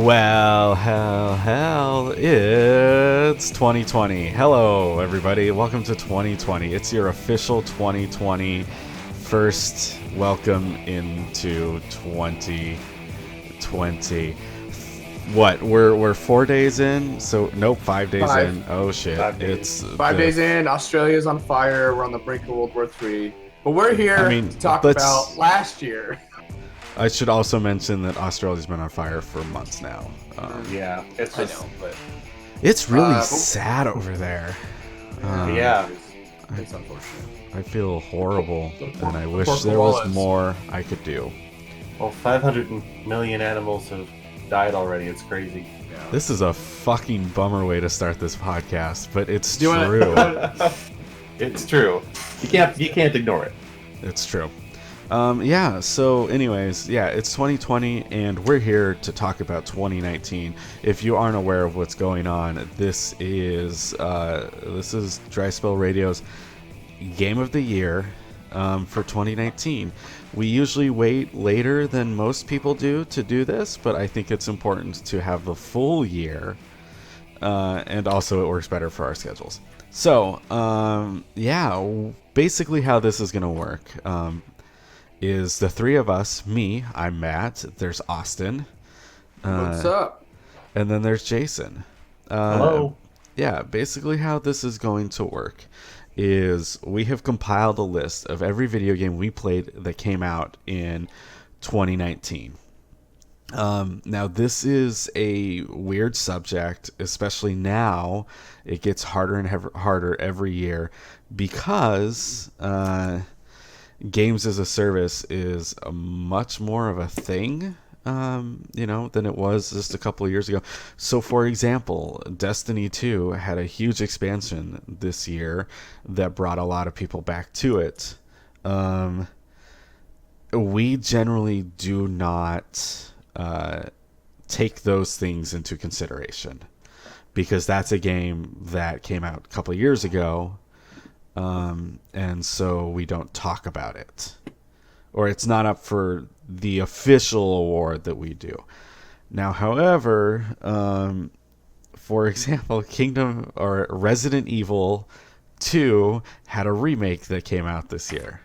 Well, hell, it's 2020. Hello, everybody. Welcome to 2020. It's your official 2020 first welcome into 2020. What? We're 4 days in? So nope, 5 days in. Oh shit! 5 days. It's 5 days in. Australia's on fire. We're on the brink of World War III. But we're here to talk about last year. I should also mention that Australia's been on fire for months now. Yeah, it's I just, know, but It's really sad over there. yeah. it's unfortunate. I feel horrible, and I wish Poor there was koalas. more I could do. Well, 500 million animals have died already. It's crazy. This is a fucking bummer way to start this podcast, but it's Do you wanna- true. It's true. You can't ignore it. It's true. So anyways, it's 2020 and we're here to talk about 2019. If you aren't aware of what's going on, this is Dry Spell Radio's Game of the Year for 2019. We usually wait later than most people do to do this, but I think it's important to have the full year, and also it works better for our schedules. So, basically how this is going to work is the three of us, I'm Matt, there's Austin. What's up? And then there's Jason. Hello. Yeah, basically how this is going to work is we have compiled a list of every video game we played that came out in 2019. Now, this is a weird subject, especially now. It gets harder and harder every year because games as a service is much more of a thing, than it was just a couple of years ago. So, for example, Destiny 2 had a huge expansion this year that brought a lot of people back to it. We generally do not take those things into consideration because that's a game that came out a couple of years ago. And so we don't talk about it, or it's not up for the official award that we do. Now, however, for example, Resident Evil 2 had a remake that came out this year.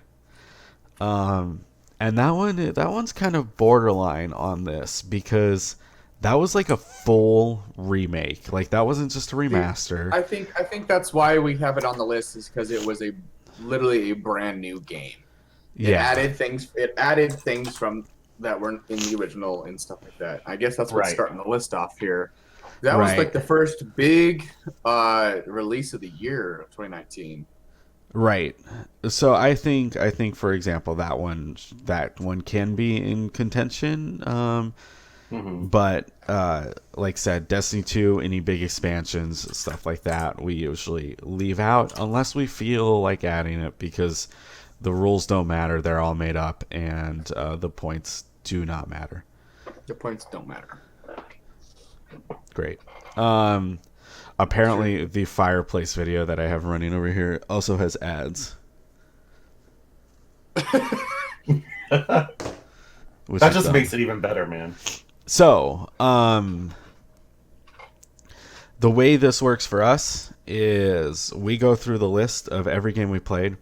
And that one's kind of borderline on this because that was like a full remake. Like that wasn't just a remaster. I think that's why we have it on the list is because it was literally a brand new game. It added things from that weren't in the original and stuff like that. I guess that's what's starting the list off here. That was like the first big release of the year of 2019. Right. So I think for example that one can be in contention. But like I said, Destiny 2, any big expansions, stuff like that, we usually leave out unless we feel like adding it because the rules don't matter. They're all made up, and the points do not matter. The points don't matter. Great. Apparently, the fireplace video that I have running over here also has ads. That just makes it even better, man. So, the way this works for us is we go through the list of every game we played.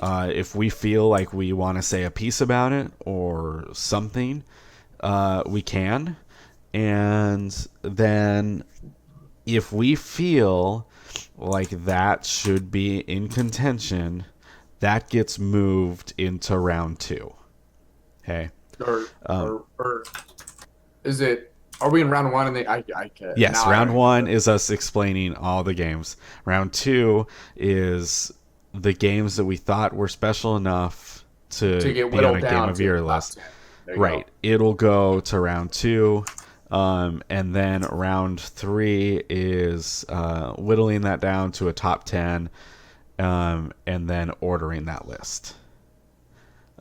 If we feel like we want to say a piece about it or something, we can. And then if we feel like that should be in contention, that gets moved into round 2. Okay. Or is it? Are we in round 1? And yes, round 1 is us explaining all the games. Round 2 is the games that we thought were special enough to get be on a down Game of Year list. Right. It'll go to round 2. And then round 3 is whittling that down to a top 10, and then ordering that list.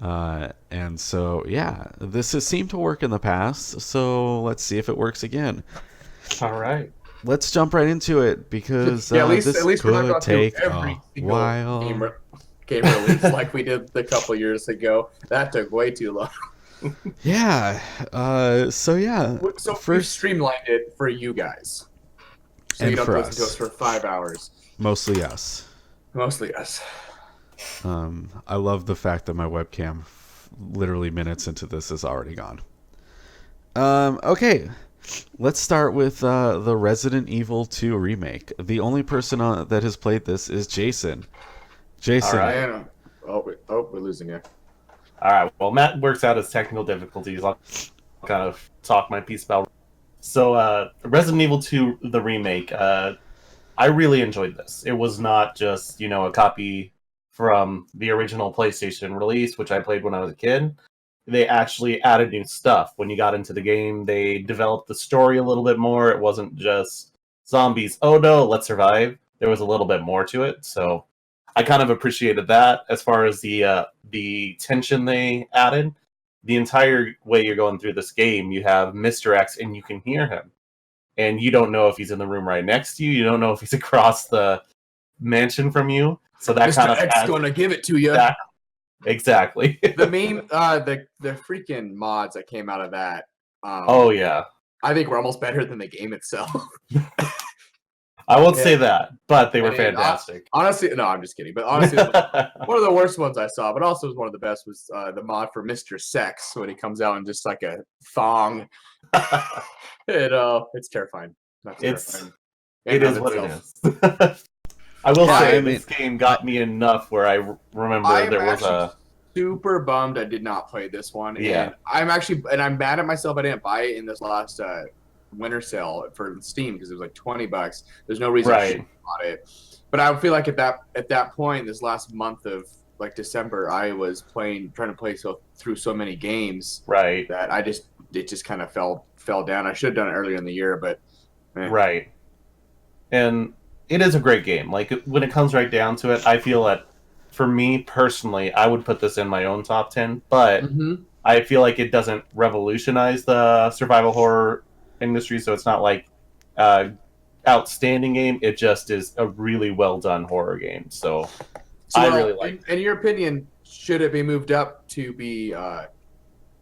And so, this has seemed to work in the past, so let's see if it works again. All right. Let's jump right into it because at least this we're not could going to take do every a single while. game release like we did a couple years ago. That took way too long. Yeah. So yeah, So we first streamlined it for you guys, so you and don't have for to listen to us us, for 5 hours. mostly us. Mostly us. I love the fact that my webcam, literally minutes into this, is already gone. Okay, let's start with the Resident Evil 2 remake. The only person that has played this is Jason. All Jason, right. And, we're losing you. All right. Well, Matt works out his technical difficulties. I'll kind of talk my piece about. So, Resident Evil 2, the remake. I really enjoyed this. It was not just a copy from the original PlayStation release, which I played when I was a kid. They actually added new stuff. When you got into the game, they developed the story a little bit more. It wasn't just zombies. Oh no, let's survive. There was a little bit more to it. So I kind of appreciated that. As far as the tension they added, the entire way you're going through this game, you have Mr. X and you can hear him, and you don't know if he's in the room right next to you. You don't know if he's across the mansion from you. So that Mr. kind of X adds gonna give it to you. that. Exactly. The meme, the freaking mods that came out of that. Oh yeah. I think were almost better than the game itself. I won't Yeah. say that, but they were I mean, fantastic. Honestly, no, I'm just kidding. But honestly, one of the worst ones I saw, but also one of the best, was the mod for Mr. Sex when he comes out in just like a thong. It's terrifying. Not terrifying. It is what it is. I will Yeah, say I mean- this game got me enough where I remember I'm there was actually super bummed I did not play this one. Yeah. And I'm mad at myself I didn't buy it in this last winter sale for Steam because it was like $20. There's no reason I Right. shouldn't have bought it. But I feel like at that point, this last month of like December, I was trying to play through so many games right, that it just kind of fell down. I should have done it earlier in the year, but right, and it is a great game. Like when it comes right down to it, I feel that for me personally, I would put this in my own top 10, but Mhm. I feel like it doesn't revolutionize the survival horror industry, so it's not like outstanding game. It just is a really well done horror game. So I really like. In your opinion, should it be moved up to be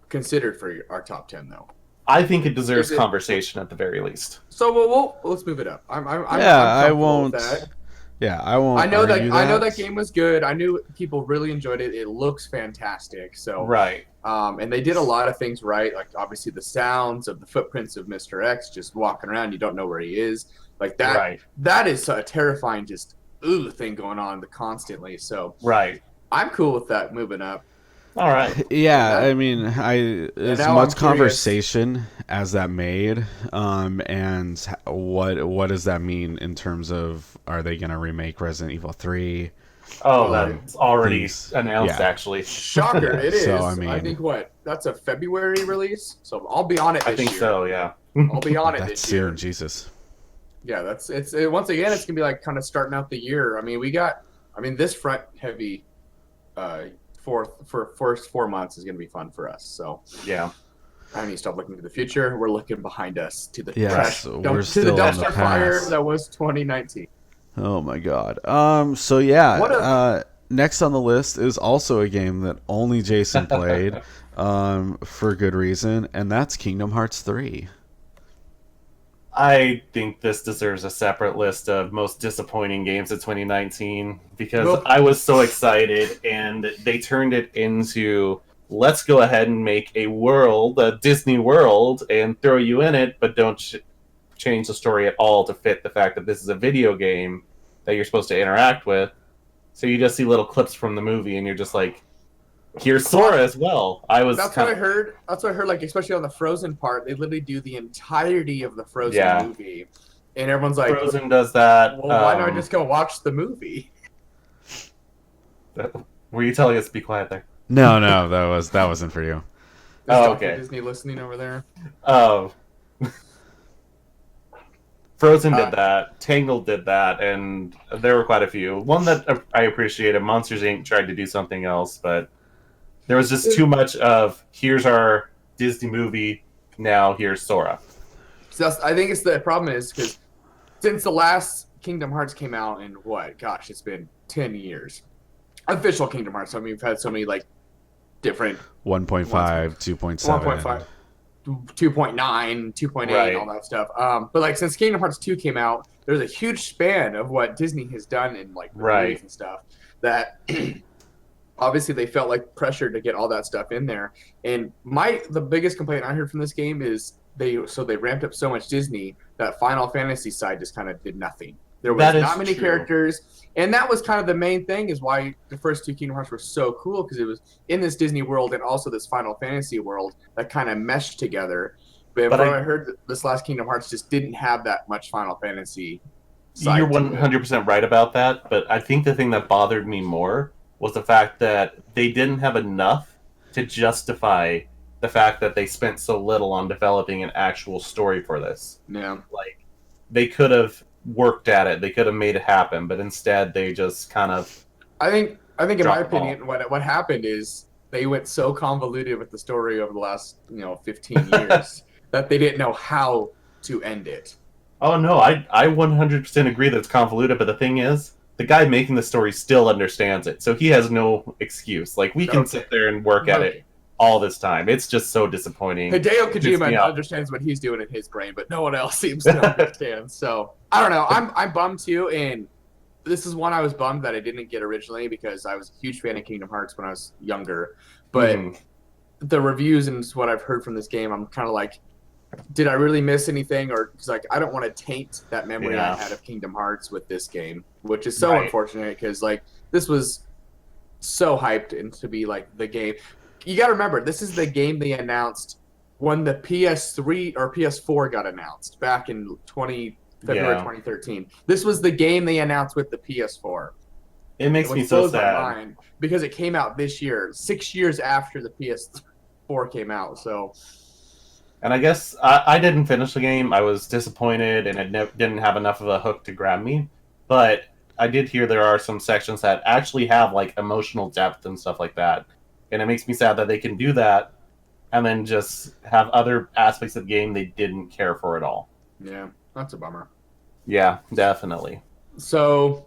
considered for our top 10 though? I think it deserves Is it- conversation at the very least. So let's move it up. I'm yeah, I'm I comfortable won't. with that. Yeah, I won't. I know argue that game was good. I knew people really enjoyed it. It looks fantastic. So Right. and they did a lot of things right. Like obviously the sounds of the footprints of Mr. X just walking around, you don't know where he is. Like that. Right. That is a terrifying just thing going on constantly. So Right. I'm cool with that moving up. All right. Yeah, Yeah. I mean, as now much I'm curious. conversation as that made, and what does that mean in terms of, are they going to remake Resident Evil 3? Oh, Well, that's already things- announced, yeah. actually. Shocker, it is. So, I I mean- think that's a February release. So I'll be on it this I think year. so. Yeah. I'll be on it That's this year. soon, Jesus. Yeah, once again, it's gonna be like kind of starting out the year. I mean, this front heavy, for first 4 months is gonna be fun for us. So Yeah. I need to stop looking to the future. We're looking behind us to the Yes, trash we're to the still in the dumpster fire past. that was 2019. Oh my god. So yeah, What next on the list is also a game that only Jason played, for good reason, and that's Kingdom Hearts 3. I think this deserves a separate list of most disappointing games of 2019 because Well- I was so excited and they turned it into let's go ahead and make a world, a Disney world, and throw you in it, but don't change the story at all to fit the fact that this is a video game that you're supposed to interact with. So you just see little clips from the movie and you're just like, here's Sora as well. That's what I heard. That's what I heard. Like especially on the Frozen part, they literally do the entirety of the Frozen Yeah. movie, and everyone's like, Frozen does that. "Well, why not just go watch the movie?" Were you telling us to be quiet there? No, that wasn't for you. There's Oh, Dr. okay. Disney listening over there. Oh. Frozen Uh, did that. Tangled did that, and there were quite a few. One that I appreciated, Monsters Inc. tried to do something else, but there was just too much of here's our Disney movie, now here's Sora. So I think the problem is because since the last Kingdom Hearts came out in what? Gosh, it's been 10 years. Official Kingdom Hearts. I mean, we've had so many like different 1.5, 2.7. 1.5, 2.9, 2.8, Right. all that stuff. But like since Kingdom Hearts 2 came out, there's a huge span of what Disney has done in like reviews Right. and stuff that obviously they felt like pressure to get all that stuff in there. And the biggest complaint I heard from this game is they ramped up so much Disney that Final Fantasy side just kind of did nothing. There was That is not many true. characters, and that was kind of the main thing is why the first two Kingdom Hearts were so cool, because it was in this Disney world and also this Final Fantasy world that kind of meshed together. But from what I heard, this last Kingdom Hearts just didn't have that much Final Fantasy side. You're to it. 100% right about that, but I think the thing that bothered me more was the fact that they didn't have enough to justify the fact that they spent so little on developing an actual story for this. Yeah. Like, they could have worked at it, they could have made it happen, but instead they just kind of... I think in Drop my the ball. opinion, what happened is they went so convoluted with the story over the last 15 years that they didn't know how to end it. Oh no, I 100% agree that it's convoluted, but the thing is, the guy making the story still understands it, so he has no excuse. Like, we can sit there and work at it all this time. It's just so disappointing. Hideo Pisses me Kojima off. understands what he's doing in his brain, but no one else seems to understand. So I don't know. I'm bummed too, and this is one I was bummed that I didn't get originally because I was a huge fan of Kingdom Hearts when I was younger. But the reviews and what I've heard from this game, I'm kind of like, did I really miss anything? Or because like I don't want to taint that memory I had of Kingdom Hearts with this game, which is so unfortunate because like this was so hyped and to be like the game. You got to remember, this is the game they announced when the PS3 or PS4 got announced back in February 2013. This was the game they announced with the PS4. It makes me so sad. Because it came out this year, 6 years after the PS4 came out. So, and I guess I didn't finish the game. I was disappointed, and it didn't have enough of a hook to grab me. But I did hear there are some sections that actually have like emotional depth and stuff like that. And it makes me sad that they can do that and then just have other aspects of the game they didn't care for at all. Yeah, that's a bummer. Yeah, definitely. So,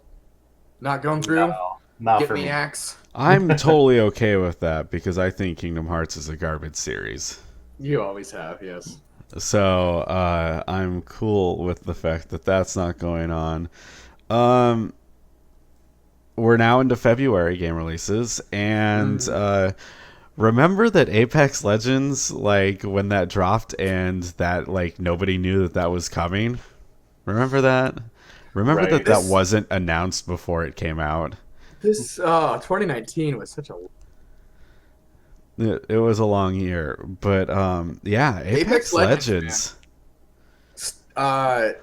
not going through? No, not Get for me me. axe. I'm totally okay with that because I think Kingdom Hearts is a garbage series. You always have, yes. So I'm cool with the fact that that's not going on. We're now into February game releases, and remember that Apex Legends, like when that dropped and that like nobody knew that was coming? Remember that? Remember that wasn't announced before it came out? This 2019 was such a... It was a long year, but yeah, Apex Legends. I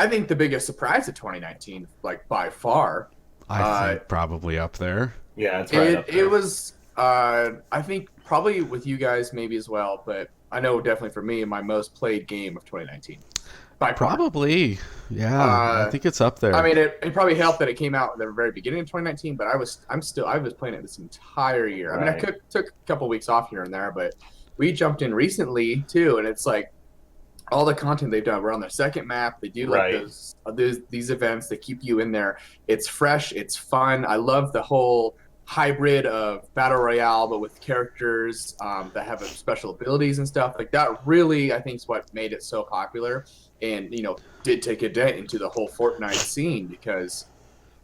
think the biggest surprise of 2019, like by far. I think probably up there. Yeah, it's right up there. It was, I think probably with you guys maybe as well, but I know definitely for me, my most played game of 2019. By far. Probably, yeah. I think it's up there. I mean, it probably helped that it came out at the very beginning of 2019, but I was playing it this entire year. I mean, I took a couple weeks off here and there, but we jumped in recently too, and it's like all the content they've done. We're on their second map. They do like these events. They keep you in there. It's fresh. It's fun. I love the whole hybrid of battle royale, but with characters that have special abilities and stuff like that. Really, I think is what made it so popular, and did take a dent into the whole Fortnite scene because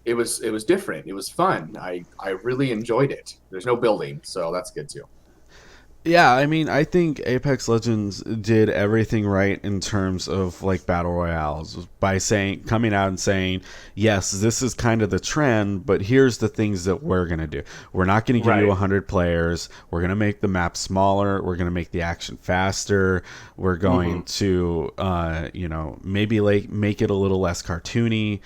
it was different. It was fun. I really enjoyed it. There's no building, so that's good too. Yeah, I mean, I think Apex Legends did everything right in terms of like battle royales by coming out and saying, yes, this is kind of the trend, but here's the things that we're going to do. We're not going to give you 100 players. We're going to make the map smaller. We're going to make the action faster. We're going to, maybe like make it a little less cartoony.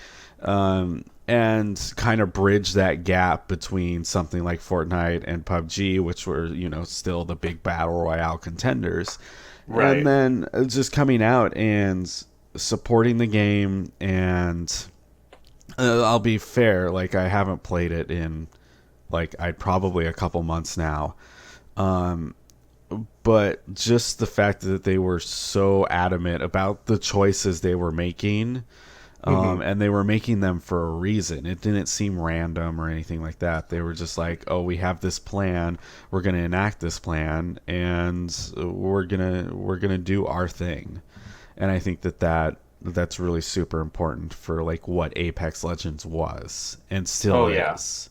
And kind of bridge that gap between something like Fortnite and PUBG, which were, still the big battle royale contenders. Right. And then just coming out and supporting the game. And I'll be fair, like I haven't played it in probably a couple months now. But just the fact that they were so adamant about the choices they were making, And they were making them for a reason. It didn't seem random or anything like that. They were just like, oh, we have this plan, we're going to enact this plan, and we're gonna do our thing. And I think that's really super important for like what Apex Legends was and still is.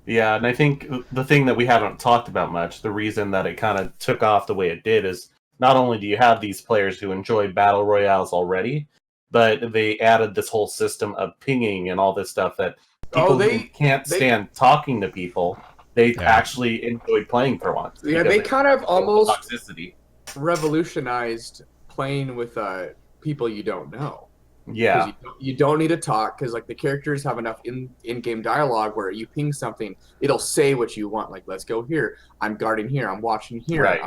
Yeah, and I think the thing that we haven't talked about much, the reason that it kind of took off the way it did, is not only do you have these players who enjoy battle royales already, but they added this whole system of pinging and all this stuff that people who can't stand talking to people, they actually enjoyed playing for once. Yeah, they kind of almost toxicity revolutionized playing with people you don't know. Yeah, you don't need to talk because like the characters have enough in-game dialogue where you ping something, it'll say what you want. Like, let's go here. I'm guarding here. I'm watching here. Right.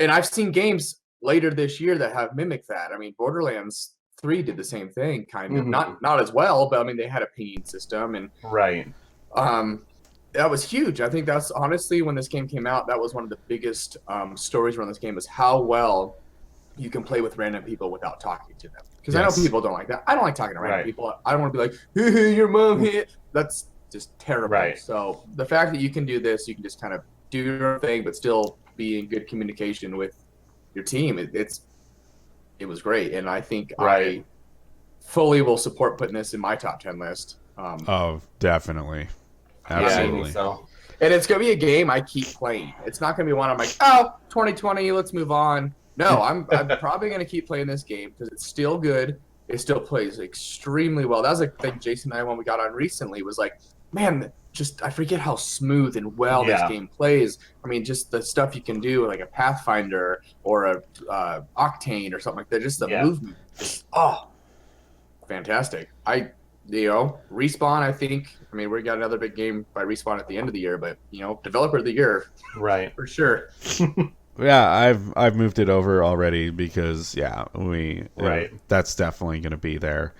And I've seen games later this year that have mimicked that. I mean, Borderlands 3 did the same thing, kind of. Not as well, but I mean, they had a pinging system and right. That was huge. I think that's honestly when this game came out, that was one of the biggest stories around this game was how well you can play with random people without talking to them. Because I know people don't like that. I don't like talking to random people. I don't want to be like, hey, your mom hit. That's just terrible. Right. So the fact that you can do this, you can just kind of do your thing, but still be in good communication with your team. It was great. And I think I fully will support putting this in my top 10 list. Oh, definitely. Absolutely. Yeah, so. And it's going to be a game I keep playing. It's not going to be one I'm like, oh, 2020, let's move on. No, I'm probably going to keep playing this game because it's still good. It still plays extremely well. That was a thing Jason and I, when we got on recently, was like, man, just I forget how smooth and well this game plays. I mean, just the stuff you can do like a Pathfinder or a Octane or something like that. Just the movement. Just, fantastic. Respawn, I think. I mean, we got another big game by Respawn at the end of the year, but, Developer of the Year. Right. For sure. Yeah, I've moved it over already because that's definitely going to be there.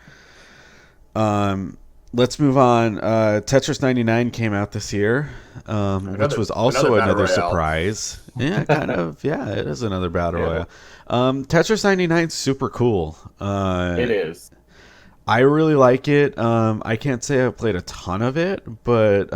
Let's move on. Tetris 99 came out this year, which was also another surprise. Yeah, kind of. Yeah, it is another battle royale. Tetris 99 is super cool. It is. I really like it. I can't say I've played a ton of it, but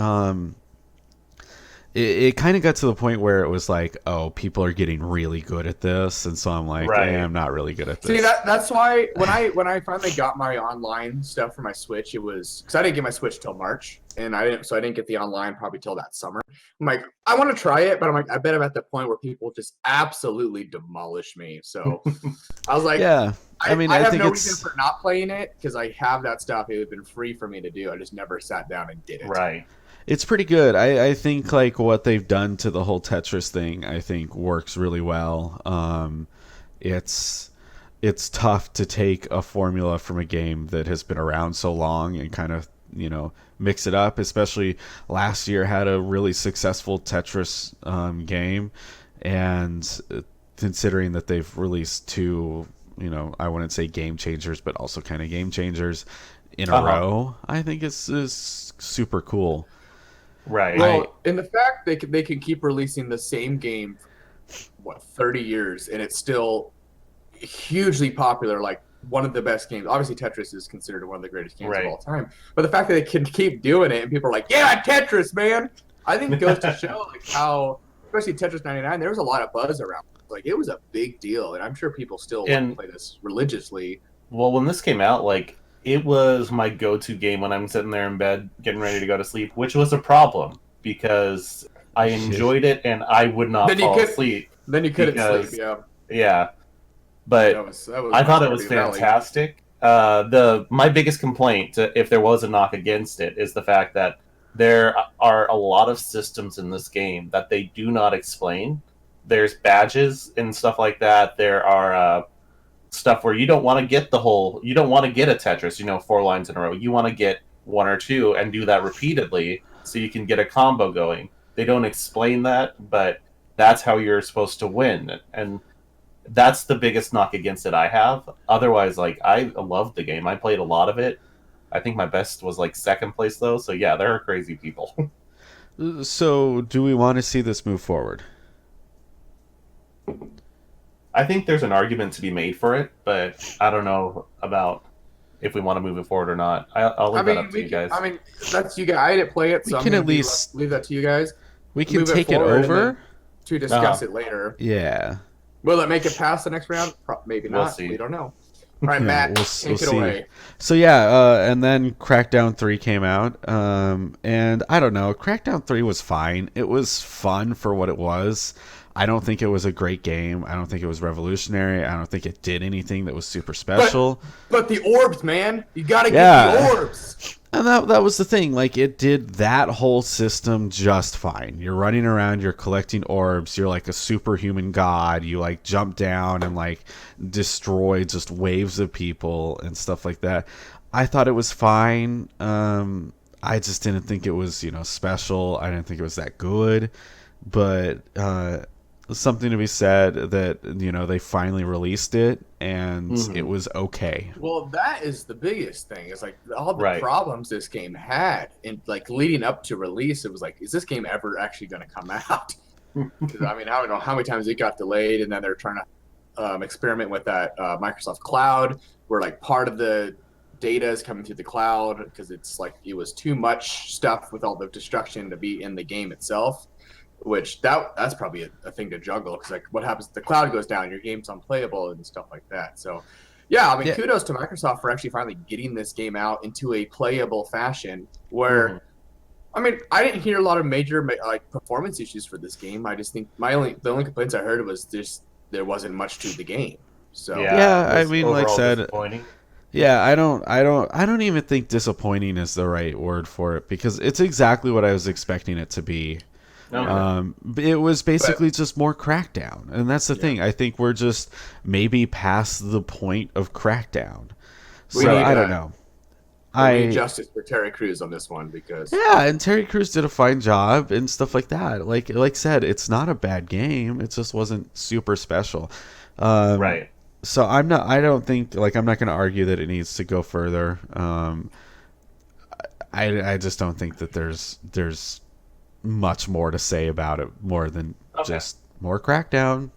it kind of got to the point where it was like, oh, people are getting really good at this, and so I'm like, I'm not really good at this. See, that's why when I finally got my online stuff for my Switch, it was because I didn't get my Switch till March, and I didn't get the online probably till that summer. I'm like, I want to try it, but I'm like, I bet I'm at the point where people just absolutely demolish me. So I was like, yeah. I mean, I have no reason for not playing it because I have that stuff. It would have been free for me to do. I just never sat down and did it. Right. It's pretty good. I think like what they've done to the whole Tetris thing, I think works really well. It's tough to take a formula from a game that has been around so long and kind of, mix it up. Especially last year had a really successful Tetris game, and considering that they've released two, I wouldn't say game changers, but also kind of game changers in a row, I think is super cool. Right. Well, and the fact they can keep releasing the same game, 30 years, and it's still hugely popular, like one of the best games. Obviously, Tetris is considered one of the greatest games of all time. But the fact that they can keep doing it and people are like, yeah, Tetris, man, I think it goes to show like how, especially Tetris 99, there was a lot of buzz around. Like, it was a big deal, and I'm sure people still want to play this religiously. Well, when this came out, like, it was my go-to game when I'm sitting there in bed getting ready to go to sleep, which was a problem because I enjoyed it and I would not fall asleep. Then you couldn't sleep, yeah. Yeah. But that was I thought it was fantastic. My biggest complaint, if there was a knock against it, is the fact that there are a lot of systems in this game that they do not explain. There's badges and stuff like that. There are stuff where you don't want to get a Tetris, 4 lines in a row. You want to get 1 or 2 and do that repeatedly so you can get a combo going. They don't explain that, but that's how you're supposed to win. And that's the biggest knock against it I have. Otherwise, like, I love the game. I played a lot of it. I think my best was like 2nd place though. So yeah, there are crazy people. So do we want to see this move forward? I think there's an argument to be made for it, but I don't know about if we want to move it forward or not. I'll leave that up to you guys. I mean, that's you guys. I didn't play it, so We can I'm at least leave that to you guys. we can Move take it forward and over. then to discuss it later. Yeah. Will it make it past the next round? Maybe We'll not. see. We don't know. All right, Yeah, Matt, we'll take it see. away. So yeah, and then Crackdown 3 came out, and I don't know, Crackdown 3 was fine. It was fun for what it was. I don't think it was a great game. I don't think it was revolutionary. I don't think it did anything that was super special. But the orbs, man, you gotta Yeah. get the orbs. And that was the thing. Like, it did that whole system just fine. You're running around, you're collecting orbs, you're like a superhuman god. You like jump down and like destroy just waves of people and stuff like that. I thought it was fine. I just didn't think it was, special. I didn't think it was that good. But something to be said that, they finally released it and it was okay. Well, that is the biggest thing. It's like all the Right. problems this game had, and like leading up to release, it was like, is this game ever actually going to come out? 'Cause, I mean, I don't know how many times it got delayed, and then they're trying to experiment with that Microsoft Cloud, where like part of the data is coming through the cloud because it's like it was too much stuff with all the destruction to be in the game itself. Which that's probably a thing to juggle, because like what happens if the cloud goes down, your game's unplayable and stuff like that. So yeah, I mean, kudos to Microsoft for actually finally getting this game out into a playable fashion where I mean, I didn't hear a lot of major like performance issues for this game. I just think the only complaints I heard was just there wasn't much to the game. So Yeah, I it was mean, like I overall said, disappointing. yeah, I don't even think disappointing is the right word for it, because it's exactly what I was expecting it to be. Okay. It was basically just more Crackdown, and that's the thing. I think we're just maybe past the point of Crackdown. So I don't know. I need justice for Terry Crews on this one, because Yeah, and Terry Crews did a fine job and stuff like that. Like said, it's not a bad game. It just wasn't super special. Right. So I don't think, like, I'm not going to argue that it needs to go further. I just don't think that there's much more to say about it, more than just more Crackdown.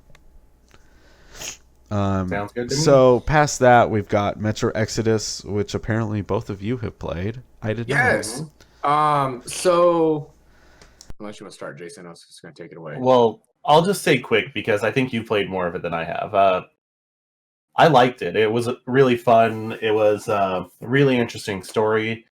Sounds good to me. So past that, we've got Metro Exodus, which apparently both of you have played. I did not. yes. So unless you want to start, Jason, I was just going to take it away. Well, I'll just say quick because I think you played more of it than I have. I liked it. It was really fun. It was a really interesting story.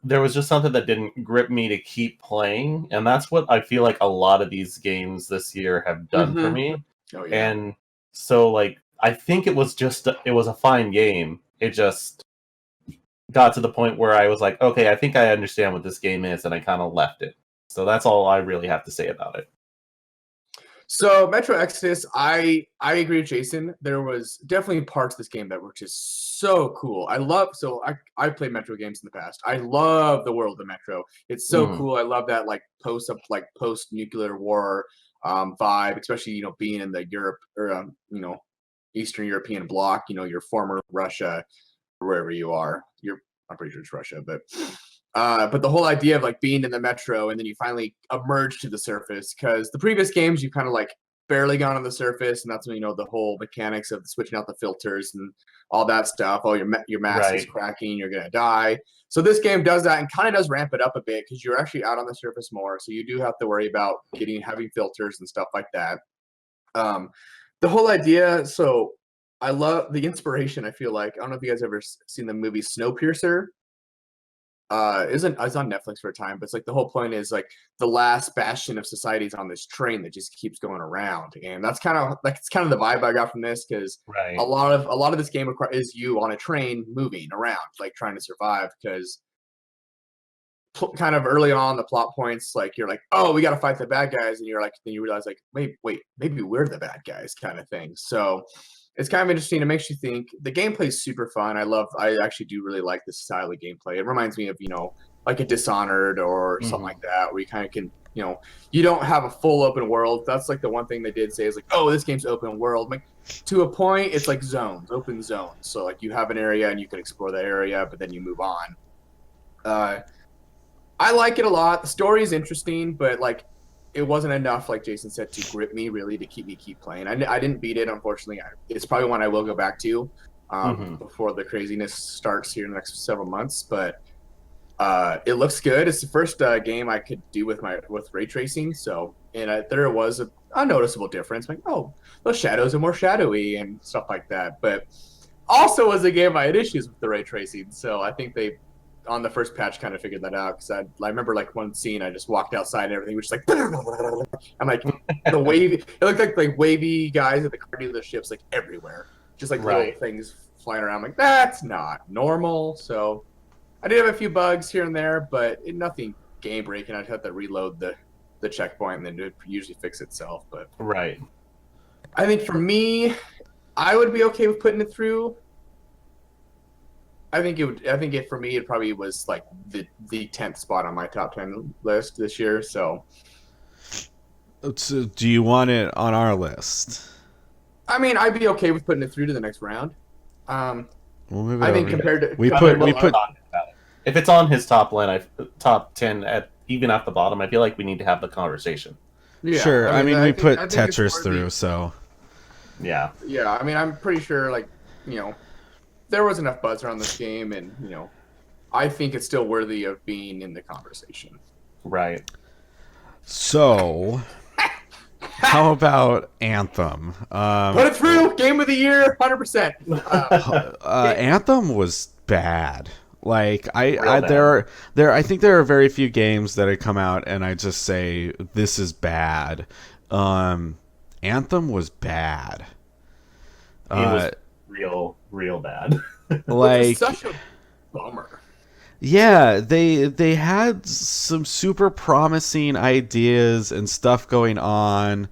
There was just something that didn't grip me to keep playing, and that's what I feel like a lot of these games this year have done for me. Oh, yeah. And so, like, I think it was a fine game. It just got to the point where I was like, okay, I think I understand what this game is, and I kind of left it. So that's all I really have to say about it. So Metro Exodus, I agree with Jason. There was definitely parts of this game that were just so cool. I played Metro games in the past. I love the world of Metro. It's so cool. I love that like post nuclear war vibe, especially being in the Europe or Eastern European bloc. Your former Russia, or wherever you are. I'm pretty sure it's Russia, but the whole idea of like being in the metro and then you finally emerge to the surface, because the previous games you kind of like barely gone on the surface, and that's when the whole mechanics of switching out the filters and all that stuff. Oh, your mask is cracking, you're gonna die. So this game does that and kind of does ramp it up a bit, because you're actually out on the surface more, so you do have to worry about having filters and stuff like that. The whole idea. So I love the inspiration. I feel like, I don't know if you guys ever seen the movie Snowpiercer. It's on Netflix for a time, but it's like the whole point is like the last bastion of society is on this train that just keeps going around, and that's kind of the vibe I got from this, because a lot of this game is you on a train moving around, like trying to survive, because kind of early on the plot points, like you're like, oh, we got to fight the bad guys, and then you realize like, wait, maybe we're the bad guys, kind of thing. So it's kind of interesting. It makes you think. The gameplay is super fun. I actually do really like this style of gameplay. It reminds me of, like a Dishonored or something like that, where you kind of can, you don't have a full open world. That's like the one thing they did say is like, oh, this game's open world. Like, to a point, it's like open zones. So like you have an area and you can explore that area, but then you move on. I like it a lot. The story is interesting, but like, it wasn't enough, like Jason said, to grip me really to keep playing. I didn't beat it, unfortunately. It's probably one I will go back to. before the craziness starts here in the next several months. But it looks good. It's the first game I could do with ray tracing. So, and there was a noticeable difference. Like, oh, those shadows are more shadowy and stuff like that. But also, was a game I had issues with the ray tracing. So I think they, on the first patch, kind of figured that out. Because I remember like one scene, I just walked outside and everything was just like, I'm like the wavy. It looked like wavy guys at the car dealerships like everywhere, just like little things flying around. I'm like, that's not normal. So I did have a few bugs here and there, but nothing game breaking. I'd have to reload the checkpoint and then it usually fix itself. But I think for me, I would be okay with putting it through. I think for me it probably was like the 10th spot on my top 10 list this year. So do you want it on our list? I mean, I'd be okay with putting it through to the next round. I think compared to we put if it's on his top 10 at even at the bottom, I feel like we need to have the conversation. Yeah, sure. I mean we put Tetris through, so yeah. I mean, I'm pretty sure like there was enough buzz around this game, and I think it's still worthy of being in the conversation. Right. So, how about Anthem? Put it through. Game of the year, 100%. Anthem was bad. Like I think there are very few games that have come out and I just say this is bad. Anthem was bad. It was real bad. Like such a bummer. Yeah, they had some super promising ideas and stuff going on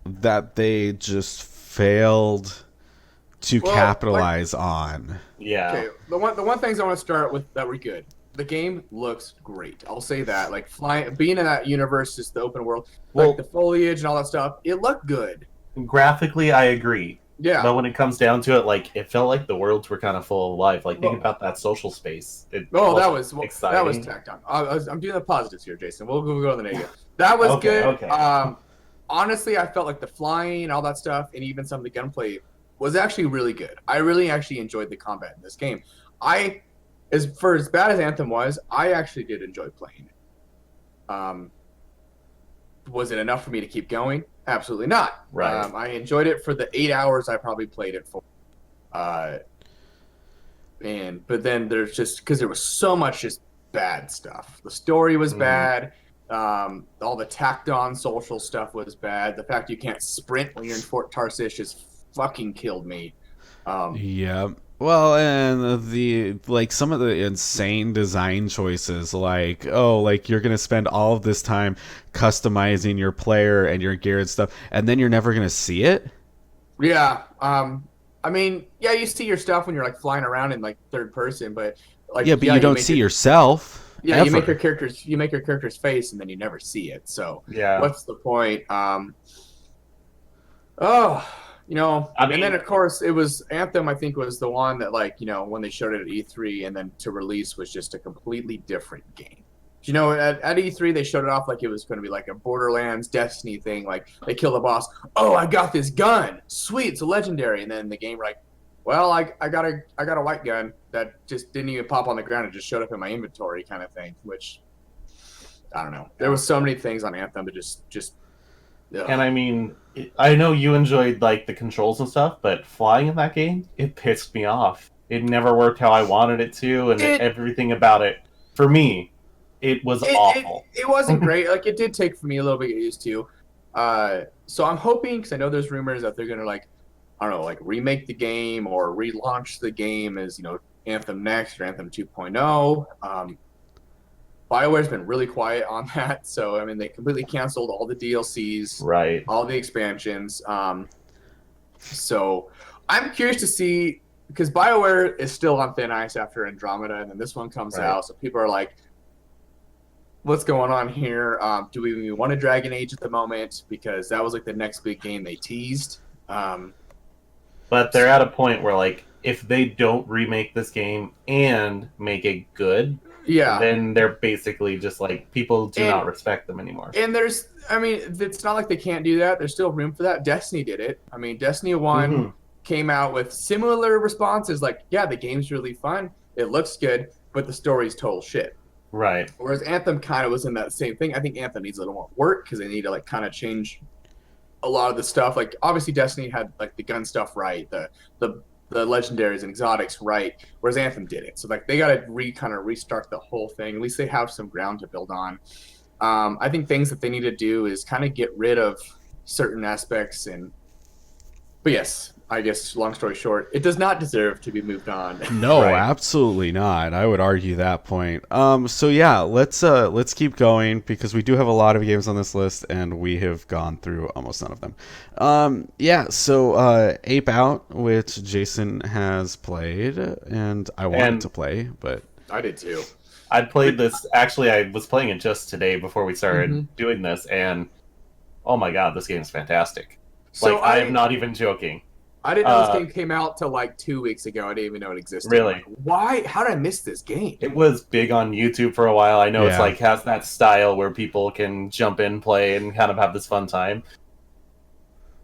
that they just failed to capitalize on. Yeah. Okay. The one things I want to start with that were good. The game looks great. I'll say that. Like being in that universe, just the open world, like the foliage and all that stuff, it looked good. Graphically, I agree. Yeah. But when it comes down to it, like it felt like the worlds were kind of full of life. Like think about that social space. That was tacked on. I'm doing the positives here, Jason. We'll go to the negative. That was good. Okay. Honestly, I felt like the flying and all that stuff, and even some of the gunplay was actually really good. I really actually enjoyed the combat in this game. As bad as Anthem was, I actually did enjoy playing it. Was it enough for me to keep going? Absolutely not. Right. I enjoyed it for the 8 hours I probably played it for. But then there's just because there was so much just bad stuff. The story was bad. All the tacked on social stuff was bad. The fact you can't sprint when you're in Fort Tarsis just fucking killed me. Yeah. Well, and some of the insane design choices, like you're gonna spend all of this time customizing your player and your gear and stuff, and then you're never gonna see it. Yeah. I mean, yeah, you see your stuff when you're like flying around in like third person, but like you don't see yourself. Yeah, ever. you make your character's face, and then you never see it. So yeah, what's the point? And then of course it was Anthem. I think was the one that when they showed it at E3 and then to release was just a completely different game. At E3 they showed it off like it was going to be like a Borderlands Destiny thing. Like they kill the boss. Oh, I got this gun. Sweet, it's a legendary. And then the game like, well, I got a white gun that just didn't even pop on the ground. It just showed up in my inventory, kind of thing. Which I don't know. There was so many things on Anthem that just. Ugh. And I mean, I know you enjoyed like the controls and stuff, but flying in that game, it pissed me off. It never worked how I wanted it to, and everything about it, for me, it was awful. It wasn't great. Like it did take for me a little bit to get used to. So I'm hoping, because I know there's rumors that they're gonna remake the game or relaunch the game as Anthem Next or Anthem 2.0. BioWare's been really quiet on that, so I mean they completely canceled all the DLCs, right? All the expansions. So I'm curious to see, because BioWare is still on thin ice after Andromeda, and then this one comes out, so people are like, "What's going on here? Do we even want a Dragon Age at the moment?" Because that was like the next big game they teased. But they're at a point where like if they don't remake this game and make it good. Yeah. Then they're basically just like people do not respect them anymore. And it's not like they can't do that. There's still room for that. Destiny did it. I mean, Destiny 1 came out with similar responses, like, yeah, the game's really fun, it looks good, but the story's total shit. Right. Whereas Anthem kind of was in that same thing. I think Anthem needs a little more work because they need to like kind of change a lot of the stuff. Like obviously Destiny had like the gun stuff right, the legendaries and exotics right, whereas Anthem didn't. So like they got to kind of restart the whole thing. At least they have some ground to build on. I think things that they need to do is kind of get rid of certain aspects but yes, I guess long story short, it does not deserve to be moved on. No, Right. absolutely not. I would argue that point. So yeah, let's keep going because we do have a lot of games on this list, and we have gone through almost none of them. Yeah. So Ape Out, which Jason has played, and I wanted to play, but I did too. I played this. Actually, I was playing it just today before we started Mhm. doing this, and oh my god, this game is fantastic. So Like, I am not even joking. I didn't know this game came out till like 2 weeks ago. I didn't even know it existed. Really? Like, why? How did I miss this game? It was big on YouTube for a while. I know it's Yeah. like has that style where people can jump in, play, and kind of have this fun time.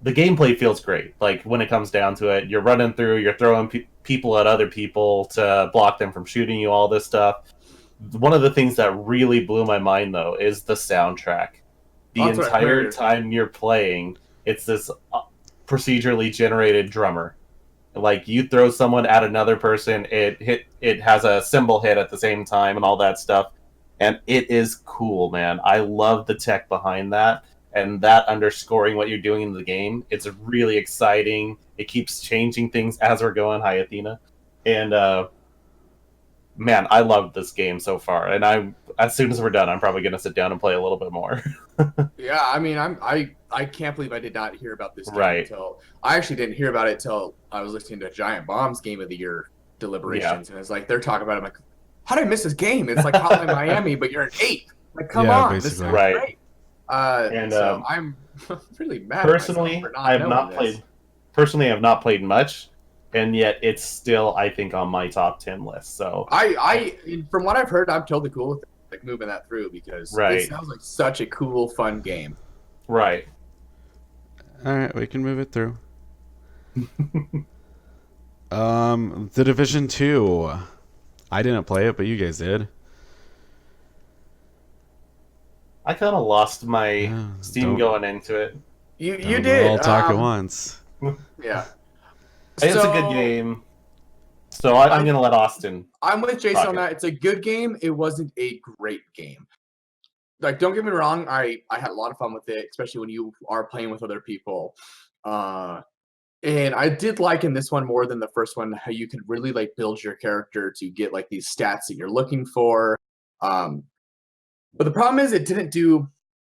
The gameplay feels great. Like when it comes down to it, you're running through, you're throwing people at other people to block them from shooting you. All this stuff. One of the things that really blew my mind though is the soundtrack. The That's what I entire heard. time you're playing, it's this procedurally generated drummer. Like you throw someone at another person, it has a cymbal hit at the same time and all that stuff, and it is cool, man. I love the tech behind that, and that underscoring what you're doing in the game. It's really exciting. It keeps changing things as we're going. Hi, Athena, and man, I love this game so far. And as soon as we're done, I'm probably gonna sit down and play a little bit more. Yeah, I mean, I can't believe I did not hear about this game Right. until I actually didn't hear about it until I was listening to Giant Bomb's Game of the Year deliberations, and it's like they're talking about it. I'm like, how did I miss this game? It's like Hotline Miami, but you're an ape. Like, come Yeah, on, this is basically. Right. great. And, So I'm really mad. at Personally, myself for I have knowing not this. played. Personally, I have not played much, and yet it's still, I think, on my top 10 list. So From what I've heard, I'm totally cool with like moving that through because Right. it sounds like such a cool, fun game. right, all right, we can move it through. The Division 2. I didn't play it, but you guys did. I kind of lost my Yeah, steam don't- going into it. You Don't did. all talk at once. Yeah. It's a So- good game, so I'm gonna let Austin. I'm with Jason Talk on it. that. It's a good game. It wasn't a great game. Like, don't get me wrong. I had a lot of fun with it, especially when you are playing with other people. And I did like in this one more than the first one how you could really like build your character to get like these stats that you're looking for. But the problem is it didn't do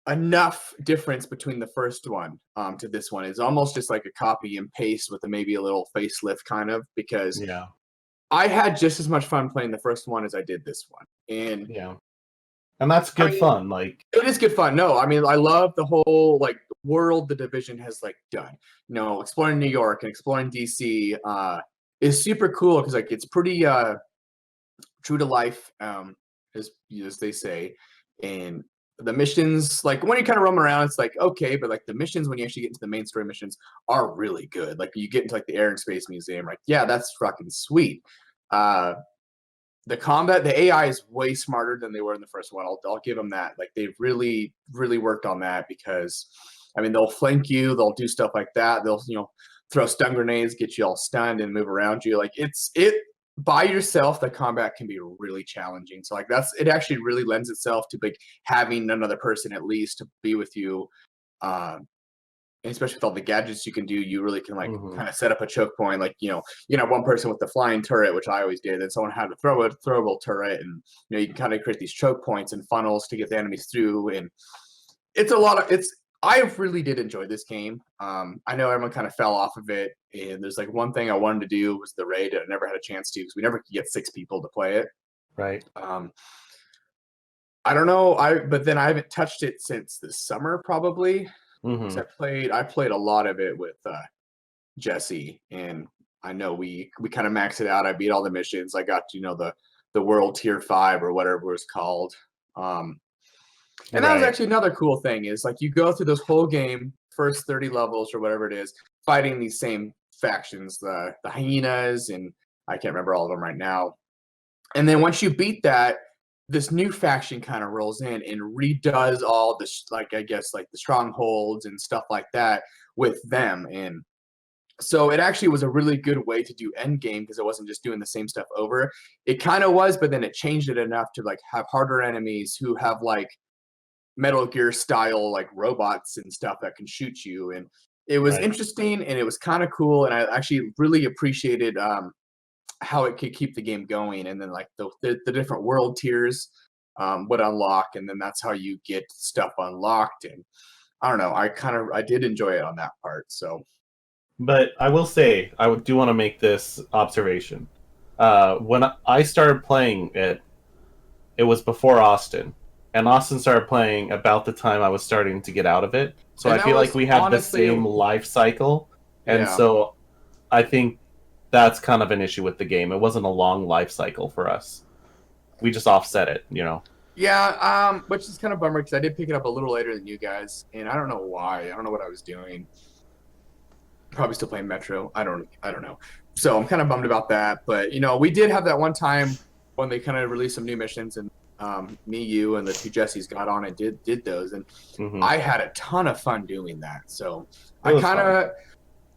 enough difference between the first one to this one. It's almost just like a copy and paste with maybe a little facelift kind of because Yeah, I had just as much fun playing the first one as I did this one. And yeah, and that's good I mean- fun. Like, it is good fun. No, I mean, I love the whole like world the Division has like done. You know, exploring New York and exploring DC is super cool because like it's pretty true to life, as they say. And the missions, like when you kind of roam around, it's like okay, but like the missions when you actually get into the main story missions are really good. Like you get into like the Air and Space Museum, like yeah, that's fucking sweet. The combat, the AI is way smarter than they were in the first one. I'll give them that. Like they've really, really worked on that because, I mean, they'll flank you, they'll do stuff like that. They'll throw stun grenades, get you all stunned, and move around you. Like it by yourself, the combat can be really challenging. So like it actually really lends itself to like having another person at least to be with you. And especially with all the gadgets you can do, you really can like Mhm. kind of set up a choke point. Like one person with the flying turret, which I always did, then someone had to throw a throwable turret, and you can kind of create these choke points and funnels to get the enemies through. And it's a lot of I really did enjoy this game. I know everyone kind of fell off of it, and there's like one thing I wanted to do was the raid. I never had a chance to because we never could get 6 people to play it. right, I don't know. But then I haven't touched it since the summer probably. hmm 'Cause I played a lot of it with Jesse, and I know we kind of maxed it out. I beat all the missions. I got the world tier 5 or whatever it was called. And that was Right. actually another cool thing is like you go through this whole game, first 30 levels or whatever it is, fighting these same factions, the hyenas, and I can't remember all of them right now. And then once you beat that, this new faction kind of rolls in and redoes all this, like I guess like the strongholds and stuff like that with them. And so it actually was a really good way to do endgame because it wasn't just doing the same stuff over. It kind of was, but then it changed it enough to like have harder enemies who have like Metal Gear style like robots and stuff that can shoot you. And it was interesting and it was kind of cool. And I actually really appreciated how it could keep the game going. And then like the different world tiers would unlock, and then that's how you get stuff unlocked. And I don't know, I did enjoy it on that part. So. But I will say, do want to make this observation. When I started playing it, it was before Austin. And Austin started playing about the time I was starting to get out of it. So I feel like we had the same life cycle. And so I think that's kind of an issue with the game. It wasn't a long life cycle for us. We just offset it, you know? Yeah, which is kind of a bummer because I did pick it up a little later than you guys. And I don't know why. I don't know what I was doing. Probably still playing Metro. I don't know. So I'm kind of bummed about that. But you know, we did have that one time when they kind of released some new missions, and me, you, and the two Jessies got on and did those, and I had a ton of fun doing that. So I kind of,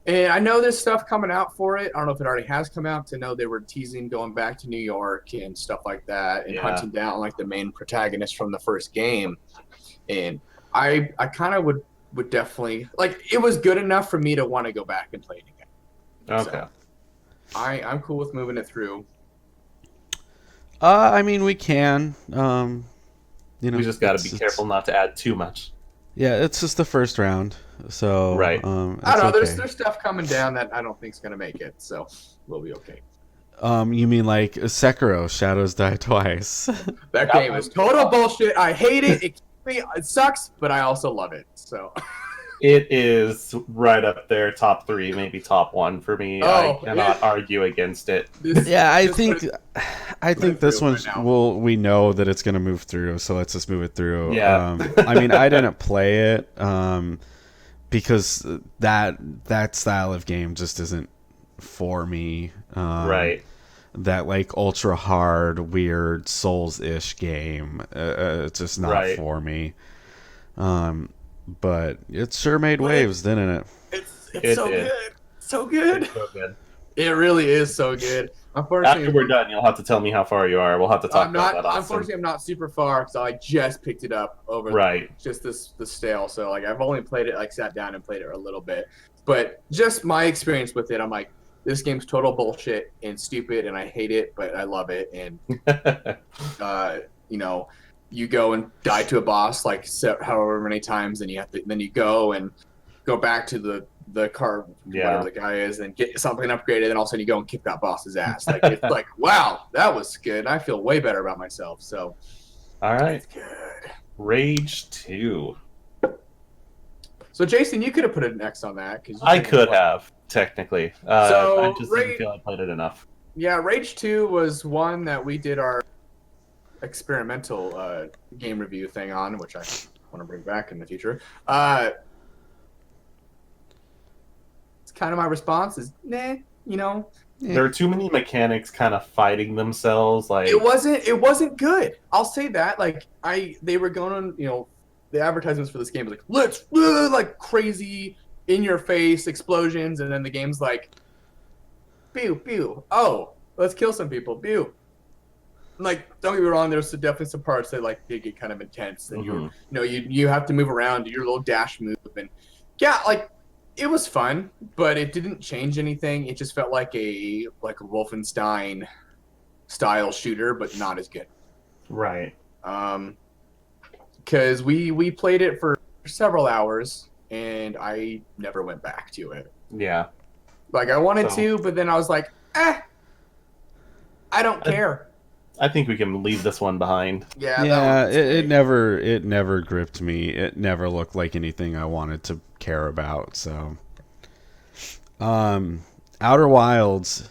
and I know there's stuff coming out for it. I don't know if it already has come out. To know they were teasing going back to New York and stuff like that, and hunting down like the main protagonist from the first game. And I kind of would definitely like, it was good enough for me to want to go back and play it again. Okay. So, I'm cool with moving it through. I mean, we can. You know, we just got to be careful not to add too much. Yeah, it's just the first round, so right. I don't know. Okay. There's stuff coming down that I don't think's gonna make it, so we'll be okay. You mean like Sekiro: Shadows Die Twice? That game is total bullshit. I hate it. It sucks, but I also love it. So it is right up there, top 3, maybe top 1 for me. I cannot argue against it. I think this one we know that it's going to move through, so let's just move it through. Yeah. I mean, I didn't play it because that style of game just isn't for me. Right. That like ultra hard, weird Souls-ish game. It's just not for me. But it sure made waves, didn't it? It's so good. So good. It's so good. It really is so good. Unfortunately, after we're done, you'll have to tell me how far you are. We'll have to talk about that. Unfortunately, I'm not super far because I just picked it up over just the stale. So like I've only played it, like sat down and played it a little bit. But just my experience with it, I'm like, this game's total bullshit and stupid, and I hate it, but I love it. And you know, you go and die to a boss like however many times, and then you go back to the car, whatever the guy is, and get something upgraded, and all of a sudden you go and kick that boss's ass. Like it's like, wow, that was good. I feel way better about myself. So, all right, it's good. Rage 2. So Jason, you could have put an X on that because I could have technically. I just didn't feel I played it enough. Yeah, Rage 2 was one that we did our experimental game review thing on, which I want to bring back in the future. It's kind of my response is, nah, you know. There are too many mechanics kind of fighting themselves. Like it wasn't good. I'll say that. Like they were going on, you know, the advertisements for this game was like, let's like crazy in your face explosions, and then the game's like, pew pew. Oh, let's kill some people. Pew. Like, don't get me wrong, there's definitely some parts that like did get kind of intense, and you have to move around, do your little dash move, and like it was fun, but it didn't change anything. It just felt like a Wolfenstein style shooter, but not as good. Right. Because we played it for several hours, and I never went back to it. Yeah. Like I wanted to, but then I was like, I don't care. I think we can leave this one behind. Yeah. It never gripped me. It never looked like anything I wanted to care about. So, Outer Wilds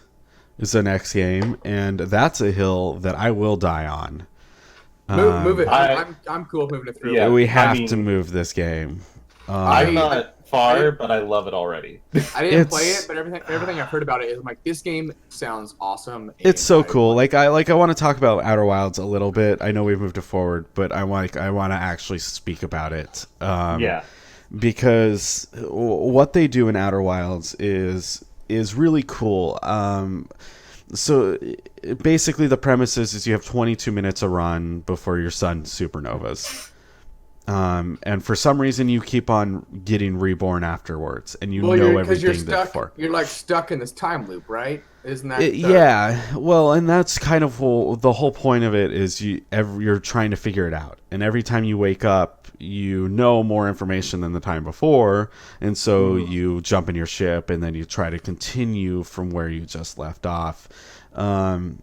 is the next game, and that's a hill that I will die on. Move it. I'm cool with moving it through. Yeah, we have to move this game. I'm not far, but I love it already. I didn't play it, but everything I've heard about it is I'm like, this game sounds awesome. It's so cool. I want to talk about Outer Wilds a little bit. I know we've moved it forward, but I want to actually speak about it. Yeah. Because what they do in Outer Wilds is really cool. So basically the premise is you have 22 minutes a run before your sun supernovas. And for some reason you keep on getting reborn afterwards, and know everything before. You're like stuck in this time loop, right? Isn't that? Yeah. Well, and that's kind of the whole point of it is you're trying to figure it out, and every time you wake up, you know more information than the time before, and so you jump in your ship, and then you try to continue from where you just left off. The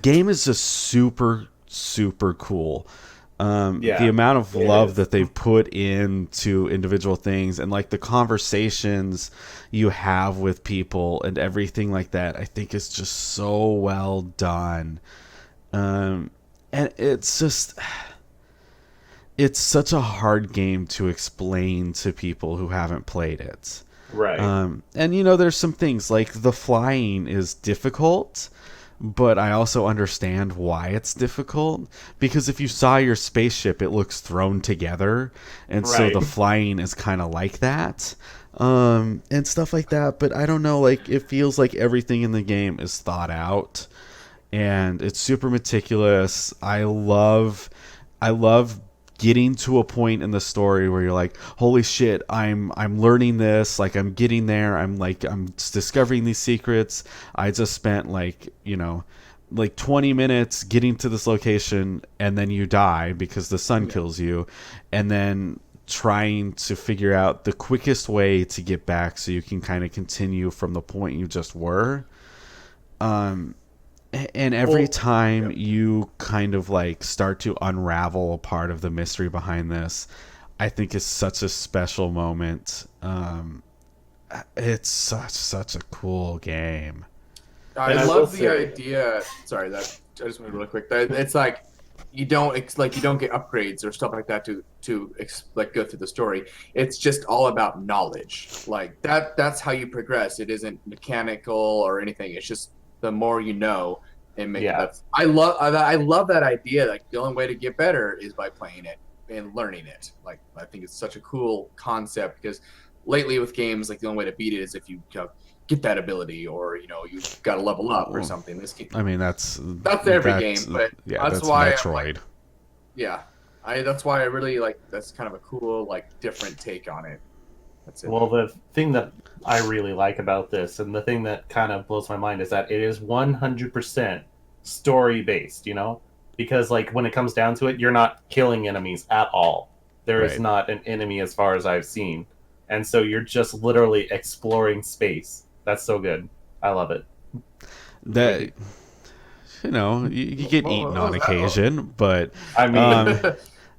game is just super, super cool. The amount of love that they've put into individual things, and like the conversations you have with people and everything like that, I think is just so well done. And it's such a hard game to explain to people who haven't played it. Right. And there's some things like the flying is difficult, but I also understand why it's difficult, because if you saw your spaceship, it looks thrown together, and so the flying is kind of like that, and stuff like that. But I don't know, like, it feels like everything in the game is thought out, and it's super meticulous. I love getting to a point in the story where you're like, holy shit, I'm learning this, like I'm getting there, I'm discovering these secrets. I just spent like 20 minutes getting to this location, and then you die because the sun kills you, and then trying to figure out the quickest way to get back so you can kind of continue from the point you just were. And every time you kind of like start to unravel a part of the mystery behind this, I think is such a special moment. It's such a cool game. I love the idea. Sorry, that I just went really quick. It's like you don't get upgrades or stuff like that to go through the story. It's just all about knowledge. Like that's how you progress. It isn't mechanical or anything. It's just the more you know, and make it. I love that idea. Like the only way to get better is by playing it and learning it. Like I think it's such a cool concept, because lately with games, like the only way to beat it is if you get that ability, or you got to level up or something. This game, I mean, that's every game, but that's why Metroid. That's why I really like. That's kind of a cool, like, different take on it. That's it. Well, the thing that I really like about this, and the thing that kind of blows my mind, is that it is 100% story based. Because like when it comes down to it, you're not killing enemies at all. There is not an enemy as far as I've seen, and so you're just literally exploring space. That's so good. I love it. That you get eaten on occasion, but I mean.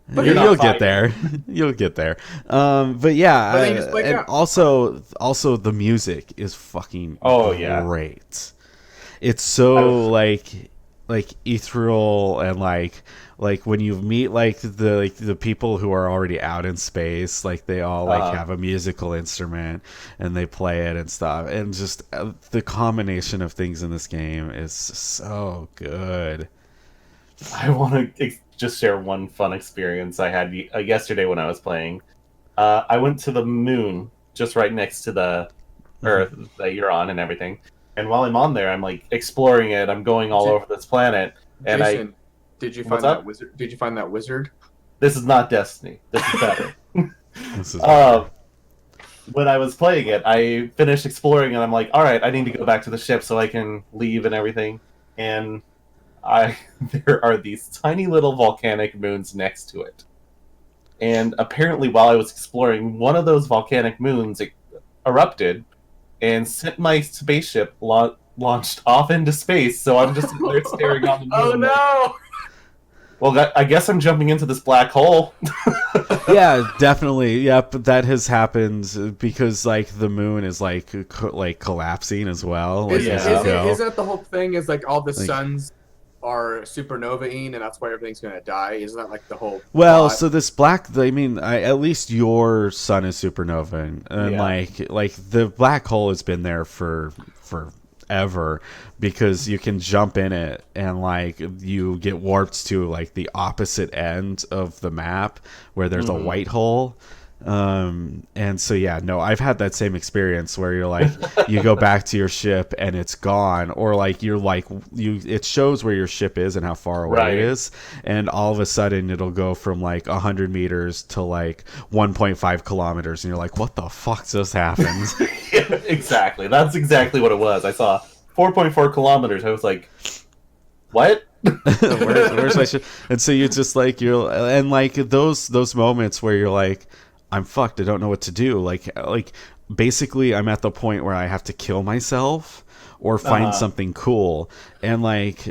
You'll get there. You'll get there. But yeah, and also the music is fucking great. It's so like ethereal, and like when you meet like the people who are already out in space, like they all have a musical instrument and they play it and stuff, and just the combination of things in this game is so good. I want to just share one fun experience I had yesterday when I was playing. I went to the moon, just right next to the Earth that you're on and everything. And while I'm on there, I'm like exploring it. I'm going all over this planet. And Jason, did you find that wizard? Did you find that wizard? This is not Destiny. This is better. When I was playing it, I finished exploring, and I'm like, all right, I need to go back to the ship so I can leave and everything. And there are these tiny little volcanic moons next to it. And apparently while I was exploring, one of those volcanic moons erupted and sent my spaceship launched off into space. So I'm just there staring on the moon. Oh no! Well, I guess I'm jumping into this black hole. Yeah, definitely. Yep, that has happened because like the moon is like collapsing as well. Is that the whole thing? Is like all the suns are supernovaing, and that's why everything's gonna die. Isn't that like the whole? Well, plot? so this at least your sun is supernova, and Yeah. like the black hole has been there for ever, because you can jump in it and like you get warped to like the opposite end of the map where there's a white hole. And so yeah, no, I've had that same experience where you're like you go back to your ship and it's gone, or like you're like it shows where your ship is and how far away Right. it is, and all of a sudden it'll go from like 100 meters to like 1.5 kilometers, and you're like, what the fuck just happened? Yeah, exactly. That's exactly what it was. I saw 4.4 kilometers. I was like, what? where's my ship? And so you just like and like those moments where you're like, I'm fucked, I don't know what to do, like basically I'm at the point where I have to kill myself or find something cool, and like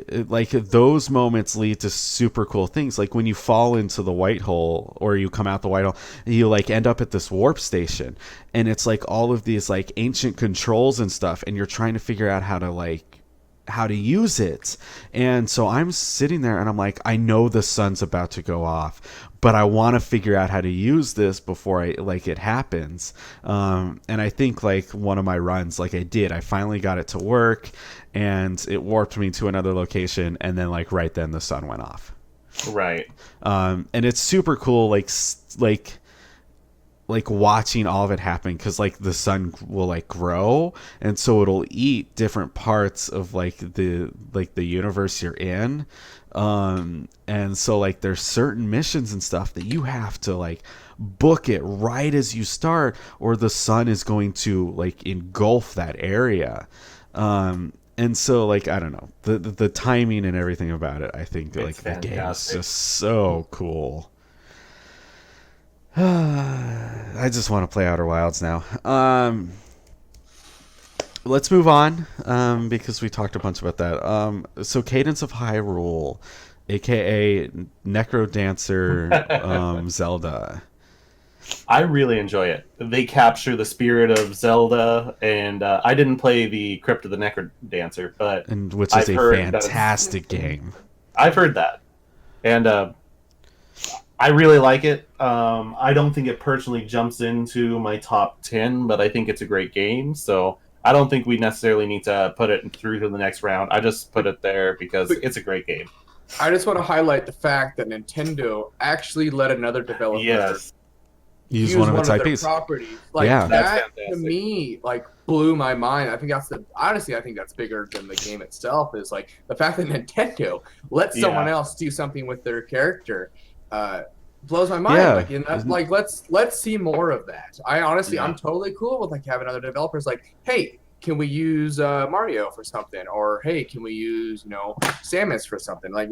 those moments lead to super cool things. Like when you fall into the white hole or you come out the white hole, you like end up at this warp station, and it's like all of these like ancient controls and stuff, and you're trying to figure out how to use it. And so I'm sitting there and I'm like, I know the sun's about to go off, but I want to figure out how to use this before it happens. And I think like one of my runs, like I finally got it to work, and it warped me to another location, and then like right then the sun went off. Right. And it's super cool, like watching all of it happen, because like the sun will like grow, and so it'll eat different parts of like the universe you're in. And so like there's certain missions and stuff that you have to like book it right as you start, or the sun is going to like engulf that area. And so like I don't know, the timing and everything about it, I think like the game is just so cool. I just want to play Outer Wilds now. Let's move on, because we talked a bunch about that. So Cadence of Hyrule, aka Necrodancer, Zelda. I really enjoy it. They capture the spirit of Zelda, and I didn't play the Crypt of the Necrodancer, but which is a fantastic game. I've heard that, and I really like it. I don't think it personally jumps into my top 10, but I think it's a great game. So I don't think we necessarily need to put it through to the next round. I just put it there because it's a great game. I just want to highlight the fact that Nintendo actually let another developer use one of its IPs. Properties. Like that to me, like blew my mind. I think honestly, I think that's bigger than the game itself. Is like the fact that Nintendo let someone else do something with their character. Blows my mind. Yeah. Like, you know, like let's see more of that. I honestly, I'm totally cool with like having other developers like, hey, can we use Mario for something, or hey, can we use Samus for something? Like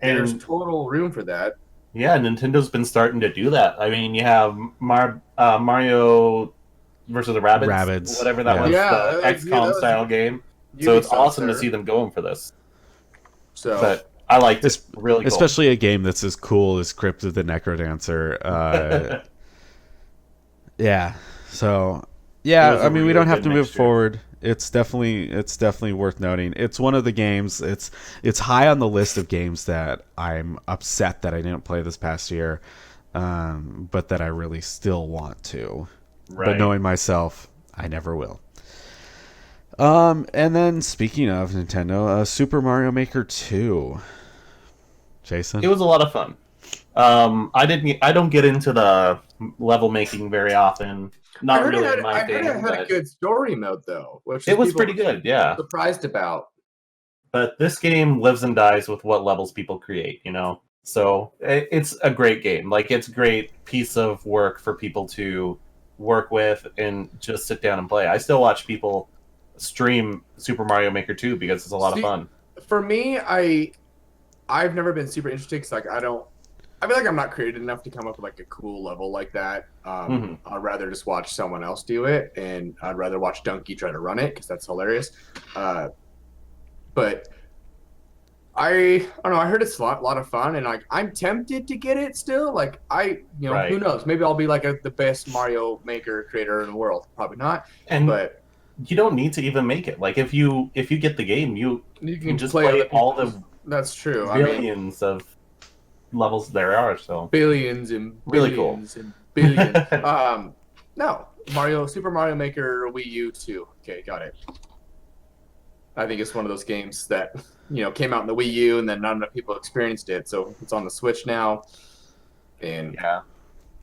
there's total room for that. Yeah, Nintendo's been starting to do that. I mean, you have Mario versus the Rabbids, whatever that was, the XCOM style game. So it's awesome to see them going for this. So. But I like this really cool. Especially a game that's as cool as Crypt of the Necrodancer. Yeah. So yeah, I mean, we don't have to move forward. It's definitely worth noting. It's one of the games. It's high on the list of games that I'm upset that I didn't play this past year, but that I really still want to. Right. But knowing myself, I never will. And then speaking of Nintendo, Super Mario Maker 2. Jason? It was a lot of fun. I don't get into the level making very often. Not really my thing. I heard it had a good story mode though, which it was pretty good. Yeah, surprised about. But this game lives and dies with what levels people create. So it's a great game. Like it's a great piece of work for people to work with and just sit down and play. I still watch people stream Super Mario Maker 2 because it's a lot of fun. For me, I've never been super interested because I feel like I'm not creative enough to come up with like a cool level like that. I'd rather just watch someone else do it, and I'd rather watch Donkey try to run it because that's hilarious. But I don't know. I heard it's a lot of fun, and like I'm tempted to get it still. Like who knows? Maybe I'll be like the best Mario Maker creator in the world. Probably not. But you don't need to even make it. Like if you get the game, you can just play all the That's true. billions of levels there are. So billions and Really cool. billions and billions. No, Super Mario Maker Wii U 2. Okay, got it. I think it's one of those games that came out in the Wii U and then not enough people experienced it, so it's on the Switch now. And yeah,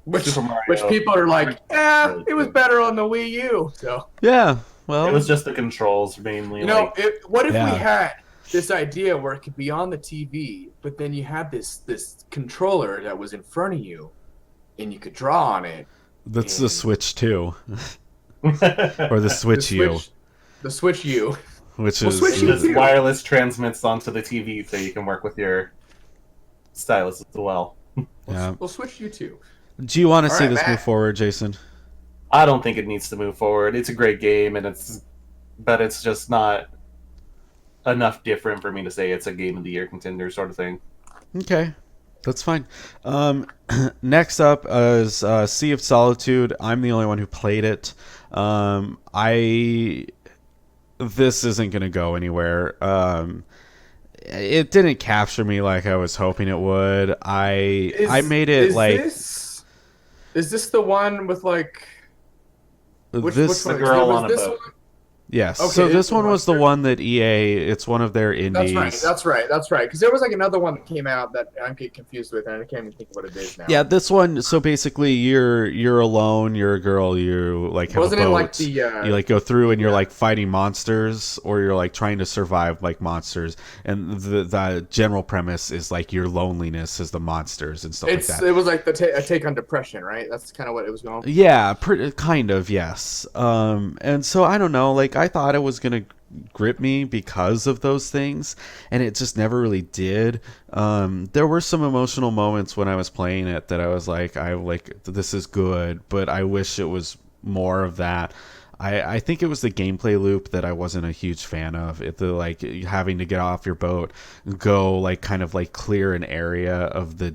which Super Mario people are like, really it was good. better on the Wii U. So Yeah, well, It was just the controls mainly. what if Yeah. we had this idea where it could be on the TV, but then you had this controller that was in front of you, and you could draw on it. that's the and- Switch 2 like or the Switch U, The Switch U. which Well, is Switch U just too. wireless transmits onto the TV, so you can work with your stylus as well. yeah. We'll Switch U 2. Do you want to All see right, this Matt. move forward, Jason? I don't think it needs to move forward. It's a great game, but it's just not enough different for me to say it's a game of the year contender sort of thing. Okay, that's fine. Next up is Sea of Solitude. I'm the only one who played it. This isn't going to go anywhere. It didn't capture me like I was hoping it would. I made it like Is this the one with like which this. one? The girl Was on a this boat. one? Yes. Okay, So it's this the one one was the where- one that EA. It's one of their indies. That's right. Because there was like another one that came out that I'm getting confused with, and I can't even think of what it is now. Yeah, this one. So basically, you're alone. You're a girl. You like have Wasn't a boat. it like the You like go through and you're like fighting monsters, or you're like trying to survive like monsters. And the general premise is like your loneliness is the monsters and stuff like that. it was like a take on depression, right? That's kind of what it was going. Yeah, kind of, yes. And so I don't know, like I thought it was gonna grip me because of those things, and it just never really did. There were some emotional moments when I was playing it that I was like, this is good, but I wish it was more of that. I think it was the gameplay loop that I wasn't a huge fan of. The like having to get off your boat, go like kind of like clear an area of the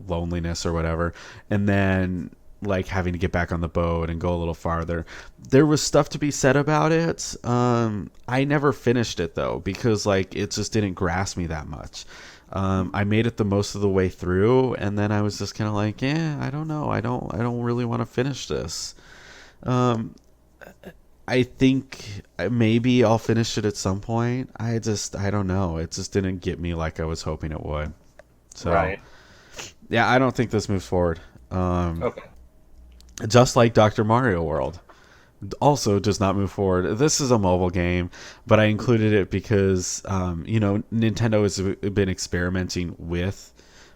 loneliness or whatever, and then like having to get back on the boat and go a little farther. There was stuff to be said about it. I never finished it though because like it just didn't grasp me that much. I made it the most of the way through, and then I was just kind of like, yeah, I don't know. I don't really want to finish this. I think maybe I'll finish it at some point. I don't know. It just didn't get me like I was hoping it would. So Right. yeah, I don't think this moves forward. Okay. Just like Dr. Mario World also does not move forward. This is a mobile game, but I included it because Nintendo has been experimenting with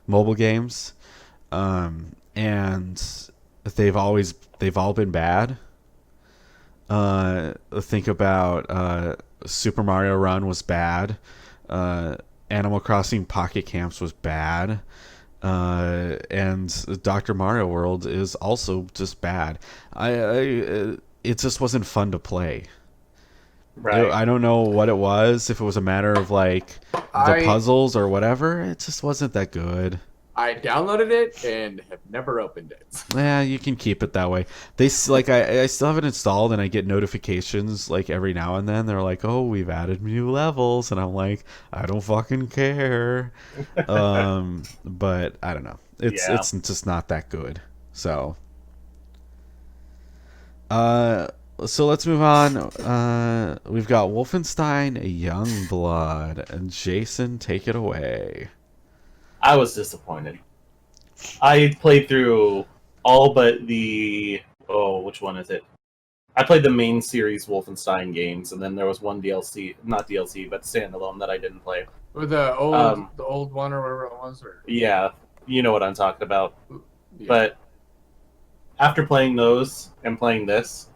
mobile games, and they've all been bad. Think about Super Mario Run was bad. Animal Crossing Pocket Camps was bad. And Dr. Mario World is also just bad. It just wasn't fun to play. Right. I don't know what it was. If it was a matter of like the puzzles or whatever, it just wasn't that good. I downloaded it and have never opened it. Yeah, you can keep it that way. I still have it installed, and I get notifications like every now and then. They're like, "Oh, we've added new levels," and I'm like, "I don't fucking care." But I don't know. It's just not that good. So, so let's move on. We've got Wolfenstein Youngblood, and Jason, take it away. I was disappointed. I played through all but which one is it? I played the main series Wolfenstein games, and then there was one DLC, not DLC, but standalone that I didn't play. Or the old one or whatever it was. Or Yeah, you know what I'm talking about. yeah. But after playing those and playing this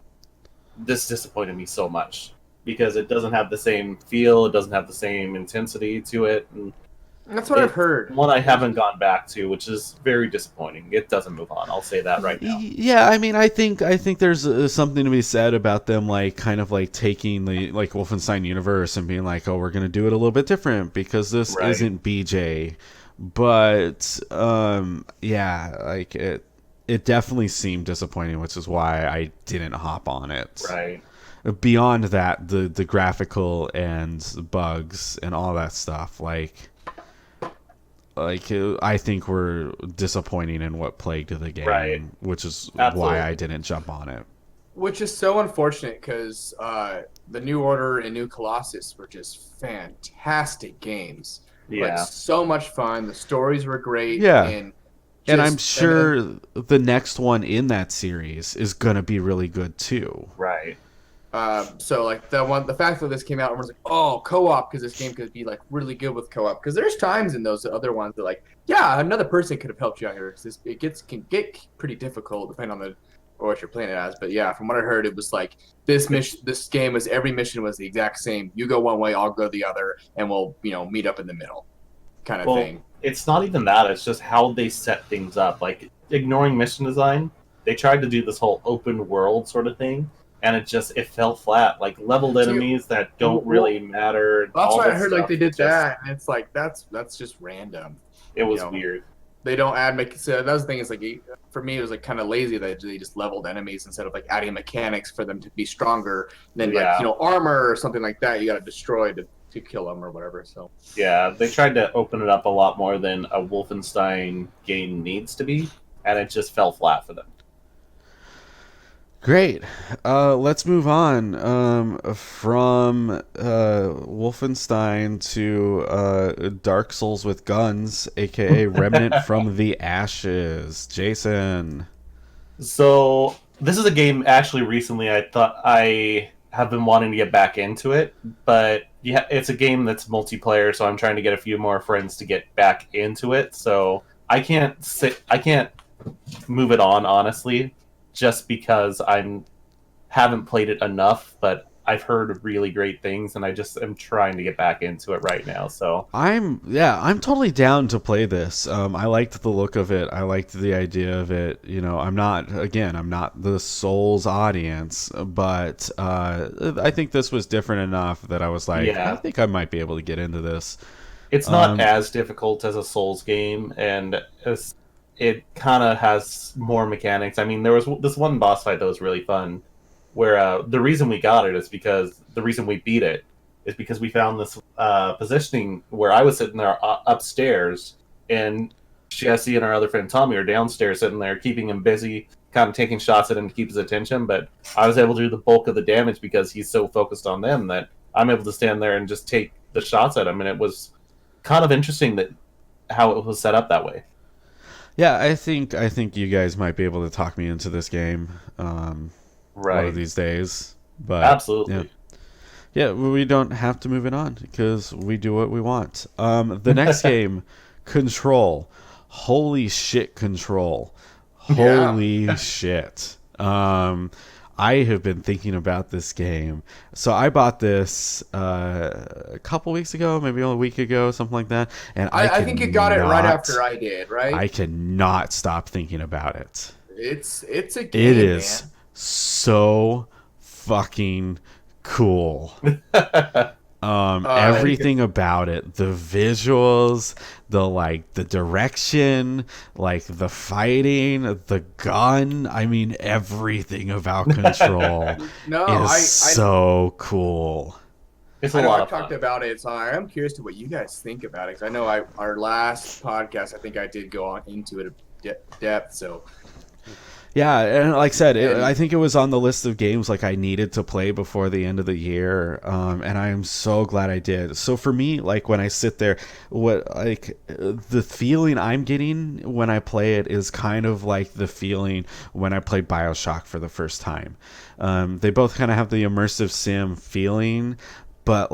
disappointed me so much because it doesn't have the same feel, it doesn't have the same intensity to it, and That's what I've heard. one I haven't gone back to, which is very disappointing. It doesn't move on. I'll say that right now. Yeah, I mean, I think there's something to be said about them, like kind of like taking the like Wolfenstein universe and being like, oh, we're gonna do it a little bit different because this Right. isn't BJ. But yeah, like it definitely seemed disappointing, which is why I didn't hop on it. Right. beyond that, the graphical and bugs and all that stuff, like I think were disappointing in what plagued the game, Right. which is Absolutely. why I didn't jump on it. Which is so unfortunate because the New Order and New Colossus were just fantastic games. Like Yeah. so much fun. The stories were great. Yeah. And And I'm just- sure the next one in that series is gonna be really good too. Right. So like the fact that this came out, everyone's like, oh, co-op, because this game could be like really good with co-op. Because there's times in those other ones that like, yeah, another person could have helped you out here. Because can get pretty difficult depending on the or what you're playing it as. But yeah, from what I heard, it was like this game was every mission was the exact same. You go one way, I'll go the other, and we'll meet up in the middle, kind of Well, thing. it's not even that. It's just how they set things up. Like, ignoring mission design, they tried to do this whole open world sort of thing, and it fell flat. Like, leveled enemies that don't really matter. That's all why I this heard like stuff, they did it's just- that, and it's like that's just random. It was you know. weird. They don't add so that was the thing is like for me it was like kind of lazy that they just leveled enemies instead of like adding mechanics for them to be stronger than Yeah. like armor or something like that you got to destroy to kill them or whatever. So Yeah, they tried to open it up a lot more than a Wolfenstein game needs to be, and it just fell flat for them. Great. Let's move on from Wolfenstein to Dark Souls with guns, aka Remnant from the Ashes. Jason. So this is a game actually recently I thought I have been wanting to get back into it, but yeah, it's a game that's multiplayer, so I'm trying to get a few more friends to get back into it. So I can't move it on honestly, just because I haven't played it enough, but I've heard really great things, and I just am trying to get back into it right now. So I'm totally down to play this. I liked the look of it. I liked the idea of it. I'm not the Souls audience, but I think this was different enough that I was like, Yeah. I think I might be able to get into this. it's not as difficult as a Souls game, and it kind of has more mechanics. I mean, there was this one boss fight that was really fun, where the reason we got it is because the reason we beat it is because we found this positioning where I was sitting there upstairs, and Jesse and our other friend Tommy are downstairs sitting there, keeping him busy, kind of taking shots at him to keep his attention. But I was able to do the bulk of the damage because he's so focused on them that I'm able to stand there and just take the shots at him, and it was kind of interesting that how it was set up that way. Yeah, I think you guys might be able to talk me into this game one of these days. But Absolutely. yeah, we don't have to move it on because we do what we want. The next game, Control. Holy shit, Control. Holy shit. I have been thinking about this game. So I bought this a couple weeks ago, maybe a week ago, something like that. And I think you got it right after I did, right? I cannot stop thinking about it. It's a game. It is man. so fucking cool. Everything about it, the visuals, the direction, the fighting, the gun, I mean everything about Control No, is so cool. It's I a know lot I've of fun. talked about it, so I am curious to what you guys think about it. Because I know our last podcast, I think I did go on into it in depth. So Yeah, and like I said, I think it was on the list of games I needed to play before the end of the year, and I am so glad I did. So for me, when I sit there, the feeling I'm getting when I play it is kind of like the feeling when I played BioShock for the first time. They both kind of have the immersive sim feeling, but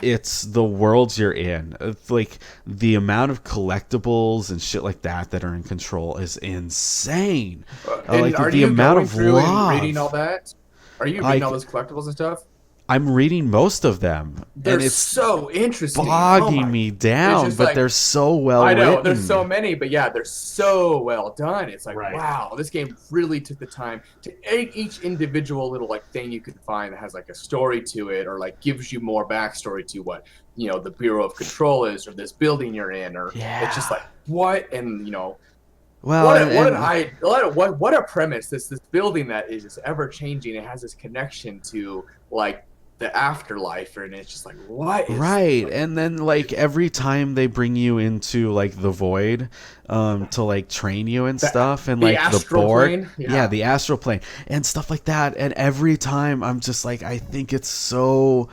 it's the worlds you're in. It's the amount of collectibles and shit like that are in Control is insane. and are the you amount going of through and love. reading all that? Are you reading all those collectibles and stuff? I'm reading most of them, They're and it's so interesting. bogging me down, just but they're so well I know written. there's so many, but yeah, they're so well done. It's like, Right. wow, this game really took the time to each individual little thing you can find that has a story to it, or gives you more backstory to what the Bureau of Control is, or this building you're in, or it's just what, and Well, what a premise! This building that is just ever changing. It has this connection to like the afterlife, and it's just like what? Right, and then like every time they bring you into like the void, to like train you and stuff, and like the Borg, plane? yeah, the astral plane and stuff like that. And every time I'm just like, I think it's so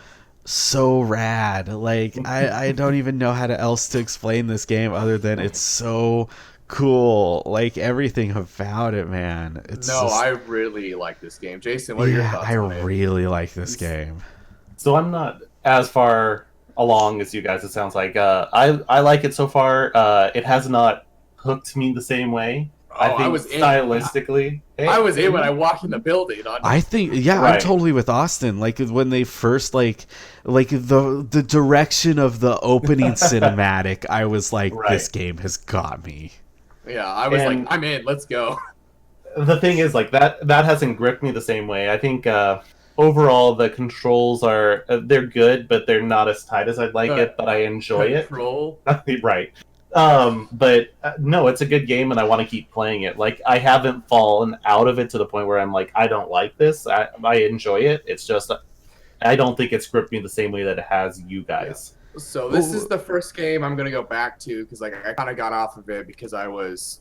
rad. Like I don't even know how else to explain this game other than it's so cool. Like everything about it, man. I really like this game. Jason, what are your thoughts on it? I really like this game. So I'm not as far along as you guys. It sounds like I like it so far. It has not hooked me the same way. I think I was stylistically. I was in when I walked in the building. I think, yeah, right. I'm totally with Austin. Like when they first like the direction of the opening cinematic, I was like, this game has got me. Yeah, I was like, I'm in. Let's go. The thing is, like that hasn't gripped me the same way. I think overall the controls are they're good, but they're not as tight as I'd like it. But I enjoy control. it. Right. But no, it's a good game, and I want to keep playing it. Like I haven't fallen out of it to the point where I'm like, I don't like this. I enjoy it. It's just I don't think it's gripped me the same way that it has you guys. Yeah. So this is the first game I'm gonna go back to because like I kind of got off of it because I was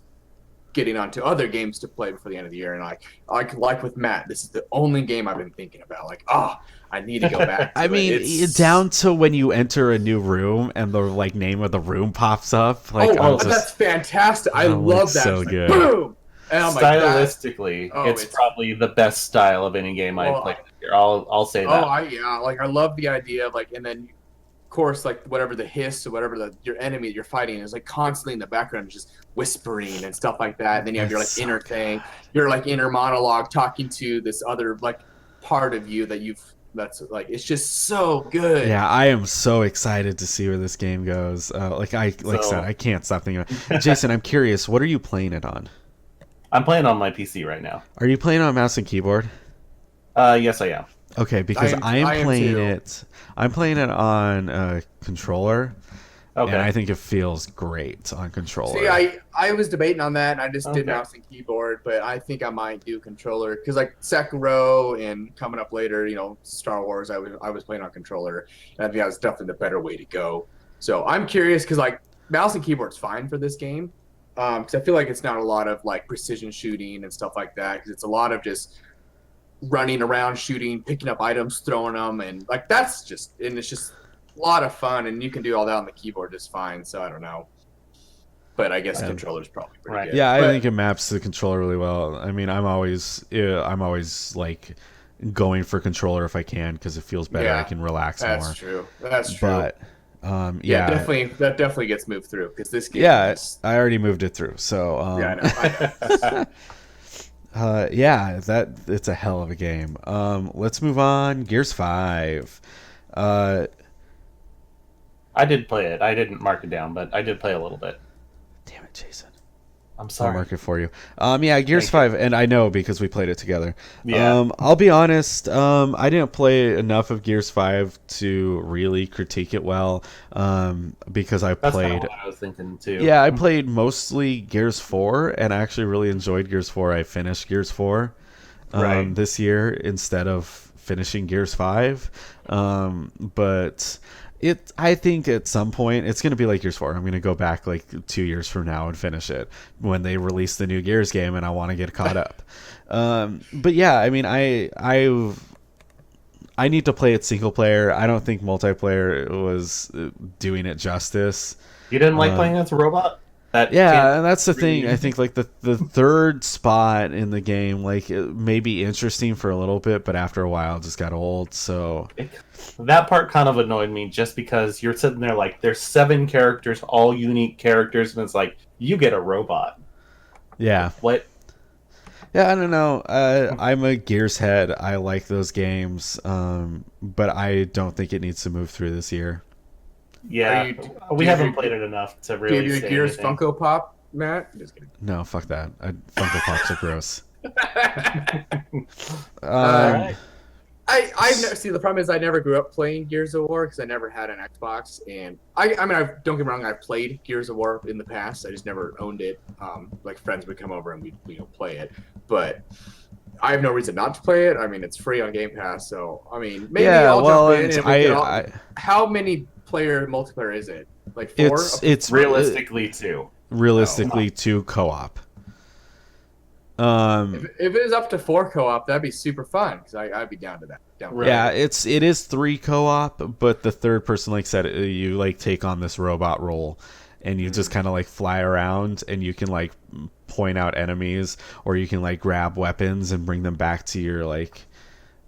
getting onto other games to play before the end of the year, and like with Matt, this is the only game I've been thinking about. Like, I need to go back. I mean, down to when you enter a new room and the like name of the room pops up. Like, that's fantastic! I love that. So good. Boom! And stylistically, it's probably the best style of any game I've played this year. I'll say that. I love the idea of like, and then of course like whatever the hiss or whatever your enemy that you're fighting is like constantly in the background just whispering and stuff like that. And then you have your like inner thing, your like inner monologue talking to this other like part of you that's like it's just so good. Yeah, I am so excited to see where this game goes. I said, I can't stop thinking about it. Jason, I'm curious, what are you playing it on? I'm playing on my PC right now. Are you playing on mouse and keyboard? Yes, I am. Okay, because I'm playing it on a controller. Okay. And I think it feels great on controller. See, I was debating on that, and I just did mouse and keyboard, but I think I might do controller because like Sekiro and coming up later, Star Wars, I was playing on controller, and I think that's definitely the better way to go. So I'm curious because like mouse and keyboard's fine for this game, because I feel like it's not a lot of like precision shooting and stuff like that, because it's a lot of just running around shooting, picking up items, throwing them, and like it's just a lot of fun, and you can do all that on the keyboard just fine. So I don't know, but I guess controller's probably pretty good. Yeah, I think it maps the controller really well. I mean, I'm always like going for controller if I can because it feels better. I can relax more. That's true. But that definitely gets moved through because this game. Yeah, I already moved it through. So I know. It's a hell of a game. Let's move on. Gears 5. I did play it. I didn't mark it down, but I did play a little bit. Damn it, Jason. I'm sorry. I'll mark it for you. Gears 5, and I know because we played it together. Yeah. I'll be honest, I didn't play enough of Gears 5 to really critique it well, because That's kind of what I was thinking too. Yeah, I played mostly Gears 4, and I actually really enjoyed Gears 4. I finished Gears 4 this year instead of finishing Gears 5, but I think at some point it's going to be like Gears 4. I'm going to go back like 2 years from now and finish it when they release the new Gears game, and I want to get caught up. But yeah, I mean, I need to play it single player. I don't think multiplayer was doing it justice. You didn't like playing as a robot? And that's the thing. I think like the third spot in the game, like it may be interesting for a little bit, but after a while it just got old. So that part kind of annoyed me just because you're sitting there like there's 7 characters, all unique characters, and it's like you get a robot. Yeah. What? Yeah, I don't know. I'm a Gears head. I like those games, but I don't think it needs to move through this year. Yeah, we haven't played it enough to really. Do you Gears anything. Funko Pop, Matt? Just kidding. No, fuck that. Funko Pops are gross. All right. I've never see the problem is I never grew up playing Gears of War because I never had an Xbox, and I mean don't get me wrong, I've played Gears of War in the past. I just never owned it. Like friends would come over and we'd play it, but I have no reason not to play it. I mean, it's free on Game Pass, so I mean, maybe I'll jump in and we can all, how many player multiplayer is it? Like 4? It's realistically 2. Realistically 2 co-op. If it is up to 4 co-op, that'd be super fun because I'd be down to that. Yeah, it is 3 co-op, but the third person, like said, you like take on this robot role, and you just kind of like fly around, and you can like point out enemies, or you can like grab weapons and bring them back to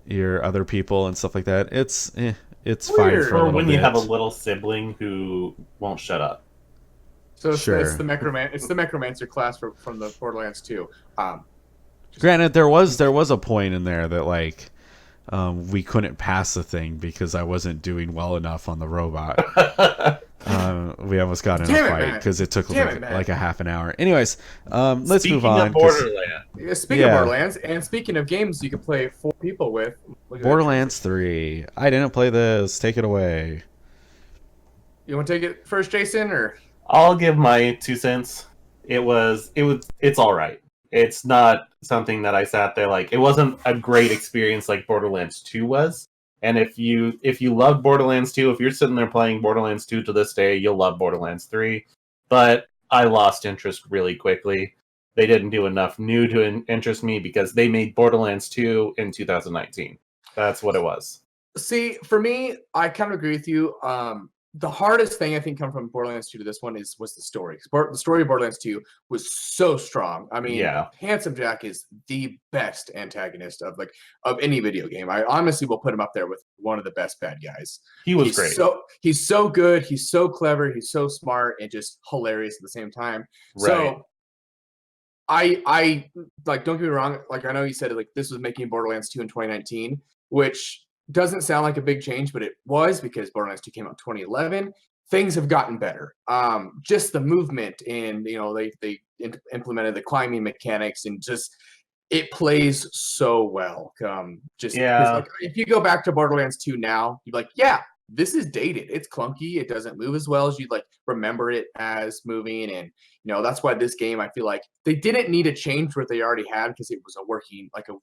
your other people and stuff like that. It's fine for a little when bit. You have a little sibling who won't shut up. So it's the Necromancer class from the Borderlands 2. Granted, there was a point in there that like we couldn't pass the thing because I wasn't doing well enough on the robot. We almost got in a fight because it took like a half an hour. Anyways, let's move on. Speaking of Borderlands, and speaking of games you can play 4 people with. Borderlands 3. I didn't play this. Take it away. You want to take it first, Jason, or? I'll give my 2 cents. It's all right. It's not something that I sat there like. It wasn't a great experience like Borderlands 2 was. And if you love Borderlands 2, if you're sitting there playing Borderlands 2 to this day, you'll love Borderlands 3. But I lost interest really quickly. They didn't do enough new to interest me because they made Borderlands 2 in 2019. That's what it was. See, for me, I kind of agree with you. The hardest thing I think coming from Borderlands 2 to this one was the story. The story of Borderlands 2 was so strong. I mean, Handsome Jack is the best antagonist of any video game. I honestly will put him up there with one of the best bad guys. He's great. He's so good. He's so clever. He's so smart and just hilarious at the same time. Right. So I like, don't get me wrong. Like, I know you said like this was making Borderlands 2 in 2019, which doesn't sound like a big change, but it was because Borderlands 2 came out in 2011. Things have gotten better. Just the movement, and they implemented the climbing mechanics, and just it plays so well. If you go back to Borderlands 2 now, you're like, yeah, this is dated. It's clunky. It doesn't move as well as you'd like remember it as moving, and that's why this game, I feel like they didn't need a change what they already had because it was a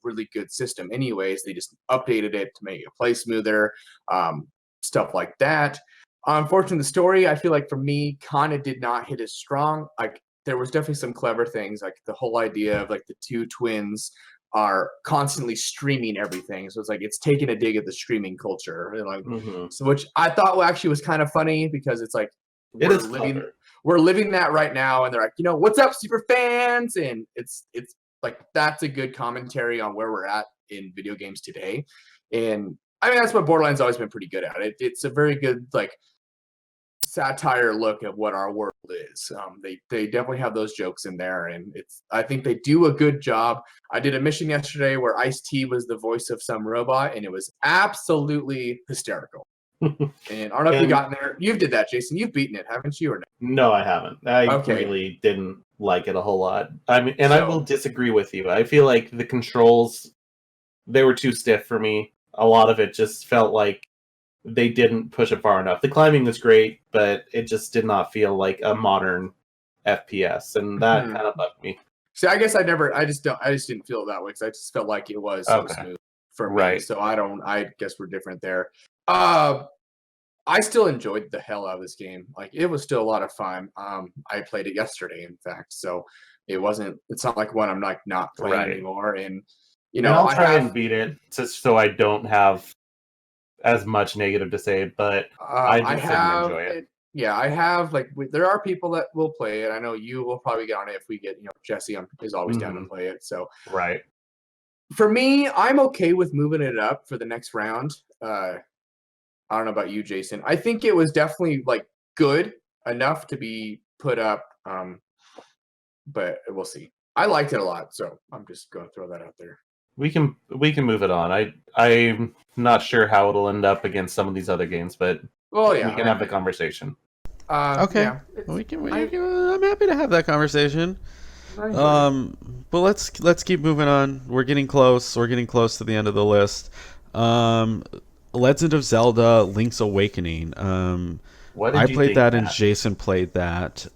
really good system anyways. They just updated it to make it play smoother, stuff like that. Unfortunately, the story, I feel like for me, kind of did not hit as strong. Like, there was definitely some clever things, like the whole idea of like the 2 twins are constantly streaming everything. So it's like it's taking a dig at the streaming culture, and so which I thought actually was kind of funny because it's like we're living that right now, and they're like, what's up, super fans? And it's like that's a good commentary on where we're at in video games today. And I mean that's what Borderlands always been pretty good at. It's a very good like satire look at what our world is. They definitely have those jokes in there, and I think they do a good job. I did a mission yesterday where Ice-T was the voice of some robot, and it was absolutely hysterical. And I don't know if you got in there. You've did that, Jason. You've beaten it, haven't you? Or no? No, I haven't. I really didn't like it a whole lot. I mean, and I will disagree with you. I feel like the controls, they were too stiff for me. A lot of it just felt like they didn't push it far enough. The climbing was great, but it just did not feel like a modern FPS, and that kind of bugged me. See, I guess I just didn't feel it that way because I just felt like it was so smooth for me. Right. So I guess we're different there. I still enjoyed the hell out of this game. Like, it was still a lot of fun. I played it yesterday, in fact, so it's not like one I'm like not playing anymore. And I'll try and beat it just so I don't have as much negative to say, but I do enjoy it. Yeah, I have there are people that will play it. I know you will probably get on it if we get Jesse is always down to play it. So right. For me, I'm okay with moving it up for the next round. I don't know about you, Jason. I think it was definitely good enough to be put up, but we'll see. I liked it a lot, so I'm just going to throw that out there. We can move it on. I'm not sure how it'll end up against some of these other games, but we can have the conversation. Okay, yeah, I'm happy to have that conversation. But let's keep moving on. We're getting close. We're getting close to the end of the list. Um, Legend of Zelda: Link's Awakening. What did I you played think that, and Jason played that.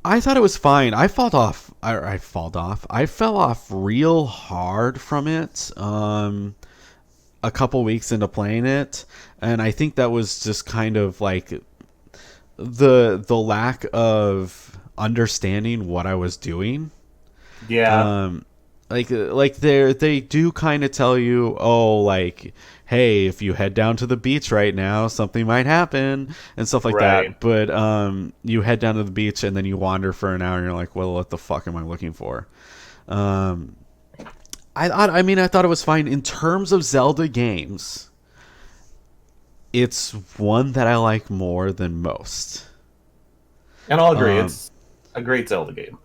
I thought it was fine. I fell off. I fell off real hard from it. A couple weeks into playing it, and I think that was just kind of like the lack of understanding what I was doing. Yeah. Like they do kind of tell you, oh, like, hey, if you head down to the beach right now, something might happen and stuff like Right. that. But you head down to the beach and then you wander for an hour and you're like, well, what the fuck am I looking for? Um, I thought it was fine in terms of Zelda games. It's one that I like more than most. And I'll agree, Um, it's a great Zelda game.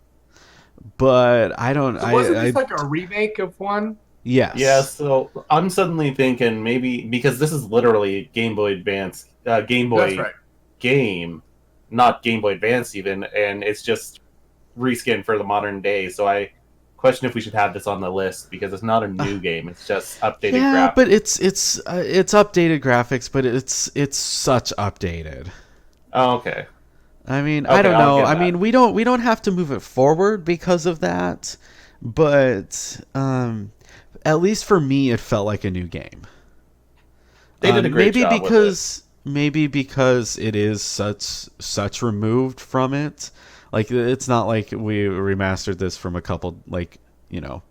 but I don't. So wasn't I this like a remake of one? Yeah, yes. so I'm suddenly thinking maybe because this is literally Game Boy Advance, Game That's Boy right. game, not Game Boy Advance even, and it's just reskin for the modern day. So I question if we should have this on the list because it's not a new game; it's just updated Yeah, graphics. but it's updated graphics, but it's such updated. Oh, okay, I mean, I okay, don't I'll know. get I that. mean, we don't have to move it forward because of that, but at least for me, it felt like a new game. They did a great Maybe job with it. because it is such removed from it. Like it's not like we remastered this from a couple like you know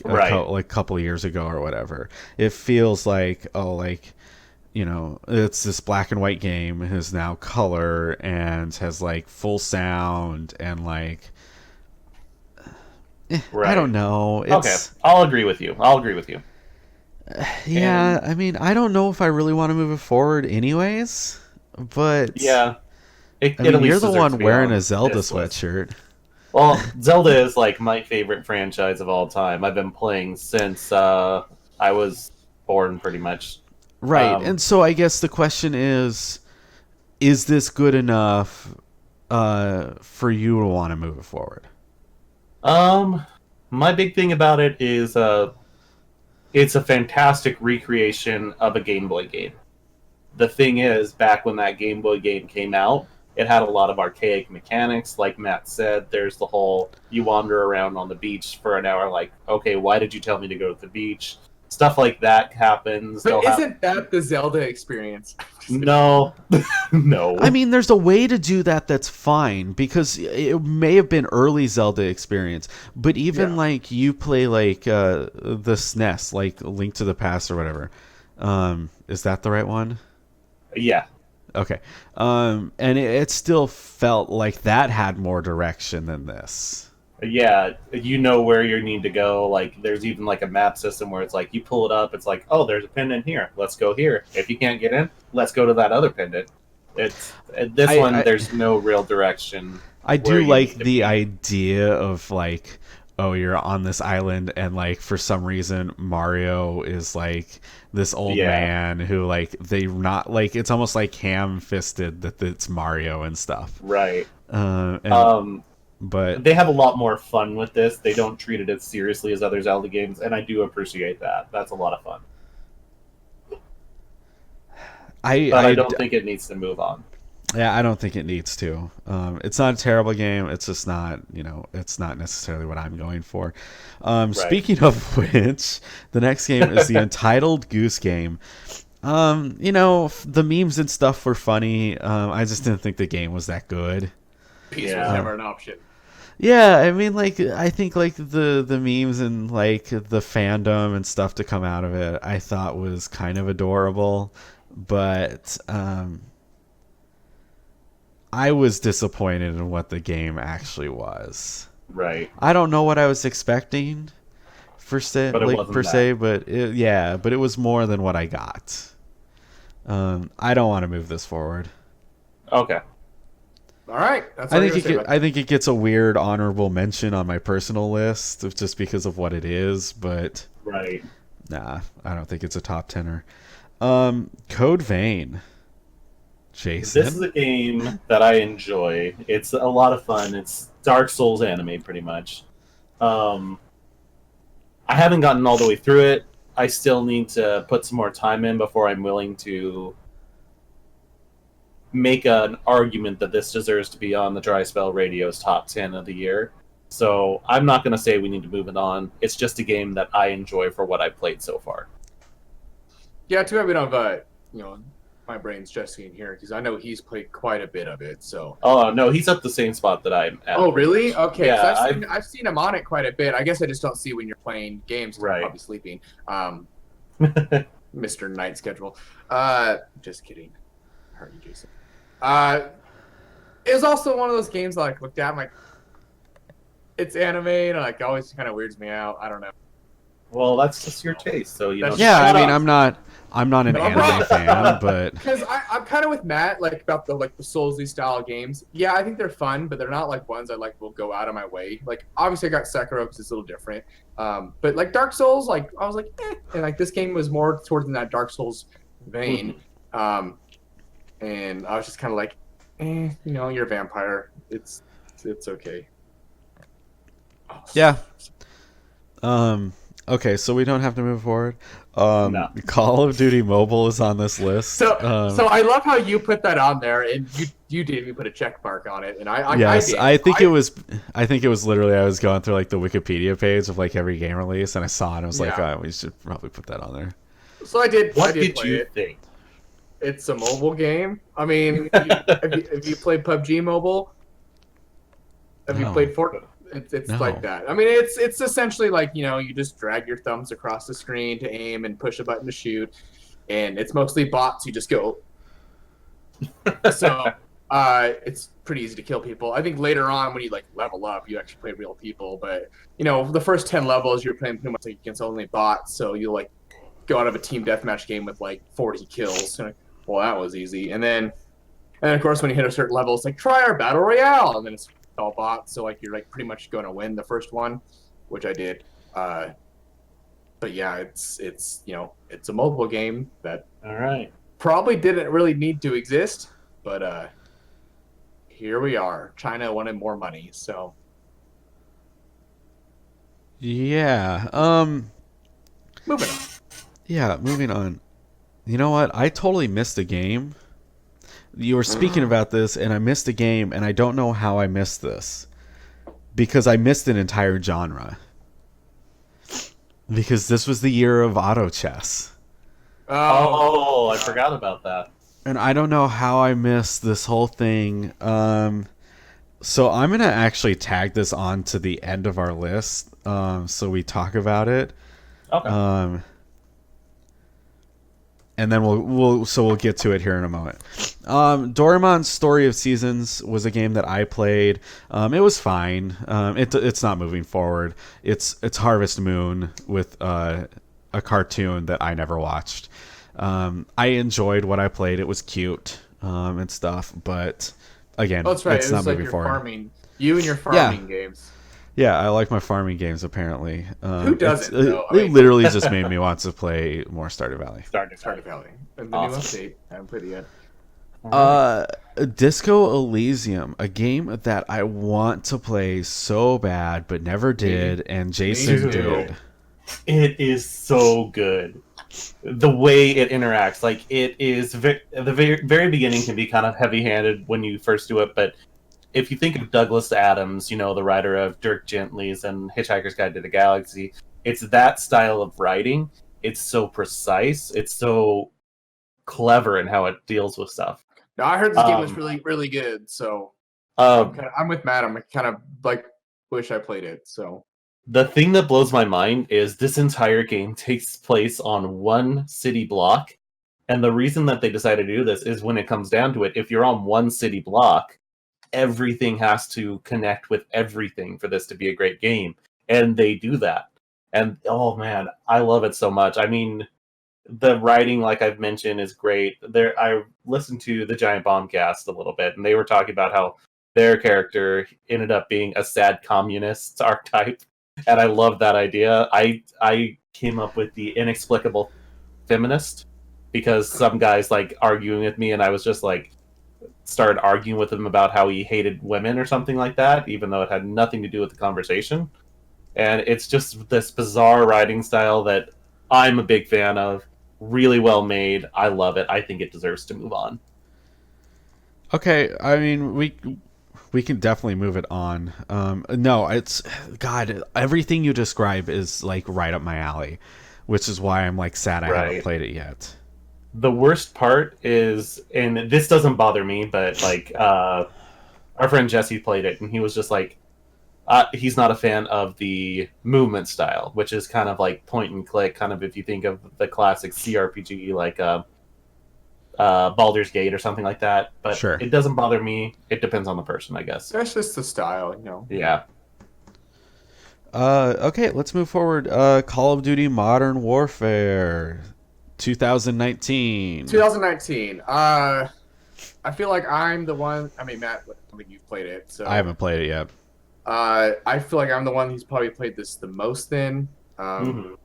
Right, like couple years ago or whatever. It feels like it's this black and white game is now color and has like full sound and like I right. don't know. Okay, It's I'll agree with you. I'll agree with you. yeah. And I mean, I don't know if I really want to move it forward, anyways. But yeah, I it at mean, you're least the deserves to one be wearing a on Zelda this list. sweatshirt, Well, Zelda is like my favorite franchise of all time. I've been playing since I was born, pretty much. right? Um, And so I guess the question is this good enough for you to want to move it forward? um, my big thing about it is it's a fantastic recreation of a Game Boy game. The thing is, back when that Game Boy game came out, it had a lot of archaic mechanics. Like Matt said, there's the whole you wander around on the beach for an hour, like, okay, why did you tell me to go to the beach? Stuff like that happens. But They'll have isn't that the Zelda experience? no, I no, mean, there's a way to do that that's fine because it may have been early Zelda experience, but even Yeah. like you play like the SNES, like Link to the Past or whatever. Is that the right one? yeah, Okay. And it still felt like that had more direction than this. yeah. You know where you need to go. Like, there's even like a map system where it's like you pull it up. It's like, oh, there's a pendant here. Let's go here. If you can't get in, let's go to that other pendant. It's this one. I There's no real direction I where do you like need to the be. idea of like, oh, you're on this island and like for some reason Mario is like this old Yeah, man who like they not like it's almost like ham-fisted that it's Mario and stuff. right. And Um, but they have a lot more fun with this. They don't treat it as seriously as other Zelda games, and I do appreciate that. That's a lot of fun. I But I I don't think it needs to move on. yeah, I don't think it needs to. It's not a terrible game. It's just not, it's not necessarily what I'm going for. Right. Speaking of which, the next game is the Entitled Goose Game. The memes and stuff were funny. I just didn't think the game was that good. Peace Yeah. was never an option. Yeah, I mean, like, I think like the memes and like the fandom and stuff to come out of it, I thought was kind of adorable, but I was disappointed in what the game actually was. Right. I don't know what I was expecting But it wasn't per that. se, but but it was more than what I got. I don't want to move this forward. Okay. All right, that's all you're gonna say about I think it gets a weird honorable mention on my personal list just because of what it is, but Right. nah, I don't think it's a top tenner. Code Vein, Jason. This is a game that I enjoy. It's a lot of fun. It's Dark Souls anime, pretty much. I haven't gotten all the way through it. I still need to put some more time in before I'm willing to make an argument that this deserves to be on the Dry Spell Radio's top 10 of the year. So I'm not going to say we need to move it on. It's just a game that I enjoy for what I've played so far. Yeah, too bad we don't have, my brain's Jesse in here, because I know he's played quite a bit of it, so... Oh, no, he's at the same spot that I'm at. Oh, really? Okay, Yeah, I've seen him on it quite a bit. I guess I just don't see when you're playing games, 'cause Right. I'm probably sleeping. Mr. Night Schedule. Just kidding. I heard you, Jason. It was also one of those games I looked at, I'm like, it's anime, and it always kind of weirds me out. I don't know. Well, that's just your taste, so you know. Yeah, I shut mean, up. I'm not an No, anime fan, but Because I'm kind of with Matt, about the Soulsy style games. Yeah, I think they're fun, but they're not ones I will go out of my way. Obviously I got Sekiro because it's a little different. But Dark Souls, I was eh. And this game was more towards in that Dark Souls vein. And I was just kind of you're a vampire. It's okay. Oh, yeah. Okay, so we don't have to move forward. No. Call of Duty Mobile is on this list. So I love how you put that on there, and you didn't even put a check mark on it, and I yes, did. I think it was literally I was going through the Wikipedia page of every game release, and I saw it, and I was Yeah. we should probably put that on there. So I did. What I did did play you it. think? It's a mobile game. I mean, if you played PUBG Mobile, have you No. played Fortnite? It's No. like that. I mean, it's essentially you just drag your thumbs across the screen to aim and push a button to shoot, and it's mostly bots. You just go. So it's pretty easy to kill people. I think later on when you level up, you actually play real people. But the first 10 levels you're playing pretty much against only bots. So you go out of a team deathmatch game with 40 kills. Well, that was easy. And then of course when you hit a certain level, it's try our battle royale, and then it's all bots. So you're pretty much going to win the first one, which I did. But yeah, it's it's a mobile game that All right. probably didn't really need to exist, but here we are. China wanted more money, so Yeah. moving on. Yeah, moving on. You know what? I totally missed a game. You were speaking about this, and I missed a game, and I don't know how I missed this. Because I missed an entire genre. Because this was the year of auto chess. Oh, I forgot about that. And I don't know how I missed this whole thing. So I'm going to actually tag this on to the end of our list, so we talk about it. Okay. And then we'll get to it here in a moment. Doraemon's Story of Seasons was a game that I played. It was fine. It's not moving forward. It's Harvest Moon with a cartoon that I never watched. I enjoyed what I played. It was cute and stuff, but again, Oh, that's right. it's It not was moving your forward. farming. You and your farming games. Yeah, I like my farming games, apparently. Who doesn't, though? It literally just made me want to play more Stardew Valley. Stardew Valley. And the new update. I haven't played it yet. Disco Elysium, a game that I want to play so bad, but never did, and Jason too. did. It is so good. The way it interacts, it is the very beginning can be kind of heavy-handed when you first do it, but if you think of Douglas Adams, the writer of Dirk Gently's and Hitchhiker's Guide to the Galaxy, it's that style of writing. It's so precise. It's so clever in how it deals with stuff. No, I heard this game was really, really good. So Um, I'm with Matt. I'm kind of wish I played it. So The thing that blows my mind is this entire game takes place on one city block. And the reason that they decided to do this is when it comes down to it, if you're on one city block, everything has to connect with everything for this to be a great game. And they do that. And oh man, I love it so much. I mean, the writing, like I've mentioned, is great. I listened to the Giant Bombcast a little bit, and they were talking about how their character ended up being a sad communist archetype. And I love that idea. I came up with the inexplicable feminist because some guys arguing with me, and I was just started arguing with him about how he hated women or something like that, even though it had nothing to do with the conversation. And it's just this bizarre writing style that I'm a big fan of. Really well made. I love it. I think it deserves to move on. Okay, I mean we can definitely move it on. No, it's God. Everything you describe is like right up my alley, which is why I'm like sad I haven't Right. played it yet. The worst part is, and this doesn't bother me, but like our friend Jesse played it, and he was just like, he's not a fan of the movement style, which is kind of like point and click, kind of if you think of the classic CRPG like Baldur's Gate or something like that. But Sure. it doesn't bother me. It depends on the person, I guess. That's just the style, you know. Yeah. Okay, let's move forward. Call of Duty Modern Warfare 2019. 2019. I feel like I'm the one. I mean, Matt, I don't think you've played it, so I haven't played it yet. I feel like I'm the one who's probably played this the most. Then, Mhm.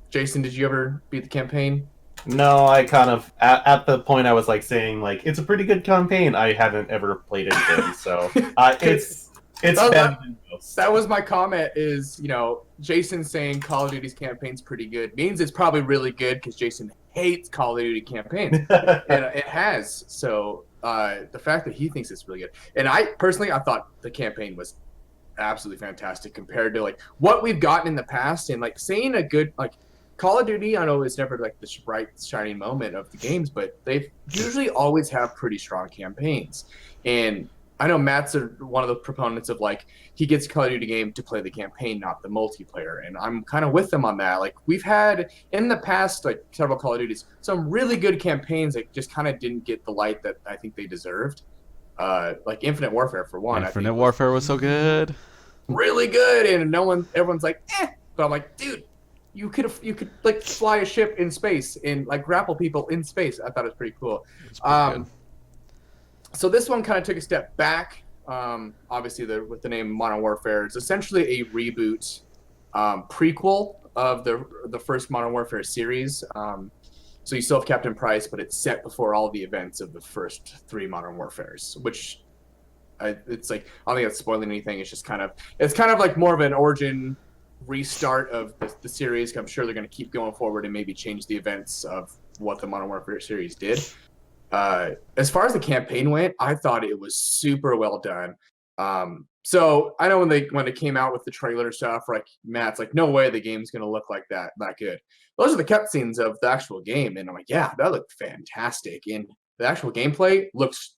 Jason, did you ever beat the campaign? No, I kind of at the point I was like saying like it's a pretty good campaign. I haven't ever played it again, so it's That- better than most. That was my comment. Is Jason saying Call of Duty's campaign's pretty good means it's probably really good because Jason hates Call of Duty campaign, and it has. So the fact that he thinks it's really good, and I personally I thought the campaign was absolutely fantastic compared to like what we've gotten in the past, and like saying a good like Call of Duty. I know it's never like this bright shining moment of the games, but they usually always have pretty strong campaigns. And I know Matt's one of the proponents of like he gets Call of Duty game to play the campaign, not the multiplayer, and I'm kind of with them on that. Like we've had in the past like several Call of Duties some really good campaigns that just kind of didn't get the light that I think they deserved. Like Infinite Warfare for one. Infinite Warfare was so good. Really good, and everyone's like, but I'm like, dude, you could like fly a ship in space and like grapple people in space. I thought it was pretty cool. It's pretty good. So this one kind of took a step back. Obviously, with the name Modern Warfare, it's essentially a reboot, prequel of the first Modern Warfare series. So you still have Captain Price, but it's set before all the events of the first three Modern Warfares, which it's like I don't think that's spoiling anything. It's kind of like more of an origin restart of the series. I'm sure they're going to keep going forward and maybe change the events of what the Modern Warfare series did. As far as the campaign went, I thought it was super well done. So I know when it came out with the trailer stuff, like Matt's like, no way the game's going to look like that good. Those are the cutscenes of the actual game, and I'm like, yeah, that looked fantastic. And the actual gameplay looks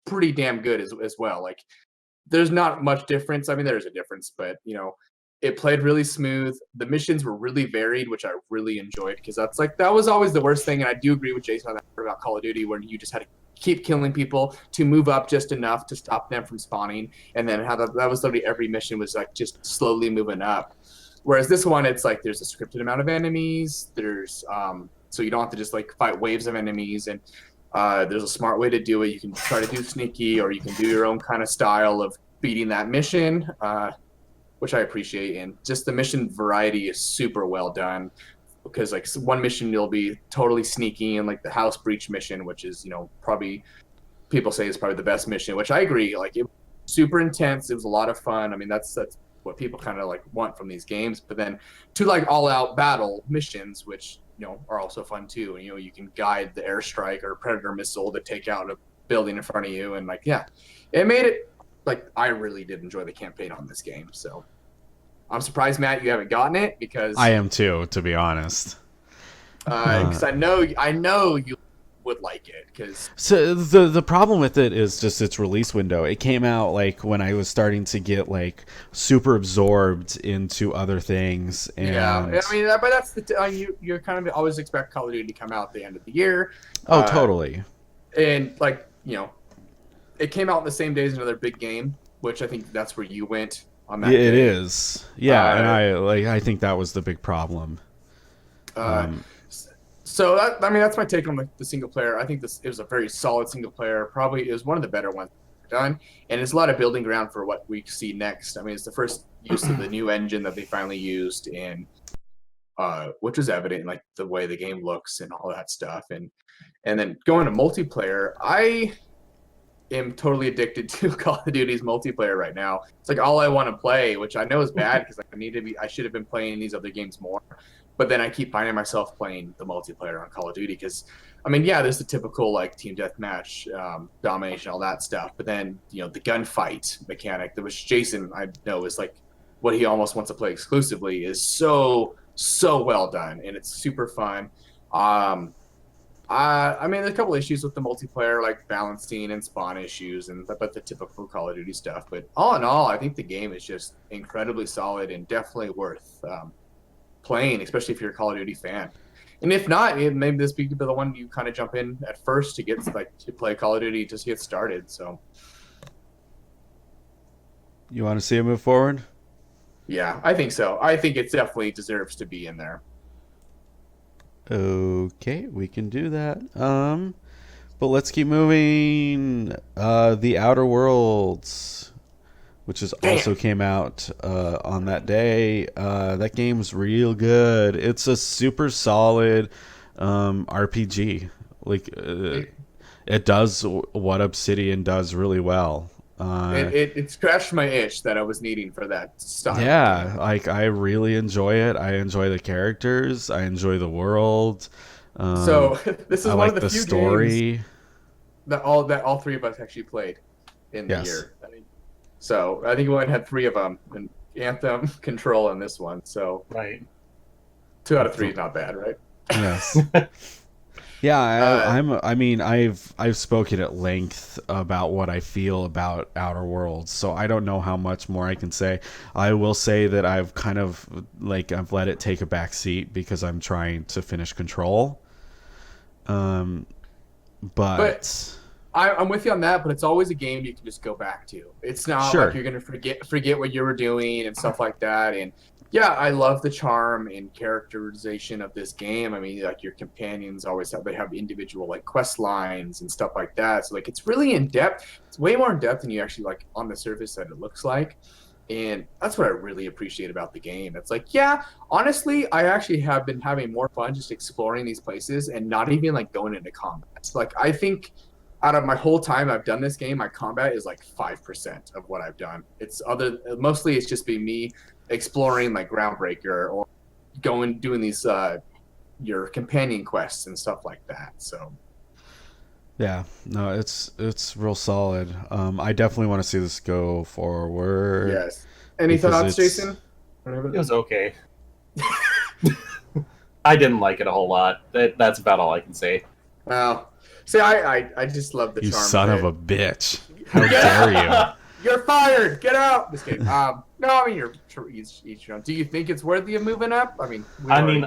pretty damn good as well. Like there's not much difference. I mean, there's a difference, but it played really smooth. The missions were really varied, which I really enjoyed because that was always the worst thing. And I do agree with Jason on that part about Call of Duty, where you just had to keep killing people to move up just enough to stop them from spawning, and then how that was literally every mission was like just slowly moving up. Whereas this one, it's like there's a scripted amount of enemies. There's so you don't have to just like fight waves of enemies, and there's a smart way to do it. You can try to do sneaky, or you can do your own kind of style of beating that mission, which I appreciate. And just the mission variety is super well done because like one mission you'll be totally sneaky, and like the house breach mission, which is probably people say is probably the best mission, which I agree. Like it was super intense. It was a lot of fun. I mean that's what people kind of like want from these games. But then to like all out battle missions, which are also fun too. And you can guide the airstrike or predator missile to take out a building in front of you, and like it made it like I really did enjoy the campaign on this game. So I'm surprised, Matt, you haven't gotten it because I am too, to be honest. Because I know you would like it because So the problem with it is just its release window. It came out like when I was starting to get like super absorbed into other things, and I mean, but that's you kind of always expect Call of Duty to come out at the end of the year. Oh, totally. And like it came out in the same day as another big game, which I think that's where you went on that. Yeah, it day. is. Yeah, and I think that was the big problem. So that's my take on the single player. I think it was a very solid single player. Probably it was one of the better ones done, and it's a lot of building ground for what we see next. I mean, it's the first use of the new engine that they finally used, and which was evident in like the way the game looks and all that stuff. And then going to multiplayer, am totally addicted to Call of Duty's multiplayer right now. It's like all I want to play, which I know is bad because I should have been playing these other games more. But then I keep finding myself playing the multiplayer on Call of Duty because, I mean, yeah, there's the typical like team deathmatch, domination, all that stuff. But then the gunfight mechanic, which Jason I know is like what he almost wants to play exclusively, is so well done and it's super fun. I mean, there's a couple issues with the multiplayer, like balancing and spawn issues, but the typical Call of Duty stuff. But all in all, I think the game is just incredibly solid and definitely worth playing, especially if you're a Call of Duty fan. And if not, maybe this be the one you kind of jump in at first to get to play Call of Duty just to get started. So, You want to see it move forward? yeah, I think so. I think it definitely deserves to be in there. Okay, we can do that. But let's keep moving. The Outer Worlds, which also came out on that day. That game's real good. It's a super solid RPG. Like it does what Obsidian does really well. It scratched my itch that I was needing for that style. Yeah, like I really enjoy it. I enjoy the characters. I enjoy the world. So this is I one like of the few story. games that all three of us actually played in the year. So I think we only had 3 of them, and Anthem, Control, and this one. So Right. 2 out of 3 is not bad, right? Yes. Yeah, I mean, I've spoken at length about what I feel about Outer Worlds, so I don't know how much more I can say. I will say that I've kind of I've let it take a back seat because I'm trying to finish Control. But I'm with you on that, but it's always a game you can just go back to. It's not like you're gonna forget what you were doing and stuff like that. And yeah, I love the charm and characterization of this game. I mean, like your companions always have individual like quest lines and stuff like that. So like it's really in depth. It's way more in depth than you actually like on the surface that it looks like. And that's what I really appreciate about the game. It's like, yeah, honestly, I actually have been having more fun just exploring these places and not even like going into combat. It's like I think out of my whole time I've done this game, my combat is like 5% of what I've done. Mostly it's just been me exploring like Groundbreaker or doing these your companion quests and stuff like that. So yeah, no, it's real solid. I definitely want to see this go forward. Yes. Any thoughts, Jason? It was okay. I didn't like it a whole lot. That's about all I can say. Well, see, I just love the You charm. son of a bitch! How dare you? You're fired. Get out. Just kidding. No, I mean you're each your own. Do you think it's worthy of moving up? I mean,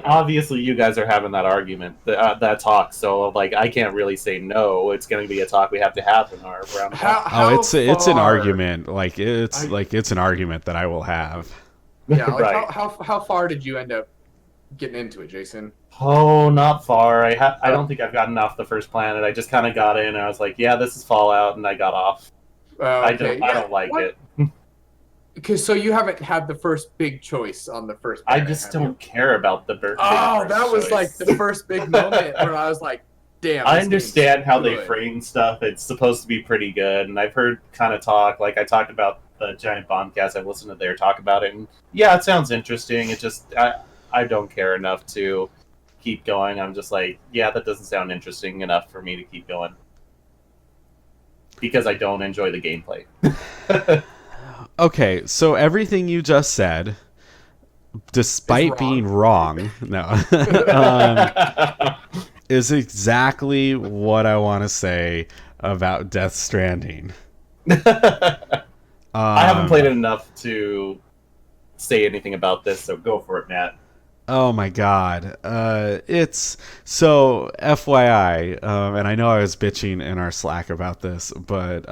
obviously you guys are having that argument, that talk. So like, I can't really say no. It's going to be a talk we have to have in our round. It's an argument. Like it's an argument that I will have. Yeah. Like Right. How far did you end up getting into it, Jason? Oh, not far. I don't think I've gotten off the first planet. I just kind of got in, and I was like, yeah, this is Fallout, and I got off. Okay. I don't like it. Because so you haven't had the first big choice on the first I planet, just have you? don't care about the bird. Oh, that was like the first big moment where I was like, damn. I this understand game's how they good. frame stuff. It's supposed to be pretty good, and I've heard kind of talk. Like I talked about the Giant Bombcast. I've listened to their talk about it, and yeah, it sounds interesting. It just I don't care enough to keep going. I'm just like, yeah, that doesn't sound interesting enough for me to keep going because I don't enjoy the gameplay. Okay, so everything you just said, despite being wrong, is exactly what I want to say about Death Stranding. I haven't played it enough to say anything about this, so go for it, Matt. Oh my god. It's so FYI, and I know I was bitching in our Slack about this, but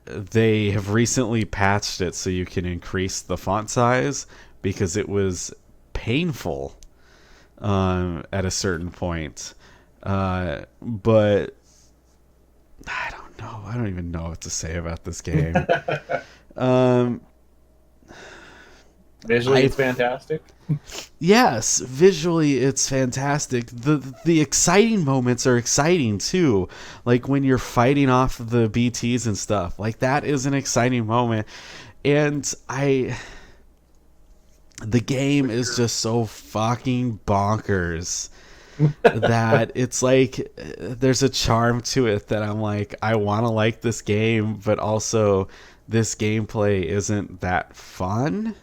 they have recently patched it so you can increase the font size because it was painful at a certain point. But I don't know. I don't even know what to say about this game. Visually, it's fantastic. Yes, visually it's fantastic. The exciting moments are exciting too. Like when you're fighting off the BTs and stuff. Like that is an exciting moment. And the game is just so fucking bonkers that it's like there's a charm to it that I'm like, I want to like this game, but also this gameplay isn't that fun.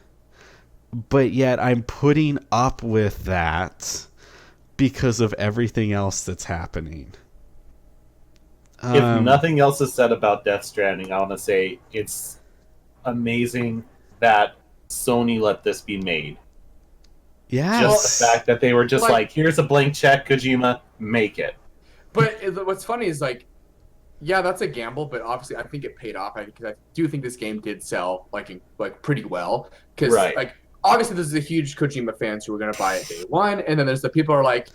But yet I'm putting up with that because of everything else that's happening. If nothing else is said about Death Stranding, I want to say it's amazing that Sony let this be made. Yes. Just the fact that they were just like, here's a blank check, Kojima, make it. But what's funny is like, yeah, that's a gamble, but obviously I think it paid off because I do think this game did sell like pretty well. Because like obviously this is a huge Kojima fans who are gonna buy it day one, and then there's the people who are like,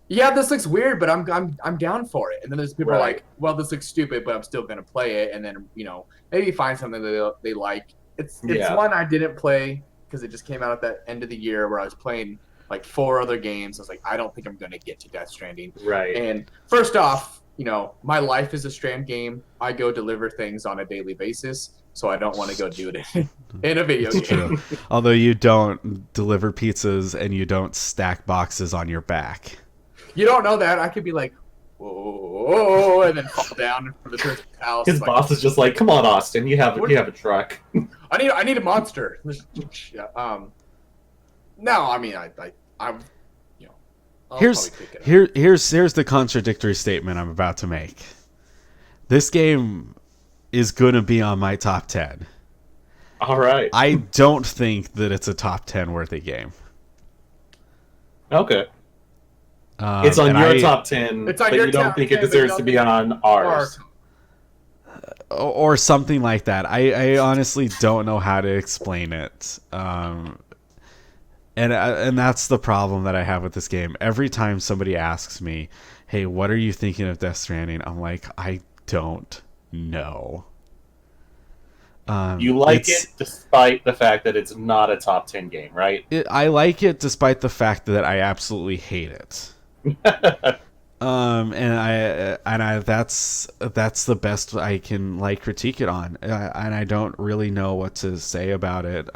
yeah, this looks weird, but I'm down for it. And then there's people who are like, well, this looks stupid, but I'm still gonna play it. And then maybe find something that they like. It's one I didn't play because it just came out at that end of the year where I was playing like 4 other games. I was like, I don't think I'm gonna get to Death Stranding. Right. And first off, my life is a Strand game. I go deliver things on a daily basis, so I don't want to go do it in a video game. True. Although you don't deliver pizzas and you don't stack boxes on your back. You don't know that. I could be like, whoa, and then fall down from the person's house. His boss is just like, come on, Austin, you have a truck. I need a monster. No, I mean I'm here's the contradictory statement I'm about to make. This game is gonna be on my top 10. All right. I don't think that it's a top 10 worthy game. Okay. It's on your top 10, but you don't think it deserves to be on ours. Or something like that. I honestly don't know how to explain it. And that's the problem that I have with this game. Every time somebody asks me, hey, what are you thinking of Death Stranding? I'm like, I don't know. You like it despite the fact that it's not a top 10 game, right? I like it despite the fact that I absolutely hate it. That's the best I can critique it on, and I don't really know what to say about it.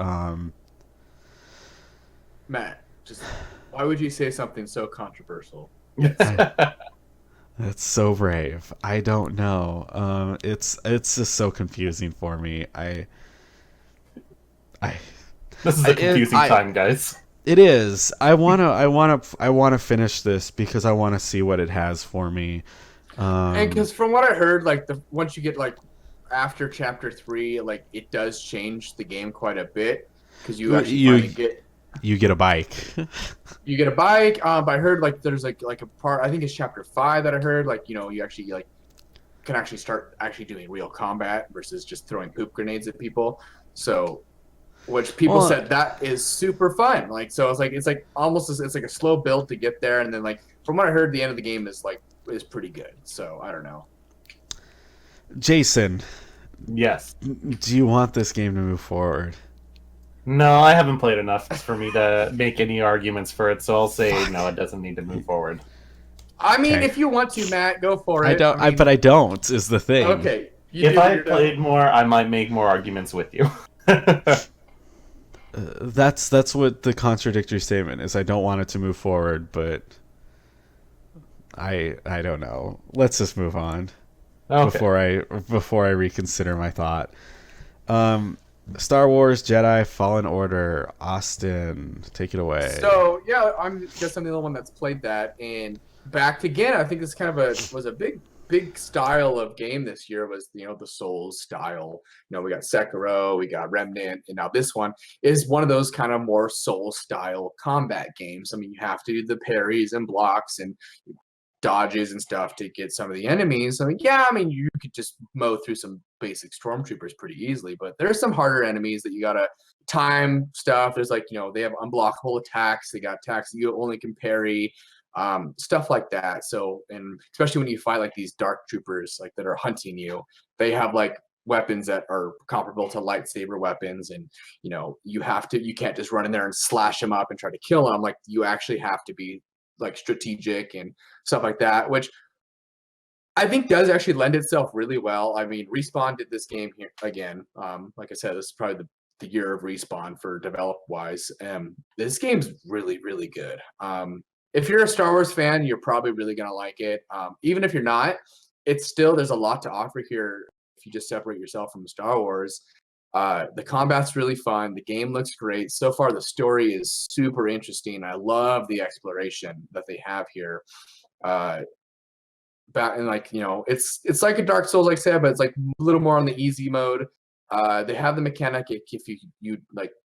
Matt, just why would you say something so controversial? That's so brave. I don't know. It's just so confusing for me. This is a confusing time, guys. It is. I wanna finish this because I want to see what it has for me. And because from what I heard, once you get after chapter 3, it does change the game quite a bit because you get a bike. You get a bike. But I heard there's a part. I think it's chapter 5 that I heard. You actually can actually start doing real combat versus just throwing poop grenades at people. So. Which people said that is super fun. So it's almost it's like a slow build to get there, and then from what I heard, the end of the game is pretty good. So I don't know. Jason. Yes. Do you want this game to move forward? No, I haven't played enough for me to make any arguments for it, so I'll say no, it doesn't need to move forward. I mean, if you want to, Matt, go for it. But I don't, is the thing. Okay. If I played more, I might make more arguments with you. That's what the contradictory statement is. I don't want it to move forward, but I don't know. Let's just move on before I reconsider my thought. Star Wars Jedi Fallen Order. Austin, take it away. So yeah, I'm the only one that's played that, and back again. I think this kind of was a big style of game this year was the Souls style. We got Sekiro, we got Remnant, and now this one is one of those kind of more Soul style combat games. I mean, you have to do the parries and blocks and dodges and stuff to get some of the enemies. You could just mow through some basic stormtroopers pretty easily, but there's some harder enemies that you gotta time stuff. There's they have unblockable attacks. They got attacks that you only can parry. Stuff like that. So, and especially when you fight these dark troopers that are hunting you, they have weapons that are comparable to lightsaber weapons, and you can't just run in there and slash them up and try to kill them. Like, you actually have to be like strategic and stuff like that, which I think does actually lend itself really well. I mean, Respawn did this game here again. Like I said, this is probably the year of Respawn for develop wise. This game's really, really good. If you're a Star Wars fan, you're probably really gonna like it. Even if you're not, it's still, there's a lot to offer here if you just separate yourself from Star Wars. The combat's really fun. The game looks great. So far, the story is super interesting. I love the exploration that they have here. And like, it's like a Dark Souls, like I said, but it's like a little more on the easy mode. They have the mechanic, if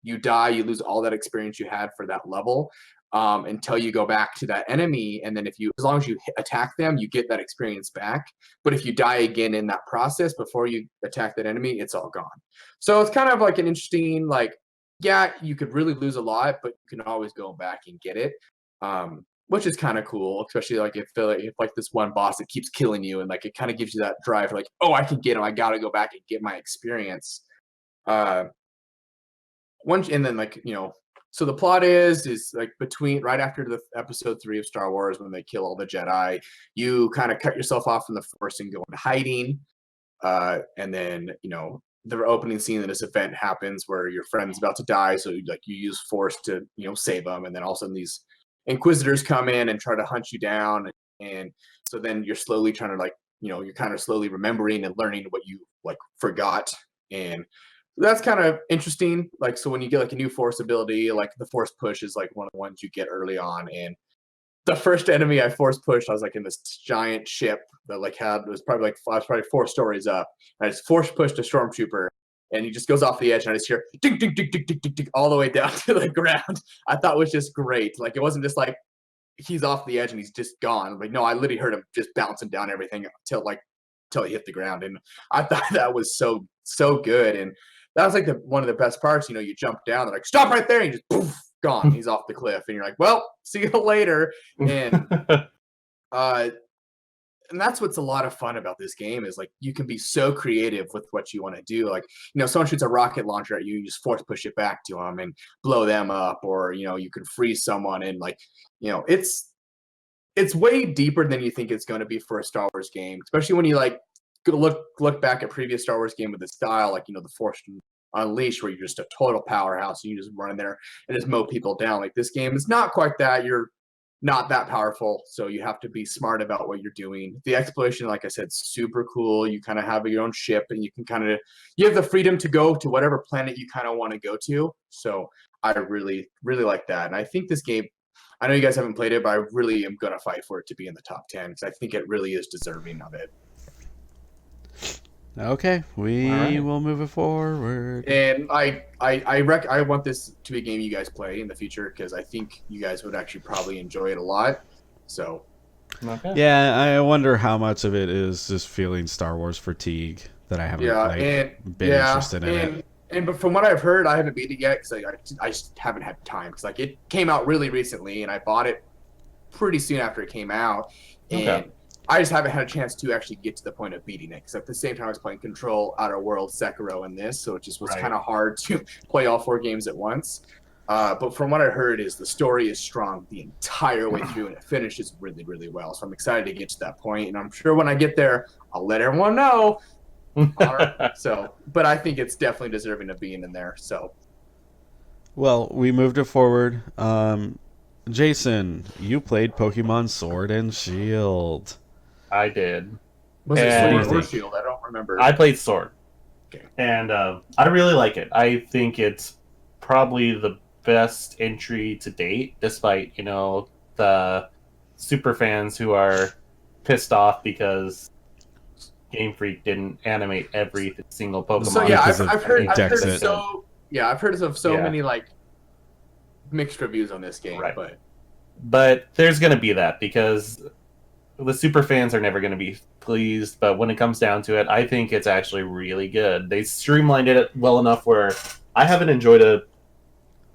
you die, you lose all that experience you had for that level, until you go back to that enemy, and then as long as you attack them, you get that experience back. But if you die again in that process before you attack that enemy, it's all gone. So it's kind of like an interesting, like, yeah, you could really lose a lot, but you can always go back and get it. Which is kind of cool, especially like if like this one boss that keeps killing you, and like it kind of gives you that drive, like, oh, I can get him, I gotta go back and get my experience. And then like, so the plot is like right after the episode 3 of Star Wars, when they kill all the Jedi, you kind of cut yourself off from the Force and go into hiding. And then the opening scene of this event happens where your friend's about to die, so you use Force to save them, and then all of a sudden these Inquisitors come in and try to hunt you down, and so then you're slowly trying to you're kind of slowly remembering and learning what you forgot, and that's kind of interesting. Like, so when you get like a new Force ability, like the Force push is like one of the ones you get early on, and the first enemy I Force pushed, I was like in this giant ship that it was probably 4 stories up, and I just Force pushed a stormtrooper, and he just goes off the edge, and I just hear ding, ding, ding, ding, ding, ding, ding, all the way down to the ground. I thought it was just great. Like, it wasn't just like he's off the edge and he's just gone. Like, no, I literally heard him just bouncing down everything till he hit the ground, and I thought that was so good. And that was like one of the best parts. You jump down, they're like, stop right there, and you just poof, gone. He's off the cliff, and you're like, well, see you later. And that's what's a lot of fun about this game, is like you can be so creative with what you want to do. Like, someone shoots a rocket launcher at you, you just Force push it back to them and blow them up, or you can freeze someone, and it's way deeper than you think it's going to be for a Star Wars game, especially when you look back at previous Star Wars game with the style, the Force Unleashed, where you're just a total powerhouse and you just run in there and just mow people down. Like, this game is not quite that. You're not that powerful, so you have to be smart about what you're doing. The exploration, like I said, super cool. You kind of have your own ship, and you have the freedom to go to whatever planet you kind of want to go to. So I really, really like that. And I think this game, I know you guys haven't played it, but I really am going to fight for it to be in the top 10, because I think it really is deserving of it. Okay, we will move it forward. And I want this to be a game you guys play in the future, because I think you guys would actually probably enjoy it a lot. So, okay. Yeah, I wonder how much of it is just feeling Star Wars fatigue that I haven't been interested in it. But from what I've heard, I haven't beat it yet, because I just haven't had time, because it came out really recently, and I bought it pretty soon after it came out, and I just haven't had a chance to actually get to the point of beating it, because at the same time I was playing Control, Outer Worlds, Sekiro, and this, so it just was kind of hard to play all 4 games at once. But from what I heard, is the story is strong the entire way through, and it finishes really, really well. So I'm excited to get to that point, and I'm sure when I get there, I'll let everyone know. But I think it's definitely deserving of being in there. So, well, we moved it forward. Jason, you played Pokemon Sword and Shield. I did. Was it Sword or Shield? I don't remember. I played Sword. Okay. And I really like it. I think it's probably the best entry to date, despite, the super fans who are pissed off because Game Freak didn't animate every single Pokemon. So yeah, I've heard of so many mixed reviews on this game, but there's going to be that, because the super fans are never going to be pleased, but when it comes down to it, I think it's actually really good. They streamlined it well enough where I haven't enjoyed a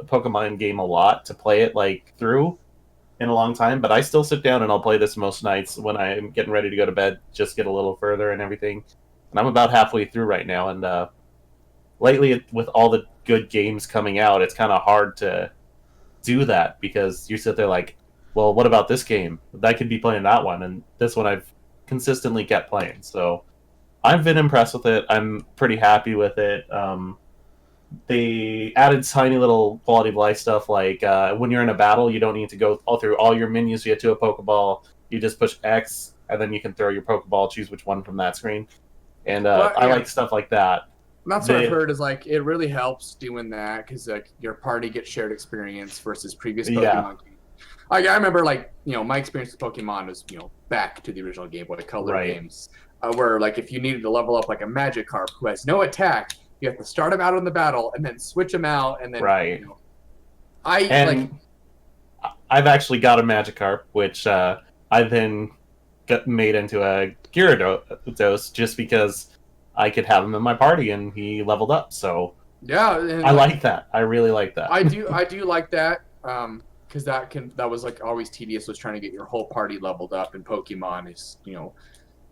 Pokemon game a lot to play it through in a long time, but I still sit down and I'll play this most nights when I'm getting ready to go to bed, just get a little further and everything. and I'm about halfway through right now. And lately, with all the good games coming out, it's kind of hard to do that because you sit there like, well, what about this game? I could be playing that one, and this one I've consistently kept playing. So I've been impressed with it. I'm pretty happy with it. They added tiny little quality of life stuff like when you're in a battle, you don't need to go all through all your menus to get to a Pokeball. You just push X, and then you can throw your Pokeball, choose which one from that screen. And I like stuff like that. That's what I've heard is like it really helps doing that because like your party gets shared experience versus previous Pokemon games. Like I remember like my experience with Pokemon was back to the original Game Boy Color games where like if you needed to level up like a Magikarp who has no attack, you have to start him out in the battle and then switch him out and then I've actually got a Magikarp which I then got made into a Gyarados just because I could have him in my party and he leveled up. So yeah, I like that. I really like that. I do like that because that was like always tedious was trying to get your whole party leveled up. And Pokemon is you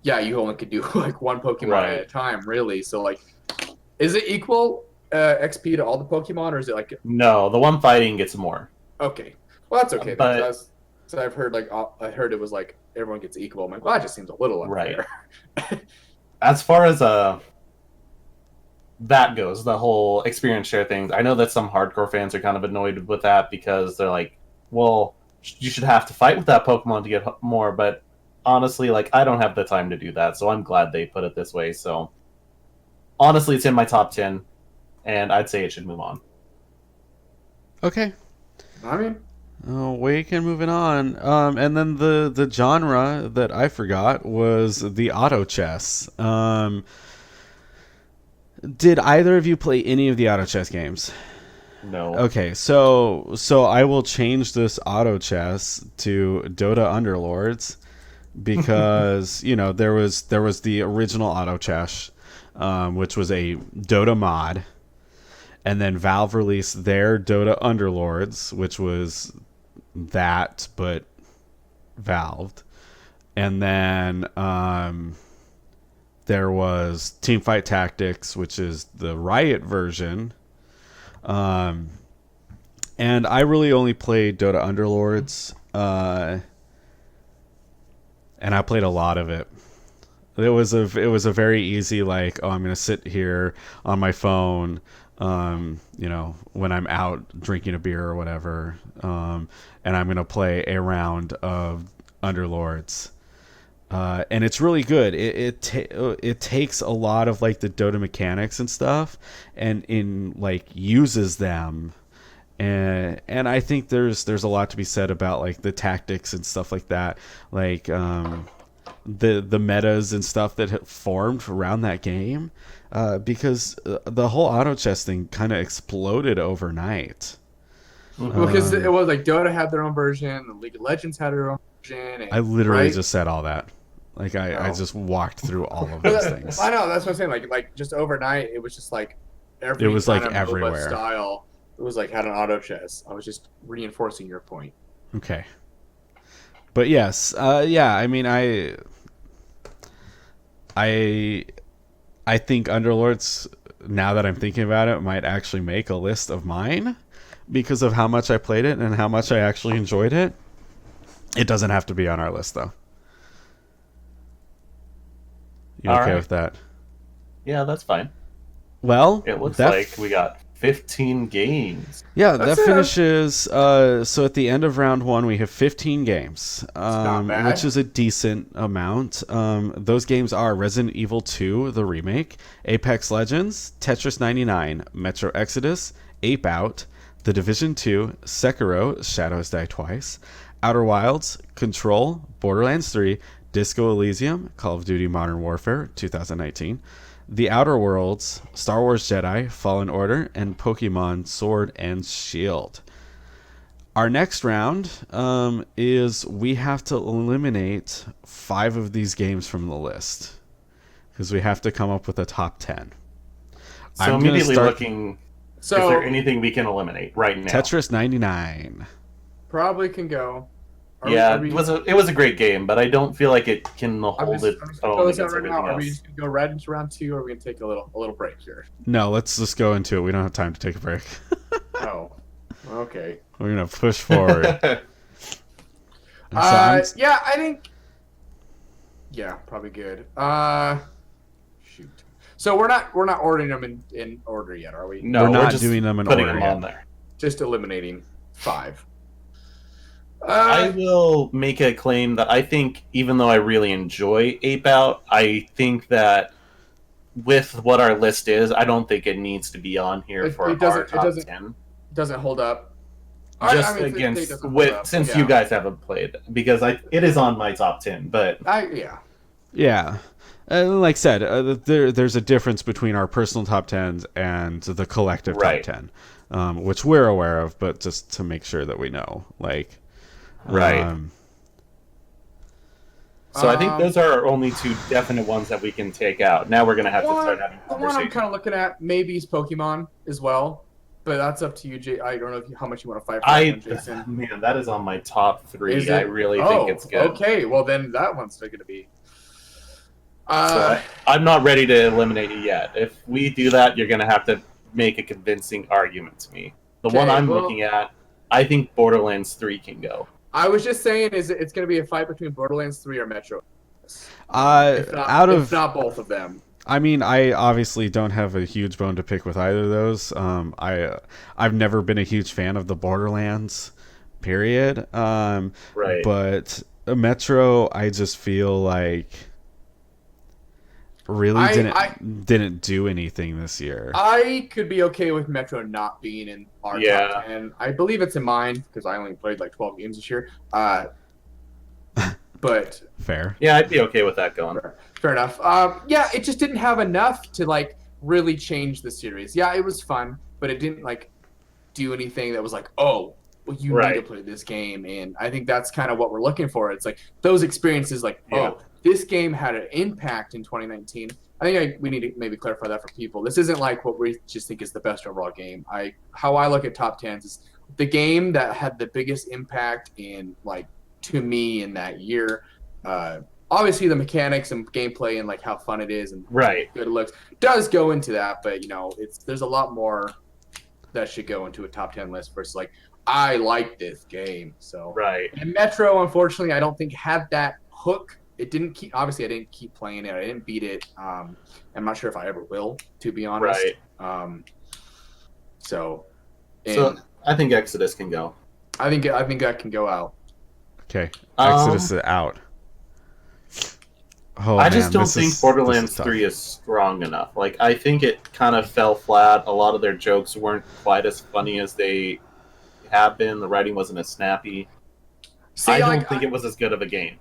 only could do like one Pokemon at a time really. So like, is it equal XP to all the Pokemon or is it like no? The one fighting gets more. Okay, well that's okay. But so I've heard I heard it was like everyone gets equal. I'm like, well, that just seems a little unfair. Right. As far as that goes, the whole experience share things, I know that some hardcore fans are kind of annoyed with that because they're like, well, you should have to fight with that Pokemon to get more, but honestly, like, I don't have the time to do that, so I'm glad they put it this way, so honestly, it's in my top 10, and I'd say it should move on. Okay. I mean... we can move it on. And then the genre that I forgot was the auto chess. Did either of you play any of the auto chess games? No. Okay, so I will change this auto chess to Dota Underlords because there was the original auto chess, which was a Dota mod, and then Valve released their Dota Underlords, which was that but valved, and then there was Teamfight Tactics, which is the Riot version, and I really only played Dota Underlords, and I played a lot of it. It was a very easy like, oh, I'm gonna sit here on my phone when I'm out drinking a beer or whatever, and I'm going to play a round of Underlords. And it's really good. It takes a lot of like the Dota mechanics and stuff and uses them. And I think there's a lot to be said about like the tactics and stuff like that. Like, the metas and stuff that have formed around that game, because the whole auto chess thing kind of exploded overnight. Because it was like Dota had their own version, the League of Legends had their own version. I literally just said all that. Like I just walked through all of those things. I know, that's what I'm saying. Like just overnight, it was just like it was like everywhere. Style. It was like had an auto chess. I was just reinforcing your point. Okay. But yes, yeah. I mean, I think Underlords, now that I'm thinking about it, might actually make a list of mine because of how much I played it and how much I actually enjoyed it. It doesn't have to be on our list, though. You okay with that? Yeah, that's fine. Well, it looks like we got 15 games. Yeah, that finishes. So at the end of round one, we have 15 games, which is a decent amount. Those games are Resident Evil 2, the remake, Apex Legends, Tetris 99, Metro Exodus, Ape Out, The Division 2, Sekiro: Shadows Die Twice, Outer Wilds, Control, Borderlands 3, Disco Elysium, Call of Duty Modern Warfare 2019, The Outer Worlds, Star Wars Jedi, Fallen Order, and Pokemon Sword and Shield. Our next round is we have to eliminate 5 of these games from the list because we have to come up with a top 10. So I'm immediately looking, is there anything we can eliminate right now? Tetris 99. Probably can go. Yeah, it was a great game, but I don't feel like it can hold I'm its just own gonna go this out against right now. everything Are we else. just gonna go right into round 2, or are we gonna take a little break here? No, let's just go into it. We don't have time to take a break. Oh, okay. We're gonna push forward. Yeah, I think. Yeah, probably good. Shoot. So we're not ordering them in order yet, are we? No, we're not just doing them in putting order them yet. on there. Just eliminating 5. I will make a claim that I think, even though I really enjoy Ape Out, I think that with what our list is, I don't think it needs to be on here for our top 10. Doesn't hold up. Just I mean, against since you guys haven't played, because it is on my top 10, but yeah. Like I said, there's a difference between our personal top 10s and the collective top 10, which we're aware of, but just to make sure that we know, like, right. So I think those are our only 2 definite ones that we can take out. Now we're gonna have to start having the one conversation. I'm kind of looking at maybe is Pokemon as well, but that's up to you, Jay. I don't know how much you want to fight for that one, Jason. Man, that is on my top 3. I really think it's good. Okay, well then that one's still gonna be. So I'm not ready to eliminate it yet. If we do that, you're gonna have to make a convincing argument to me. The one I'm looking at, I think Borderlands 3 can go. I was just saying, it's going to be a fight between Borderlands 3 or Metro. If not both of them. I mean, I obviously don't have a huge bone to pick with either of those. I've never been a huge fan of the Borderlands, period. Right. But Metro, I just feel like really didn't do anything this year. I could be okay with Metro not being in our top 10. I believe it's in mine because I only played like 12 games this year. But fair. Yeah, I'd be okay with that going. Fair enough. Yeah, it just didn't have enough to like really change the series. Yeah, it was fun, but it didn't like do anything that was like, oh, well, you need to play this game. And I think that's kind of what we're looking for. It's like those experiences, like, oh, this game had an impact in 2019. I think we need to maybe clarify that for people. This isn't like what we just think is the best overall game. How I look at top 10s is the game that had the biggest impact in like to me in that year. Obviously the mechanics and gameplay and like how fun it is and good it looks does go into that, but you know, there's a lot more that should go into a top 10 list versus like I like this game. So and Metro, unfortunately, I don't think had that hook. It didn't keep. Obviously, I didn't keep playing it. I didn't beat it. I'm not sure if I ever will, to be honest. So I think Exodus can go. I think that can go out. Okay, Exodus is out. Oh, I just don't think Borderlands 3 is strong enough. Like, I think it kind of fell flat. A lot of their jokes weren't quite as funny as they have been. The writing wasn't as snappy. I don't think it was as good of a game.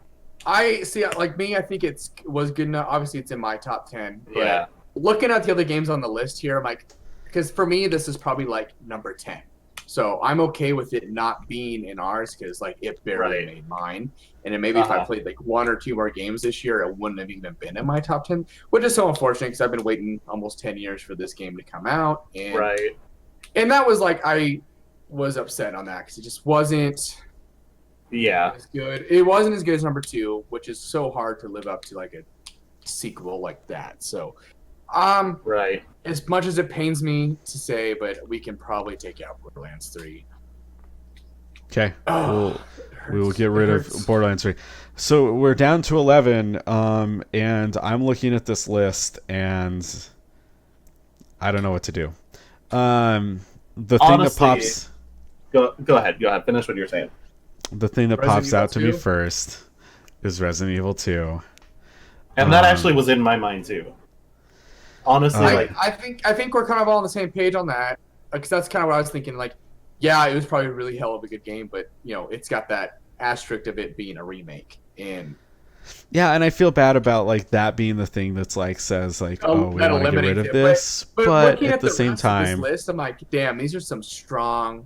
I see, like me, I think it was good enough. Obviously, it's in my top 10. But looking at the other games on the list here, I'm like, because for me, this is probably like number 10. So I'm okay with it not being in ours because like it barely made mine. And then maybe if I played like 1 or 2 more games this year, it wouldn't have even been in my top 10, which is so unfortunate because I've been waiting almost 10 years for this game to come out. And, and that was like, I was upset on that because it just wasn't as good. It wasn't as good as number 2, which is so hard to live up to like a sequel like that. So as much as it pains me to say, but we can probably take out Borderlands 3. Okay. We will get rid of Borderlands 3. So we're down to 11, and I'm looking at this list, and I don't know what to do. The thing that pops... Go ahead. Finish what you're saying. The thing that pops out to me first is Resident Evil 2. And that actually was in my mind, too. Honestly, I think we're kind of all on the same page on that, because that's kind of what I was thinking. Like, yeah, it was probably a really hell of a good game, but you know, it's got that asterisk of it being a remake, and I feel bad about like that being the thing that's like says like, oh, we want to get rid of this, but at the same time, this list, I'm like, damn, these are some strong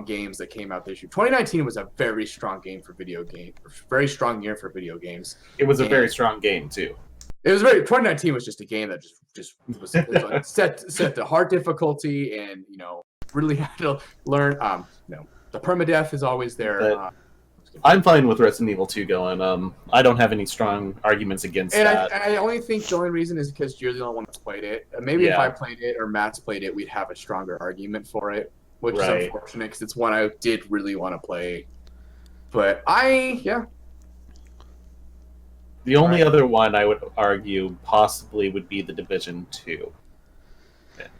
games that came out this year. 2019 was a very strong game for video games, very strong year for video games. It was a very strong game too. It was 2019 was just a game that just was like set to hard difficulty, and you know, really had to learn. The permadeath is always there. I'm fine with Resident Evil 2 going. I don't have any strong arguments against that. I only think the only reason is because you're the only one that's played it. Maybe if I played it or Matt's played it, we'd have a stronger argument for it, which is unfortunate because it's one I did really want to play. But The only other one I would argue possibly would be The Division 2.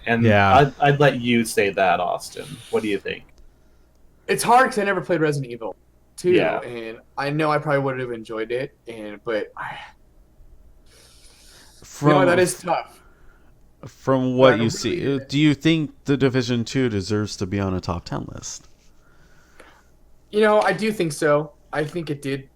And I'd let you say that, Austin. What do you think? It's hard because I never played Resident Evil 2, and I know I probably would have enjoyed it, but that is tough. From what you see, do you think The Division 2 deserves to be on a top 10 list? I do think so. I think it did.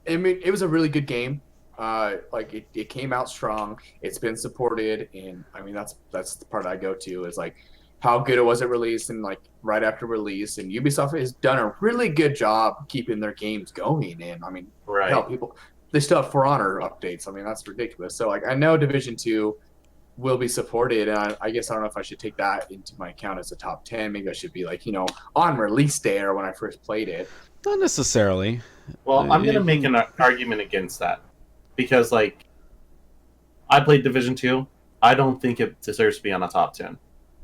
I mean, it was a really good game. It came out strong. It's been supported, and I mean that's the part I go to is like how good it was at release and like right after release. And Ubisoft has done a really good job keeping their games going. And I mean, hell, they still have For Honor updates. I mean, that's ridiculous. So like I know Division 2 will be supported, and I guess I don't know if I should take that into my account as a top 10. Maybe I should be like on release day or when I first played it. Not necessarily. Well, I'm going to make an argument against that. Because, like, I played Division 2. I don't think it deserves to be on a top 10.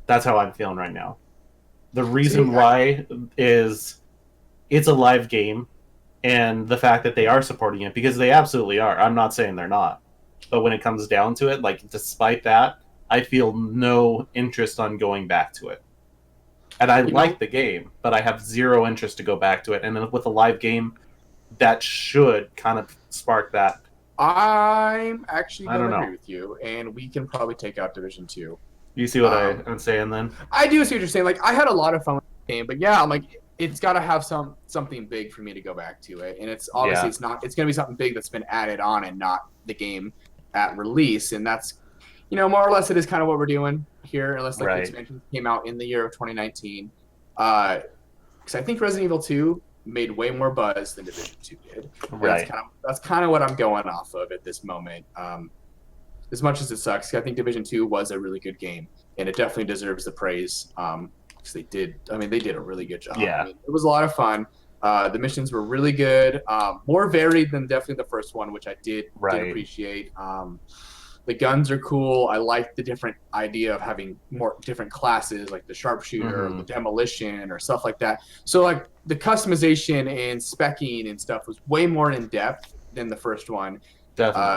That's how I'm feeling right now. The reason why is it's a live game, and the fact that they are supporting it, because they absolutely are. I'm not saying they're not. But when it comes down to it, like, despite that, I feel no interest on going back to it. And I like the game, but I have zero interest to go back to it. And then with a live game, that should kind of spark that. I'm actually going to agree with you, and we can probably take out Division 2. You see what I'm saying then? I do see what you're saying. Like, I had a lot of fun with the game, but I'm like, it's got to have something big for me to go back to it. And it's obviously it's going to be something big that's been added on and not the game at release. And that's, more or less it is kind of what we're doing here, unless the expansion came out in the year of 2019. Because I think Resident Evil 2 made way more buzz than Division 2 did. Right. That's kind of what I'm going off of at this moment. As much as it sucks, I think Division 2 was a really good game, and it definitely deserves the praise. Because they did a really good job. Yeah. I mean, it was a lot of fun. The missions were really good, more varied than definitely the first one, which I did appreciate. The guns are cool. I like the different idea of having more different classes, like the sharpshooter, or the demolition, or stuff like that. So like the customization and speccing and stuff was way more in depth than the first one,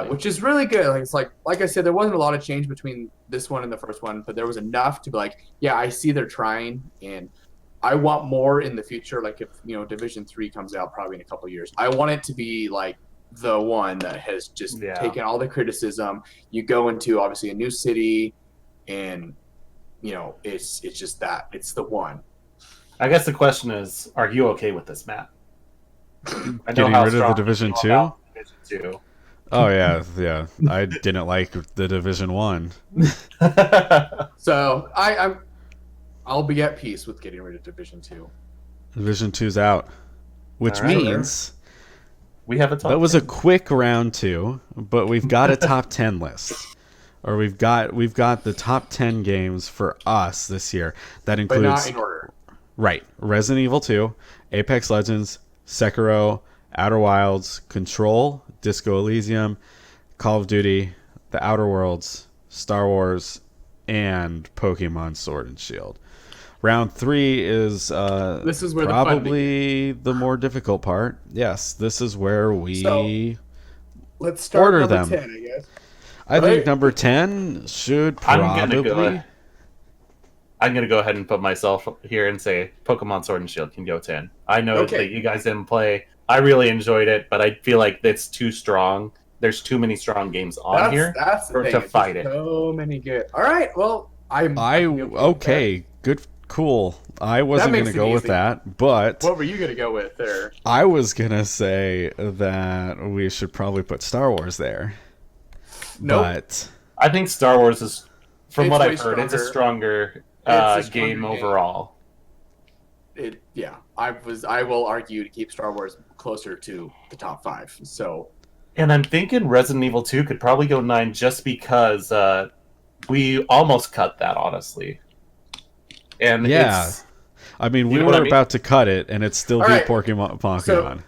which is really good. Like I said, there wasn't a lot of change between this one and the first one, but there was enough to be like, I see they're trying, and I want more in the future. Like if Division 3 comes out probably in a couple of years, I want it to be like the one that has just taken all the criticism. You go into obviously a new city, and it's just that it's the one. I guess the question is, are you okay with this, Matt? Getting rid of the Division 2? Division 2. Oh yeah. I didn't like the Division 1. So I'll be at peace with getting rid of Division 2. Division 2's out, which means we have a top that was 10. a quick round 2, but we've got a top 10 list, or we've got the top 10 games for us this year. That includes, but not in order. Right, Resident Evil 2, Apex Legends, Sekiro, Outer Wilds, Control, Disco Elysium, Call of Duty, The Outer Worlds, Star Wars, and Pokemon Sword and Shield. Round 3 is this is where probably the more difficult part. Yes, this is where we let's start order number them. 10, I guess. I think number 10 should probably... I'm going to go ahead and put myself here and say Pokemon Sword and Shield can go 10. I know that you guys didn't play. I really enjoyed it, but I feel like it's too strong. There's too many strong games on here to fight it. So many good. All right, well, good, cool. I wasn't going to go with that, but... What were you going to go with there? I was going to say that we should probably put Star Wars there. Nope. But I think Star Wars is, from what I've heard, it's a stronger game overall. I will argue to keep Star Wars closer to the top 5. So, and I'm thinking Resident Evil 2 could probably go 9 just because we almost cut that, honestly. And I mean, we were about to cut it, and it's still beat Pokemon.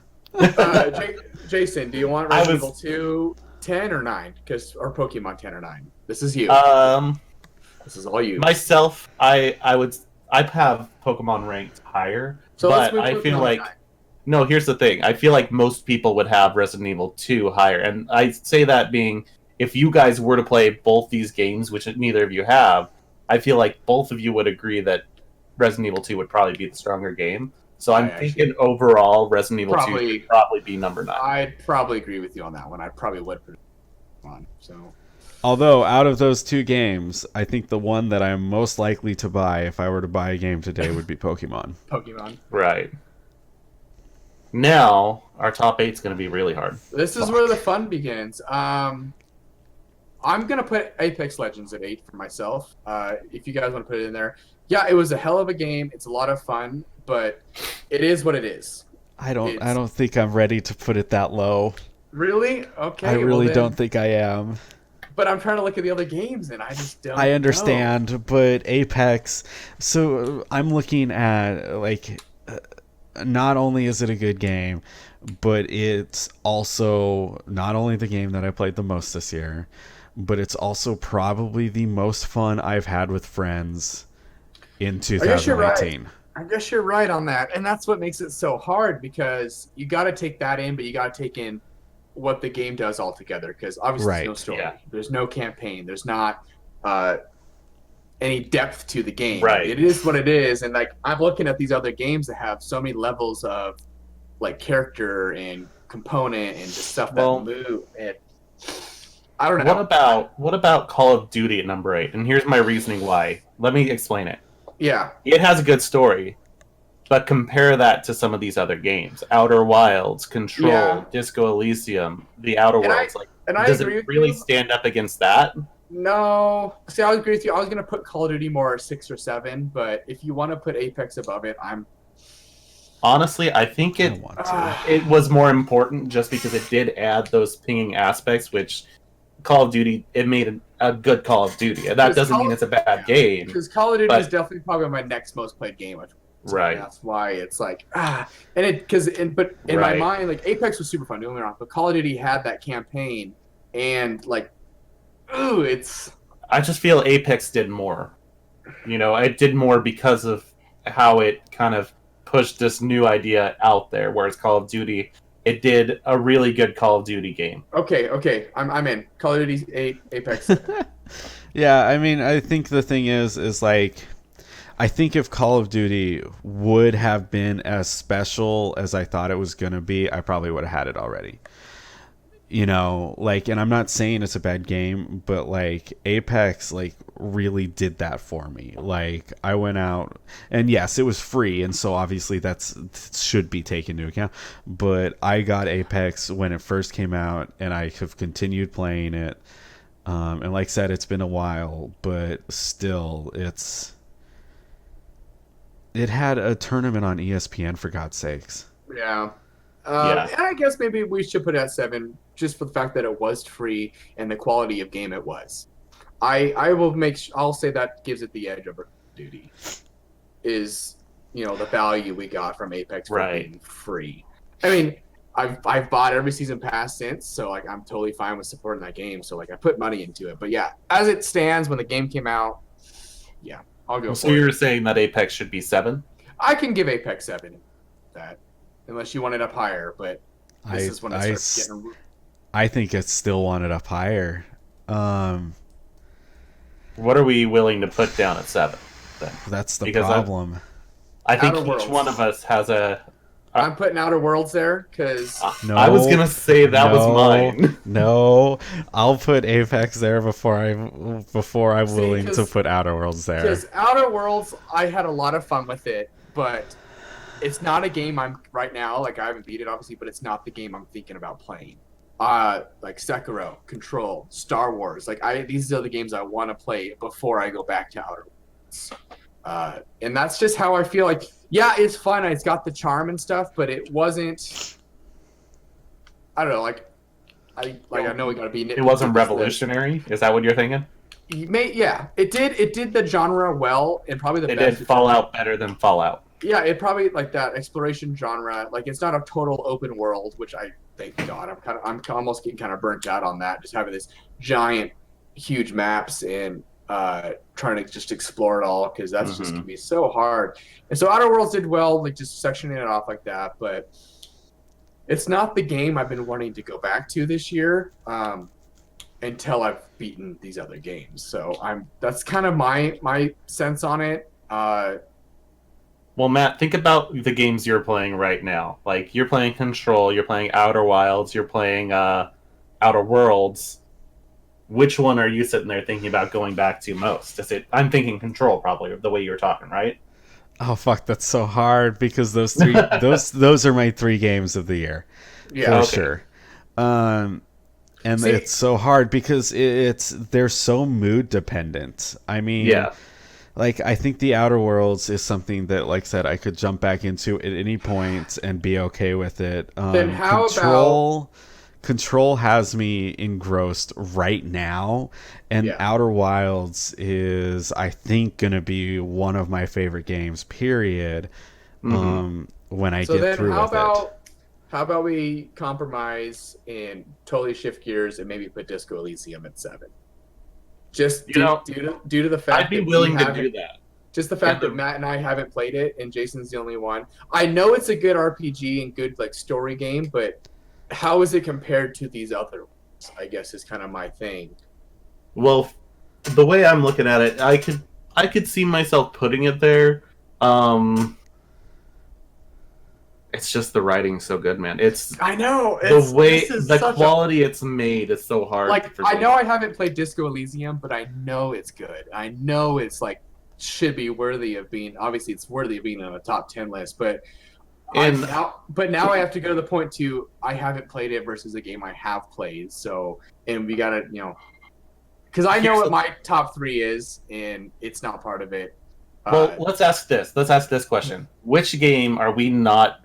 Jason, do you want Resident Evil 2 10 or 9? Or Pokemon 10 or 9? This is you. This is all you. Myself, I'd have Pokemon ranked higher, So let's but move I to feel Pokemon like 9. no. Here's the thing. I feel like most people would have Resident Evil 2 higher, and I say that being if you guys were to play both these games, which neither of you have, I feel like both of you would agree that Resident Evil 2 would probably be the stronger game. So I'm thinking overall, Resident Evil 2 should probably be number 9. I'd probably agree with you on that one. I probably would put it on. So, Although out of those two games, I think the one that I'm most likely to buy if I were to buy a game today would be Pokemon. Pokemon. Right. Now, our top 8 is going to be really hard. This is where the fun begins. I'm going to put Apex Legends at 8 for myself. If you guys want to put it in there. Yeah, it was a hell of a game. It's a lot of fun, but it is what it is. I don't think I'm ready to put it that low. Really? Okay. I really don't think I am. But I'm trying to look at the other games, and I just don't. I understand, but Apex. So I'm looking at not only is it a good game, but it's also not only the game that I played the most this year, but it's also probably the most fun I've had with friends in 2018. I guess you're right on that, and that's what makes it so hard because you got to take that in, but you got to take in what the game does altogether. Because obviously, there's no story, there's no campaign, there's not any depth to the game. Right. It is what it is, and I'm looking at these other games that have so many levels of character and component and just stuff that move. And I don't know. What about Call of Duty at number 8? And here's my reasoning why. Let me explain it. Yeah. It has a good story, but compare that to some of these other games. Outer Wilds, Control, Disco Elysium, The Outer Worlds. Does it really stand up against that? No. See, I would agree with you. I was going to put Call of Duty more 6 or 7, but if you want to put Apex above it, Honestly, I think it was more important just because it did add those pinging aspects, which Call of Duty, it made a good Call of Duty. That doesn't mean it's a bad game. Because Call of Duty is definitely probably my next most played game. Right. That's why it's but in my mind, Apex was super fun, don't get me wrong, but Call of Duty had that campaign, and I just feel Apex did more. It did more because of how it kind of pushed this new idea out there, whereas Call of Duty, it did a really good Call of Duty game. Okay, I'm in. Call of Duty 8, Apex. Yeah, I mean, I think the thing is I think if Call of Duty would have been as special as I thought it was going to be, I probably would have had it already. And I'm not saying it's a bad game, but Apex really did that for me. I went out, and yes, it was free, and so obviously that should be taken into account, but I got Apex when it first came out, and I have continued playing it, and like I said, it's been a while, but still, it had a tournament on ESPN, for God's sakes. Yeah. And I guess maybe we should put it at 7, just for the fact that it was free and the quality of game it was. I'll say that gives it the edge over Call of Duty. Is the value we got from Apex for being free. I mean, I've bought every season pass since, so I'm totally fine with supporting that game. So I put money into it. But yeah, as it stands, when the game came out, I'll go. So you're saying that Apex should be 7? I can give Apex 7. That. Unless you want it up higher, but this is when it starts getting... I think it's still wanted up higher. What are we willing to put down at 7? Then? That's the problem. I think each one of us has a... I'm putting Outer Worlds there, because... I was going to say that was mine. No, I'll put Apex there before I'm willing to put Outer Worlds there. Because Outer Worlds, I had a lot of fun with it, but... It's not a game I'm right now. I haven't beat it, obviously, but it's not the game I'm thinking about playing. Sekiro, Control, Star Wars. These are the games I want to play before I go back to Outer Worlds. And that's just how I feel. It's fun. It's got the charm and stuff, but it wasn't. I don't know. I know we got to be. It wasn't revolutionary. Is that what you're thinking? It did the genre well, and probably the best. It did Fallout better than Fallout. Yeah, it probably like that exploration genre. Like it's not a total open world, which I thank God. I'm almost getting kind of burnt out on that. Just having this giant, huge maps and trying to just explore it all because that's just gonna be so hard. And so Outer Worlds did well, like just sectioning it off like that. But it's not the game I've been wanting to go back to this year. Until I've beaten these other games. So that's kind of my sense on it. Well, Matt, think about the games you're playing right now. Like you're playing Control, you're playing Outer Wilds, you're playing Outer Worlds. Which one are you sitting there thinking about going back to most? I'm thinking Control, probably the way you were talking, right? Oh fuck, that's so hard because those three those are my 3 games of the year. Yeah, for sure. And it's so hard because they're so mood dependent. I mean, like I think the Outer Worlds is something that, like I said, I could jump back into at any point and be okay with it. Then how Control has me engrossed right now, and Outer Wilds is, I think, gonna be one of my favorite games. Period. When I get through with it. How about we compromise and totally shift gears and maybe put Disco Elysium at 7? Just due to the fact I'd be willing to do that. Just the fact that Matt and I haven't played it and Jason's the only one. I know it's a good RPG and good like story game, but how is it compared to these other ones? I guess is kind of my thing. Well, the way I'm looking at it, I could see myself putting it there. It's just the writing's so good, man. I know the quality it's made is so hard. Like I know I haven't played Disco Elysium, but I know it's good. I know it's like should be worthy of being. Obviously, it's worthy of being on a top 10 list. But now I have to go to the point to I haven't played it versus a game I have played. So and we gotta because I know what my top 3 is, and it's not part of it. Well, let's ask this. Let's ask this question: which game are we not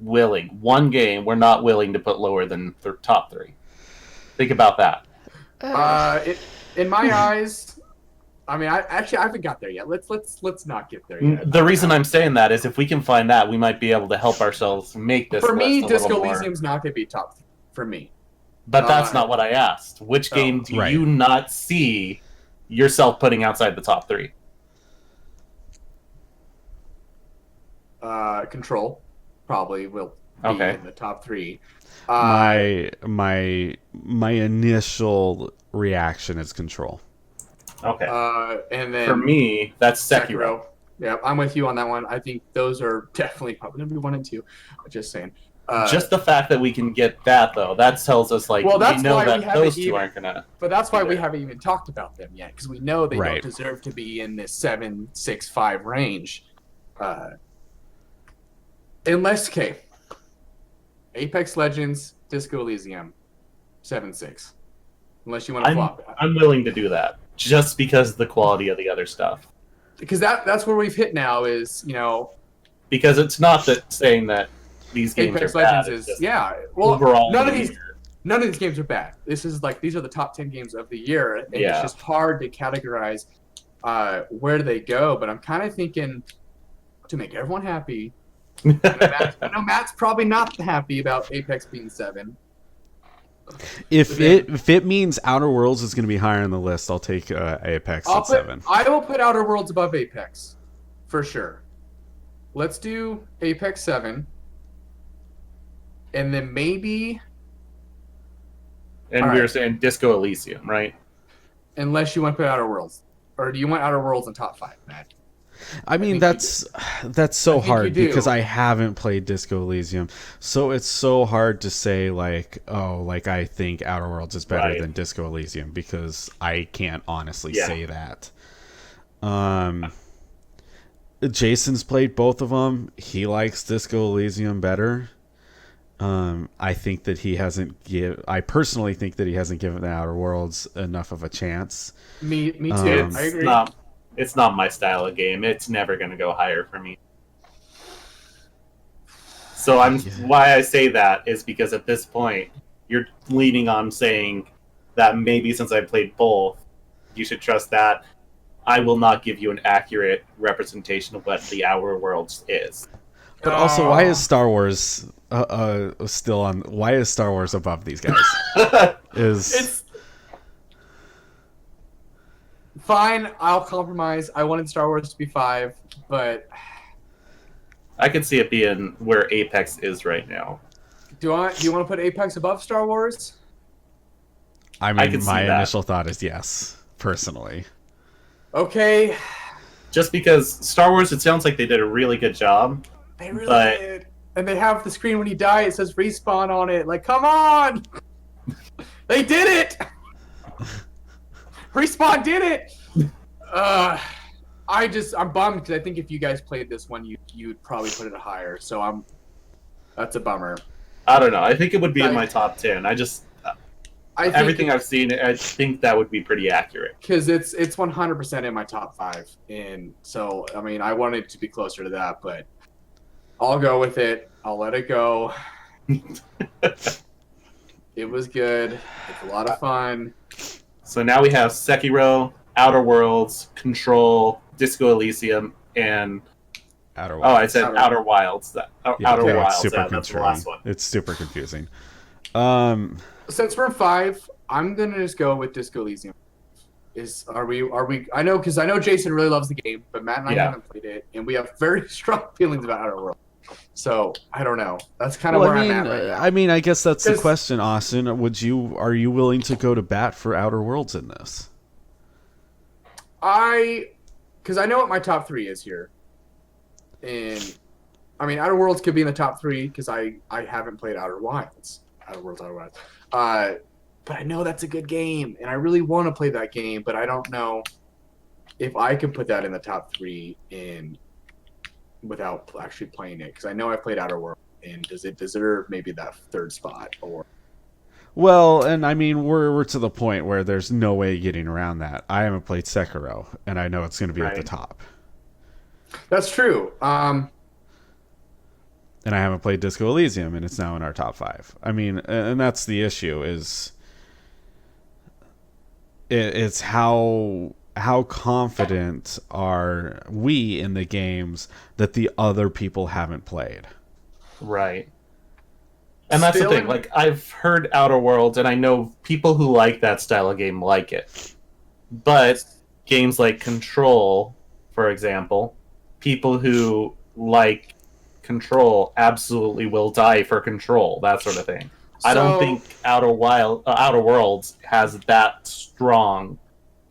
willing? One game we're not willing to put lower than the top 3. Think about that. In my eyes, I mean, I haven't got there yet. Let's not get there yet. The reason I'm saying that is if we can find that, we might be able to help ourselves make this. For me, Disco Elysium's not going to be top 3 for me. But that's not what I asked. Which game do you not see yourself putting outside the top 3? Control probably will be in the top 3. My initial reaction is Control. Okay. And then for me, that's Sekiro. Yeah, I'm with you on that one. I think those are definitely probably going to be 1 and 2. Just saying. Just the fact that we can get that, though, that tells us, like, that's we know why that those two aren't going to... But that's why we haven't even talked about them yet, because we know they don't deserve to be in this 7, 6, 5 range. Unless, Apex Legends, Disco Elysium, 7, 6. Unless you want to flop it. I'm willing to do that, just because of the quality of the other stuff. Because that's where we've hit now is, Because it's not that saying that these games Apex are Legends bad. overall, none of these games are bad. This is like these are the top 10 games of the year, and it's just hard to categorize where they go. But I'm kind of thinking to make everyone happy. I know Matt's probably not happy about Apex being 7. If it means Outer Worlds is going to be higher on the list, I'll take Apex at 7. I will put Outer Worlds above Apex, for sure. Let's do Apex 7. And then maybe... And we were saying Disco Elysium, right? Unless you want to put Outer Worlds. Or do you want Outer Worlds in top 5, Matt? I mean, that's so hard because I haven't played Disco Elysium. So it's so hard to say, like, I think Outer Worlds is better than Disco Elysium because I can't honestly say that. Jason's played both of them. He likes Disco Elysium better. I think that I personally think that he hasn't given the Outer Worlds enough of a chance. Me too. I agree. It's not my style of game. It's never going to go higher for me. So why I say that is because at this point, you're leaning on saying that maybe since I played both, you should trust that. I will not give you an accurate representation of what the Outer Worlds is. But also, why is Star Wars still on? Why is Star Wars above these guys? It's fine. I'll compromise. I wanted Star Wars to be 5, but I could see it being where Apex is right now. do you want to put Apex above Star Wars? I I mean, can see my that. initial thought is yes, personally. Okay, Just because Star Wars, it sounds like they did a really good job. they really But- did. And they have the screen when you die. It says respawn on it. Like, come on! They did it! Respawn did it! I'm bummed because I think if you guys played this one, you'd probably put it higher. So that's a bummer. I don't know. I think it would be in my top 10. I think Everything I've seen, I think that would be pretty accurate. because it's 100% in my top 5, and so I mean I wanted to be closer to that, but I'll go with it. I'll let it go. It was good. It's a lot of fun. So now we have Sekiro, Outer Worlds, Control, Disco Elysium, and Outer I Wilds. said Outer Wilds. Outer okay, Wilds. it's super That's the last one. It's super confusing. Since we're 5, I'm gonna just go with Disco Elysium. Are we? I know because I know Jason really loves the game, but Matt and I Yeah. haven't played it, and we have very strong feelings about Outer Worlds. So I don't know. That's kind of Well, where I mean, I'm at right now. I mean, I guess that's the 'Cause- question, Austin. Are you willing to go to bat for Outer Worlds in this? Because I know what my top 3 is here, and I mean Outer Worlds could be in the top 3 because I haven't played Outer Wilds. But I know that's a good game, and I really want to play that game, but I don't know if I can put that in the top 3 without actually playing it, because I know I played Outer Worlds, and does it deserve maybe that 3rd spot? Or Well, and I mean, we're to the point where there's no way getting around that. I haven't played Sekiro, and I know it's going to be at the Right. top. that's true. And I haven't played Disco Elysium, and it's now in our top 5. I mean, and that's the issue is it's how confident are we in the games that the other people haven't played. Right. And that's Still the thing. in- Like, I've heard Outer Worlds, and I know people who like that style of game like it. But games like Control, for example, people who like Control absolutely will die for Control, that sort of thing. I don't So- think Outer Worlds has that strong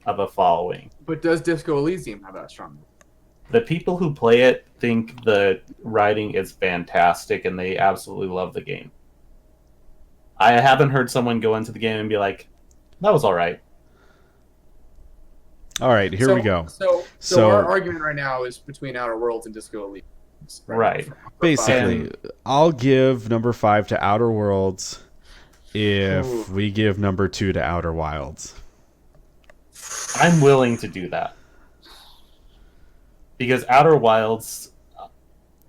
of a following. But does Disco Elysium have that strong? The people who play it think the writing is fantastic, and they absolutely love the game. I haven't heard someone go into the game and be like, "That was all right." All right, here So- we go. So our argument right now is between Outer Worlds and Disco Elysium. Right. For Basically, I'll give number 5 to Outer Worlds if Ooh. we give number 2 to Outer Wilds. I'm willing to do that because Outer Wilds,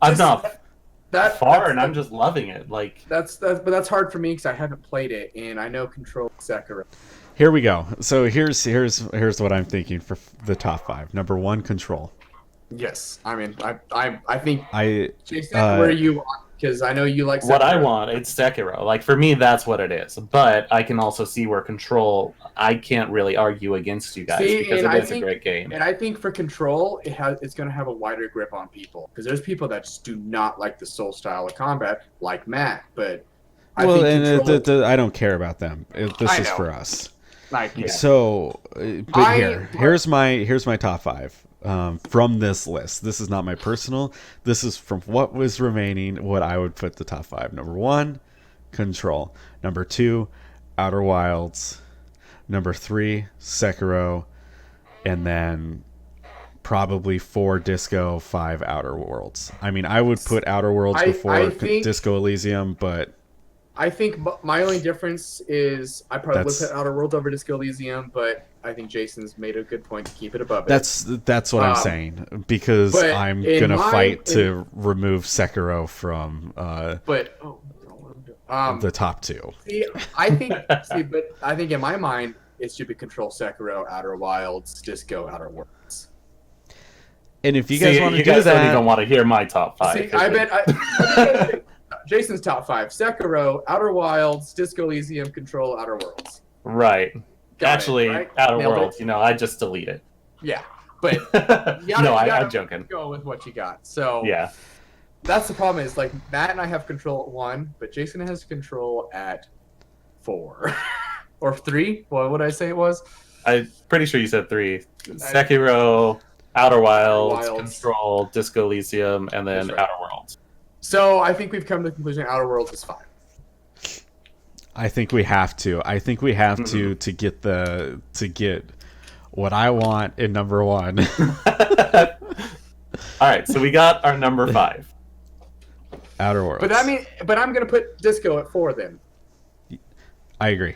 I'm not that far, that's and I'm just loving it. Like, but that's hard for me because I haven't played it, and I know Control Sekiro. Here we go. So here's what I'm thinking for the top 5. Number 1, Control. Yes, I mean I think Jason, Uh, where you want, because I know you like what I Sekiro. want, it's Sekiro. Like, for me, that's what it is. But I can also see where Control, I can't really argue against you guys See, because and it I is a think- great game. And I think for Control, it's going to have a wider grip on people because there's people that just do not like the Soul style of combat, like Matt. But I well, think and Control, I don't care about them. This I is know. for us. like, Yeah. So, but here's my top 5 from this list. This is not my personal. This is from what was remaining. What I would put the top 5. Number 1, Control. Number 2, Outer Wilds. Number 3, Sekiro, and then probably 4, Disco, 5, Outer Worlds. I mean, I would put Outer Worlds I before think- Disco Elysium, but I think my only difference is I probably would That's- put Outer Worlds over Disco Elysium, but I think Jason's made a good point to keep it above it. that's what I'm saying, because but I'm in gonna my- fight to remove Sekiro from But the top 2. see, but I think in my mind it should be Control Sekiro, Outer Wilds, Disco, Outer Worlds. And if you guys want to you do guys that, don't even want to hear my top 5. See, I bet Jason's top 5: Sekiro, Outer Wilds, Disco Elysium, Control, Outer Worlds. Right. Actually, right? Outer Nailed Worlds, it? I just delete it. Yeah, but I'm joking. go with what you got. So Yeah. that's the problem. Is like Matt and I have Control at 1, but Jason has Control at 4 or 3. What would I say it was? I'm pretty sure you said 3. Sekiro, Outer Wilds, Wilds. Control, Disco Elysium, and then That's right. Outer Worlds. So I think we've come to the conclusion Outer Worlds is 5. I think we have to. I think we have to get what I want in number 1. All right, so we got our number 5. Outer Worlds. But I'm gonna put Disco at 4 then. I agree.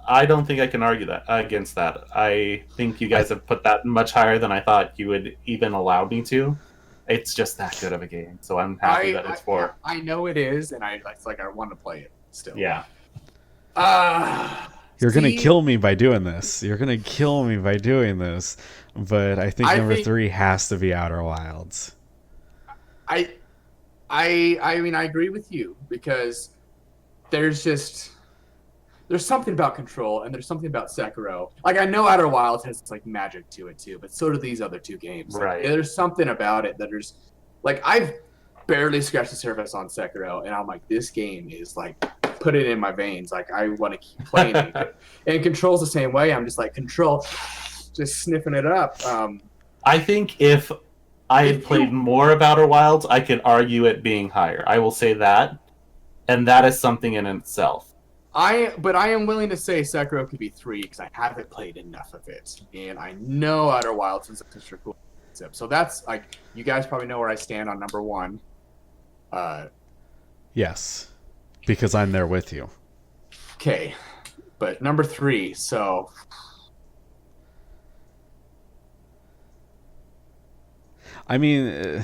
I don't think I can argue that against that. I think you guys have put that much higher than I thought you would even allow me to. It's just that good of a game, so I'm happy that it's 4. I know it is, and it's like I want to play it still. Yeah. You're gonna kill me by doing this. But I think number 3 has to be Outer Wilds. I mean, I agree with you because there's something about Control and there's something about Sekiro. Like I know Outer Wilds has like magic to it too, but so do these other 2 games. Like, Right. There's something about it that there's like I've barely scratched the surface on Sekiro, and I'm like, this game is like put it in my veins. Like I want to keep playing it. And Control's the same way. I'm just like Control, just sniffing it up. I think if I had played more of Outer Wilds, I could argue it being higher. I will say that, and that is something in itself. But I am willing to say Sekiro could be 3 because I haven't played enough of it, and I know Outer Wilds is such a cool concept. So that's like you guys probably know where I stand on number 1. Yes, because I'm there with you. Okay, but number 3. So I mean,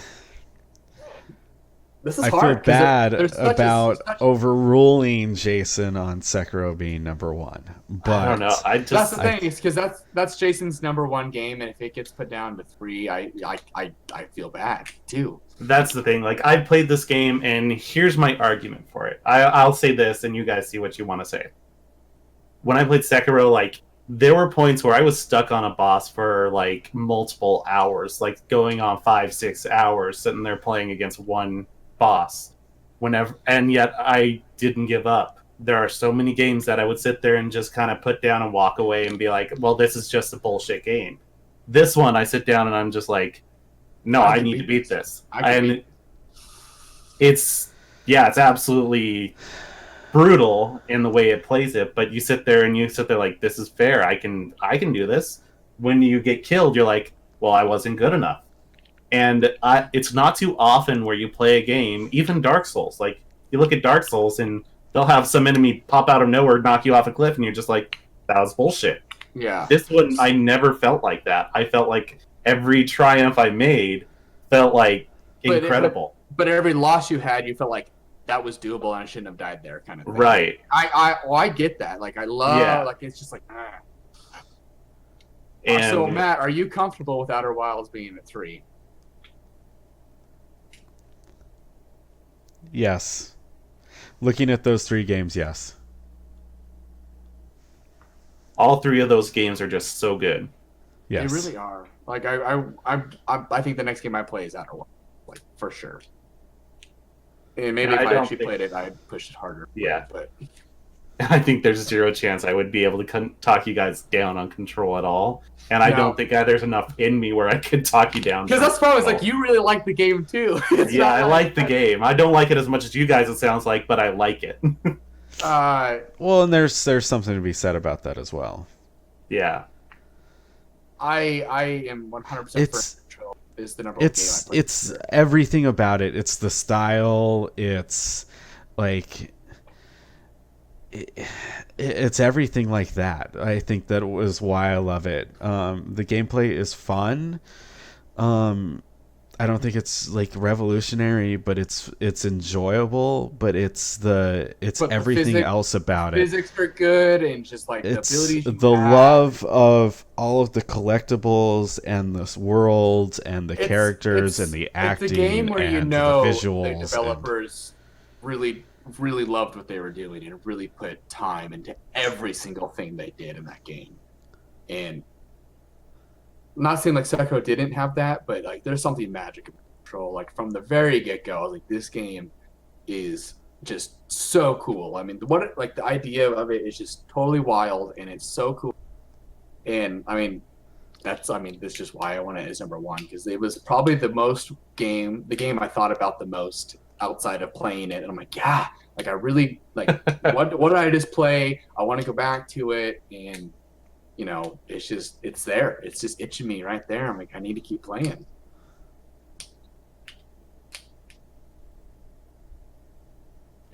this is I feel hard. bad about overruling Jason on Sekiro being number 1. But I don't know. That's the thing, is because that's Jason's number 1 game, and if it gets put down to 3, I feel bad too. That's the thing. Like I played this game, and here's my argument for it. I'll say this, and you guys see what you want to say. When I played Sekiro, like there were points where I was stuck on a boss for like multiple hours, like going on 5-6 hours, sitting there playing against one boss. And yet I didn't give up. There are so many games that I would sit there and just kind of put down and walk away and be like, well, this is just a bullshit game. This one, I sit down and I'm just like, no, I need to beat this. It's absolutely brutal in the way it plays it, but you sit there like, this is fair. I can do this. When you get killed, you're like, well, I wasn't good enough. And it's not too often where you play a game, even Dark Souls. Like you look at Dark Souls and they'll have some enemy pop out of nowhere, knock you off a cliff, and you're just like, that was bullshit. Yeah. This one, I never felt like that. I felt like every triumph I made felt like incredible. But every loss you had, you felt like that was doable and I shouldn't have died there, kind of thing. Right. I get that. Like I love, like it's just like. And so Matt, are you comfortable with Outer Wilds being at 3? Yes. Looking at those 3 games, yes. All 3 of those games are just so good. Yes. They really are. Like I think the next game I play is Outer Wilds, like for sure. And maybe if I actually played it, I'd push it harder. Yeah. But I think there's 0 chance I would be able to talk you guys down on Control at all. And I don't think there's enough in me where I could talk you down. Because that's probably like you really like the game too. Yeah, I like the game. I don't like it as much as you guys, it sounds like, but I like it. Well, and there's something to be said about that as well. Yeah. I am 100% for Control. Is the number 1 game I play. It's everything about it. It's the style. It's like it's everything like that. I think that was why I love it. The gameplay is fun. I don't think it's like revolutionary, but it's enjoyable. But it's But everything else about it. physics are good, and just like the It's abilities you the have. love of all of the collectibles and the world and the characters and the acting It's a game where and the visuals. developers really loved what they were doing and really put time into every single thing they did in that game. And I'm not saying like Sekiro didn't have that, but like there's something magic about Control. Like from the very get go, I was like, this game is just so cool. I mean, the idea of it is just totally wild, and it's so cool. And I mean, that's just why I want it as number one, because it was probably the game I thought about the most outside of playing it. And I'm like, yeah, like I really like what did I just play? I want to go back to it, and it's there. It's just itching me right there. I'm like, I need to keep playing.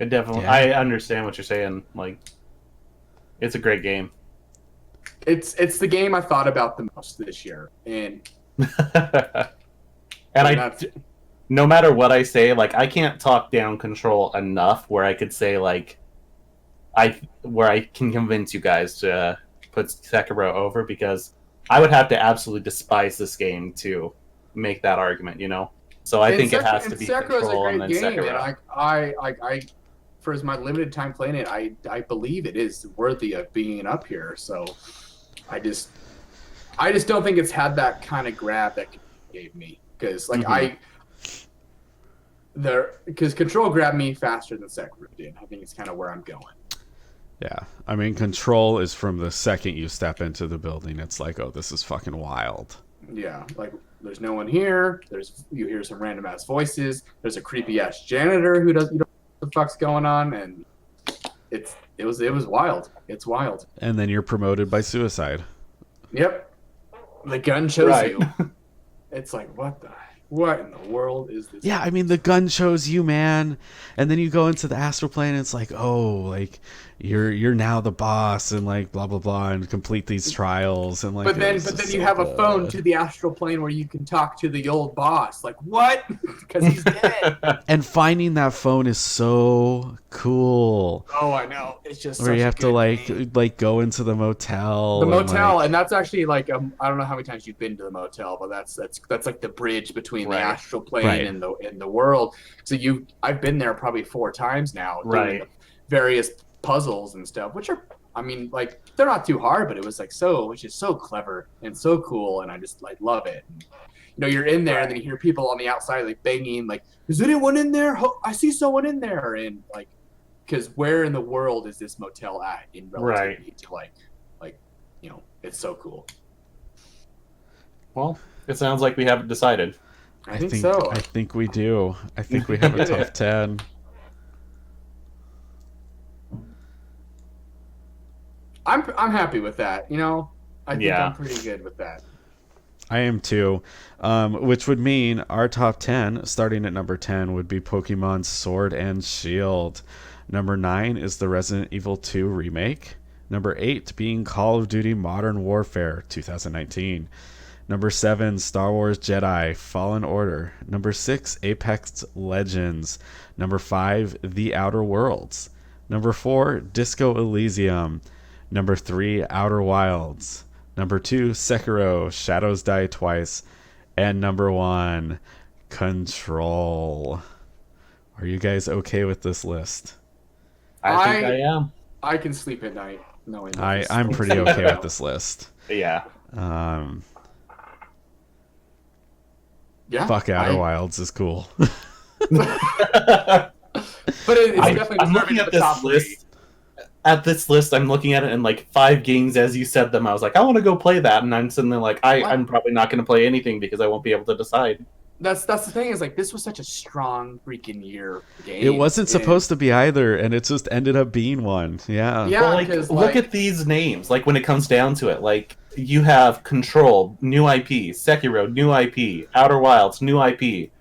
It definitely. Yeah. I understand what you're saying. Like, it's a great game. It's the game I thought about the most this year, and no matter what I say, like I can't talk down Control enough where I could say like, where I can convince you guys to put Sekiro over, because I would have to absolutely despise this game to make that argument, So I think it has to be Control and then Sekiro. And I for my limited time playing it, I believe it is worthy of being up here. So I just don't think it's had that kind of grab that gave me, because because Control grabbed me faster than Sekiro did. I think it's kind of where I'm going. Yeah, I mean, Control is from the second you step into the building. It's like, oh, this is fucking wild. Yeah, like there's no one here. You hear some random ass voices. There's a creepy ass janitor who doesn't know what the fuck's going on, and it was wild. It's wild. And then you're promoted by suicide. Yep, the gun shows Right. you. It's like, what in the world is this? Yeah, I mean, the gun shows you, man. And then you go into the astral plane, and it's like, oh, like you're now the boss, and like blah blah blah, and complete these trials, and like. But then you have a phone to the astral plane where you can talk to the old boss. Like, what? Because he's dead. And finding that phone is so cool. Oh, I know. It's just where such you a have to good game. go into the motel. The motel, and that's actually like I don't know how many times you've been to the motel, but that's like the bridge between the astral plane and the world. So I've been there probably 4 times now, doing the various puzzles and stuff, which are, I mean, like they're not too hard, but it was like which is so clever and so cool, and I just like love it. And, you're in there, and then you hear people on the outside like banging, like, "Is anyone in there? I see someone in there," and like, because where in the world is this motel at in relativity to like it's so cool. Well, it sounds like we haven't decided. I think so. I think we do. I think we have a top 10. I'm happy with that. I think I'm pretty good with that. I am too. Which would mean our top 10, starting at number 10, would be Pokemon Sword and Shield. Number 9 is the Resident Evil 2 remake. Number 8 being Call of Duty Modern Warfare 2019. Number 7, Star Wars Jedi Fallen Order. Number 6, Apex Legends. Number 5, The Outer Worlds. Number 4, Disco Elysium. Number 3, Outer Wilds. Number 2, Sekiro Shadows Die Twice. And number 1, Control. Are you guys okay with this list? I think I am. I can sleep at night knowing that I'm pretty okay with this list. Yeah. Yeah. Fuck Outer Wilds is cool. But it's definitely I'm looking at this list. At this list, I'm looking at it, and like 5 games as you said them, I was like, I want to go play that, and I'm sitting there like, I'm probably not going to play anything because I won't be able to decide. That's the thing, is like this was such a strong freaking year game. It wasn't supposed to be either, and it just ended up being one. Yeah. Yeah. Well, look at these names. Like when it comes down to it, like you have Control, new IP, Sekiro, new IP, Outer Wilds, new IP.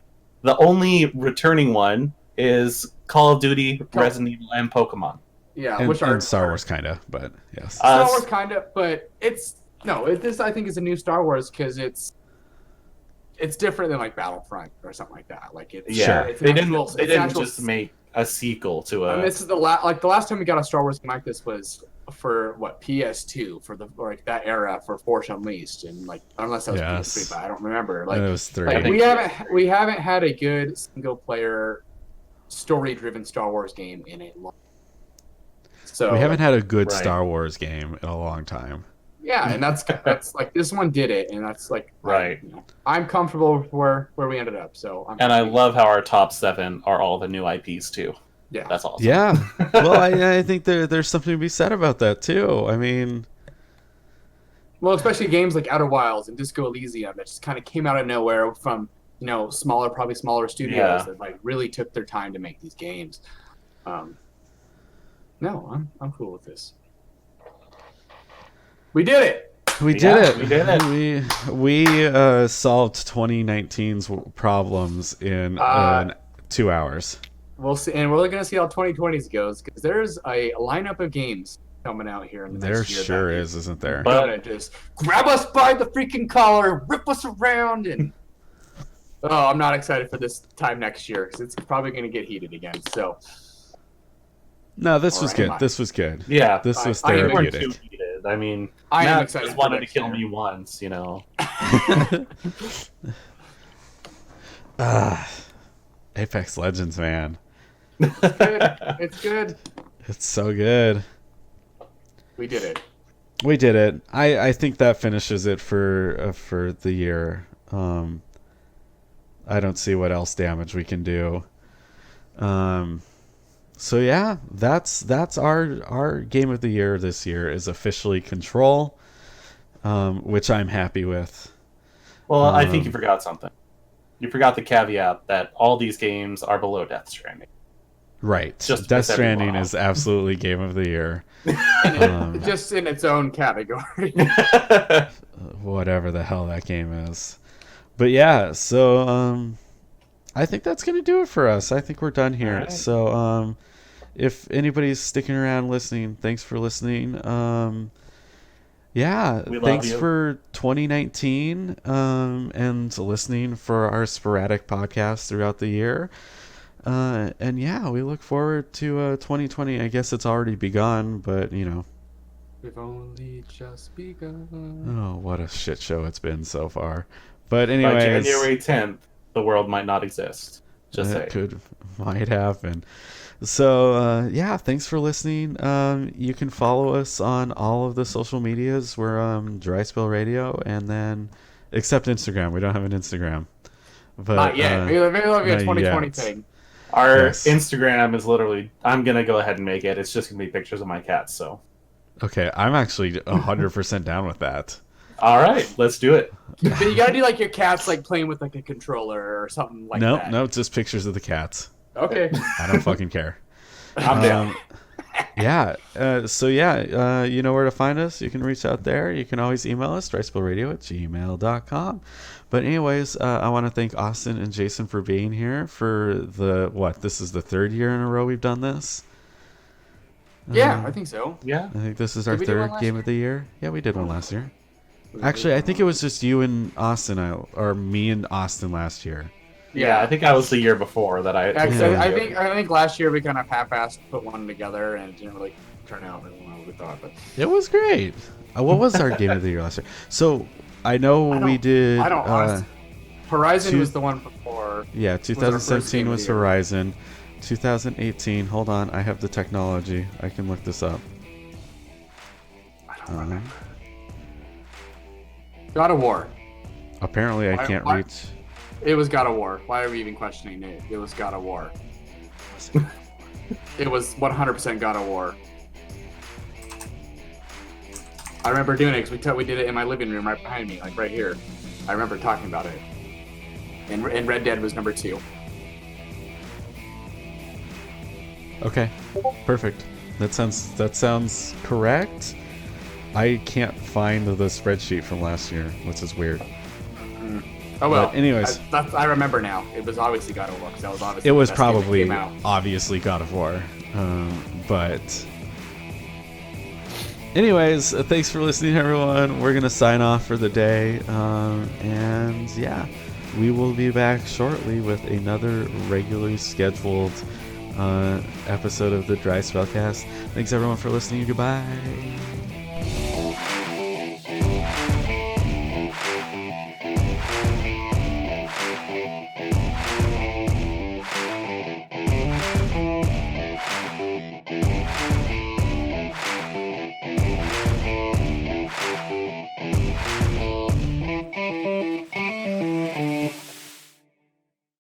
The only returning one is Call of Duty, Resident Evil, and Pokemon. Yeah, and Star Wars kind of, but yes. Star Wars kind of, but this I think is a new Star Wars because it's it's different than like Battlefront or something like that. Like it's Yeah, it's they an didn't. actual- They it's an didn't actual- just make a sequel to And a. this is the last time we got a Star Wars game like this was for what PS2 for the like that era for Force Unleashed and like unless that was Yes. PS3, but I don't remember. Like it was 3. Like I think- we haven't had a good single player story driven Star Wars game in a long. So we haven't had a good Right. Star Wars game in a long time. yeah, and that's like this one did it, and that's like Right. I'm comfortable with where we ended up. So I'm And I happy. love how our top 7 are all the new IPs too. yeah. That's awesome. Yeah. Well, I think there's something to be said about that too. I mean, Well, especially games like Outer Wilds and Disco Elysium that just kind of came out of nowhere from probably smaller studios Yeah. that like really took their time to make these games. No, I'm cool with this. We did it. we did Yeah, it. we did it. We solved 2019's problems in 2 hours. We'll see, and we're gonna see how 2020's goes because there's a lineup of games coming out here in the There next year. sure that is, isn't there? But- gonna just grab us by the freaking collar, rip us around, and oh, I'm not excited for this time next year because it's probably gonna get heated again. So No, this Or was am good. I? This was good. Yeah, This was I am they weren't therapeutic. too heated. I mean, I am Matt excited just for wanted to next kill year. me once, you know. Apex Legends, man. It's good. It's so good. We did it. We did it. I think that finishes it for the year. I don't see what else damage we can do. So yeah, that's our game of the year this year is officially Control, which I'm happy with. Well, I think Um, you forgot something. You forgot the caveat that all these games are below Death Stranding. Right. Just to Death piss everyone Stranding off. is absolutely game of the year. Just in its own category. Whatever the hell that game is. But yeah, so I think that's gonna do it for us. I think we're done here. Alright. So if anybody's sticking around listening, thanks for listening. Yeah, We love thanks you. for 2019 and listening for our sporadic podcasts throughout the year. And yeah, we look forward to 2020. I guess it's already begun, but you know, We've only just begun. oh, what a shit show it's been so far. But By anyways, January 10th, the world might not exist. Just that say. might happen. So yeah, thanks for listening. You can follow us on all of the social medias. We're Dry Spill Radio, and then except Instagram, we don't have an Instagram. But Not yet. Maybe it'll be a not 2020 yet. thing. Our Yes. Instagram is literally. I'm gonna go ahead and make it. It's just gonna be pictures of my cats. So, Okay, I'm actually 100% down with that. all right, let's do it. But you gotta do like your cat's like playing with like a controller or something like Nope, that. nope, just pictures of the cats. Okay. I don't fucking care. I'm down. Yeah. So yeah, you know where to find us. You can reach out there. You can always email us, drystpillradio@gmail.com. But anyways, I want to thank Austin and Jason for being here for this is the 3rd year in a row we've done this. Yeah, I think so. Yeah. I think this is our Did we do one 3rd last game year? of the year. Yeah, we did one last year. Actually, I think it was just you and Austin, or me and Austin last year. Yeah, I think I was the year before that I. Actually, Yeah. I think last year we kind of half-assed put one together and it didn't really turn out really well we thought. But It was great. What was our game of the year last year? So I know we did. I don't. honestly. Horizon two- was the one before. Yeah, our first 2017 game of was the year. Horizon. 2018. Hold on, I have the technology. I can look this up. I don't remember. God of War. Apparently, I can't why- reach. It was God of War. Why are we even questioning it? It was God of War. It was 100% God of War. I remember doing it because we did it in my living room right behind me, like right here. I remember talking about it. And Red Dead was number 2. Okay, perfect. That sounds correct. I can't find the spreadsheet from last year, which is weird. Oh well. But anyways. I remember now. It was obviously God of War because that was obviously It was the best game that probably came out. obviously God of War, but anyways, thanks for listening, everyone. We're gonna sign off for the day, and yeah, we will be back shortly with another regularly scheduled episode of the Dry Spellcast. Thanks everyone for listening. Goodbye.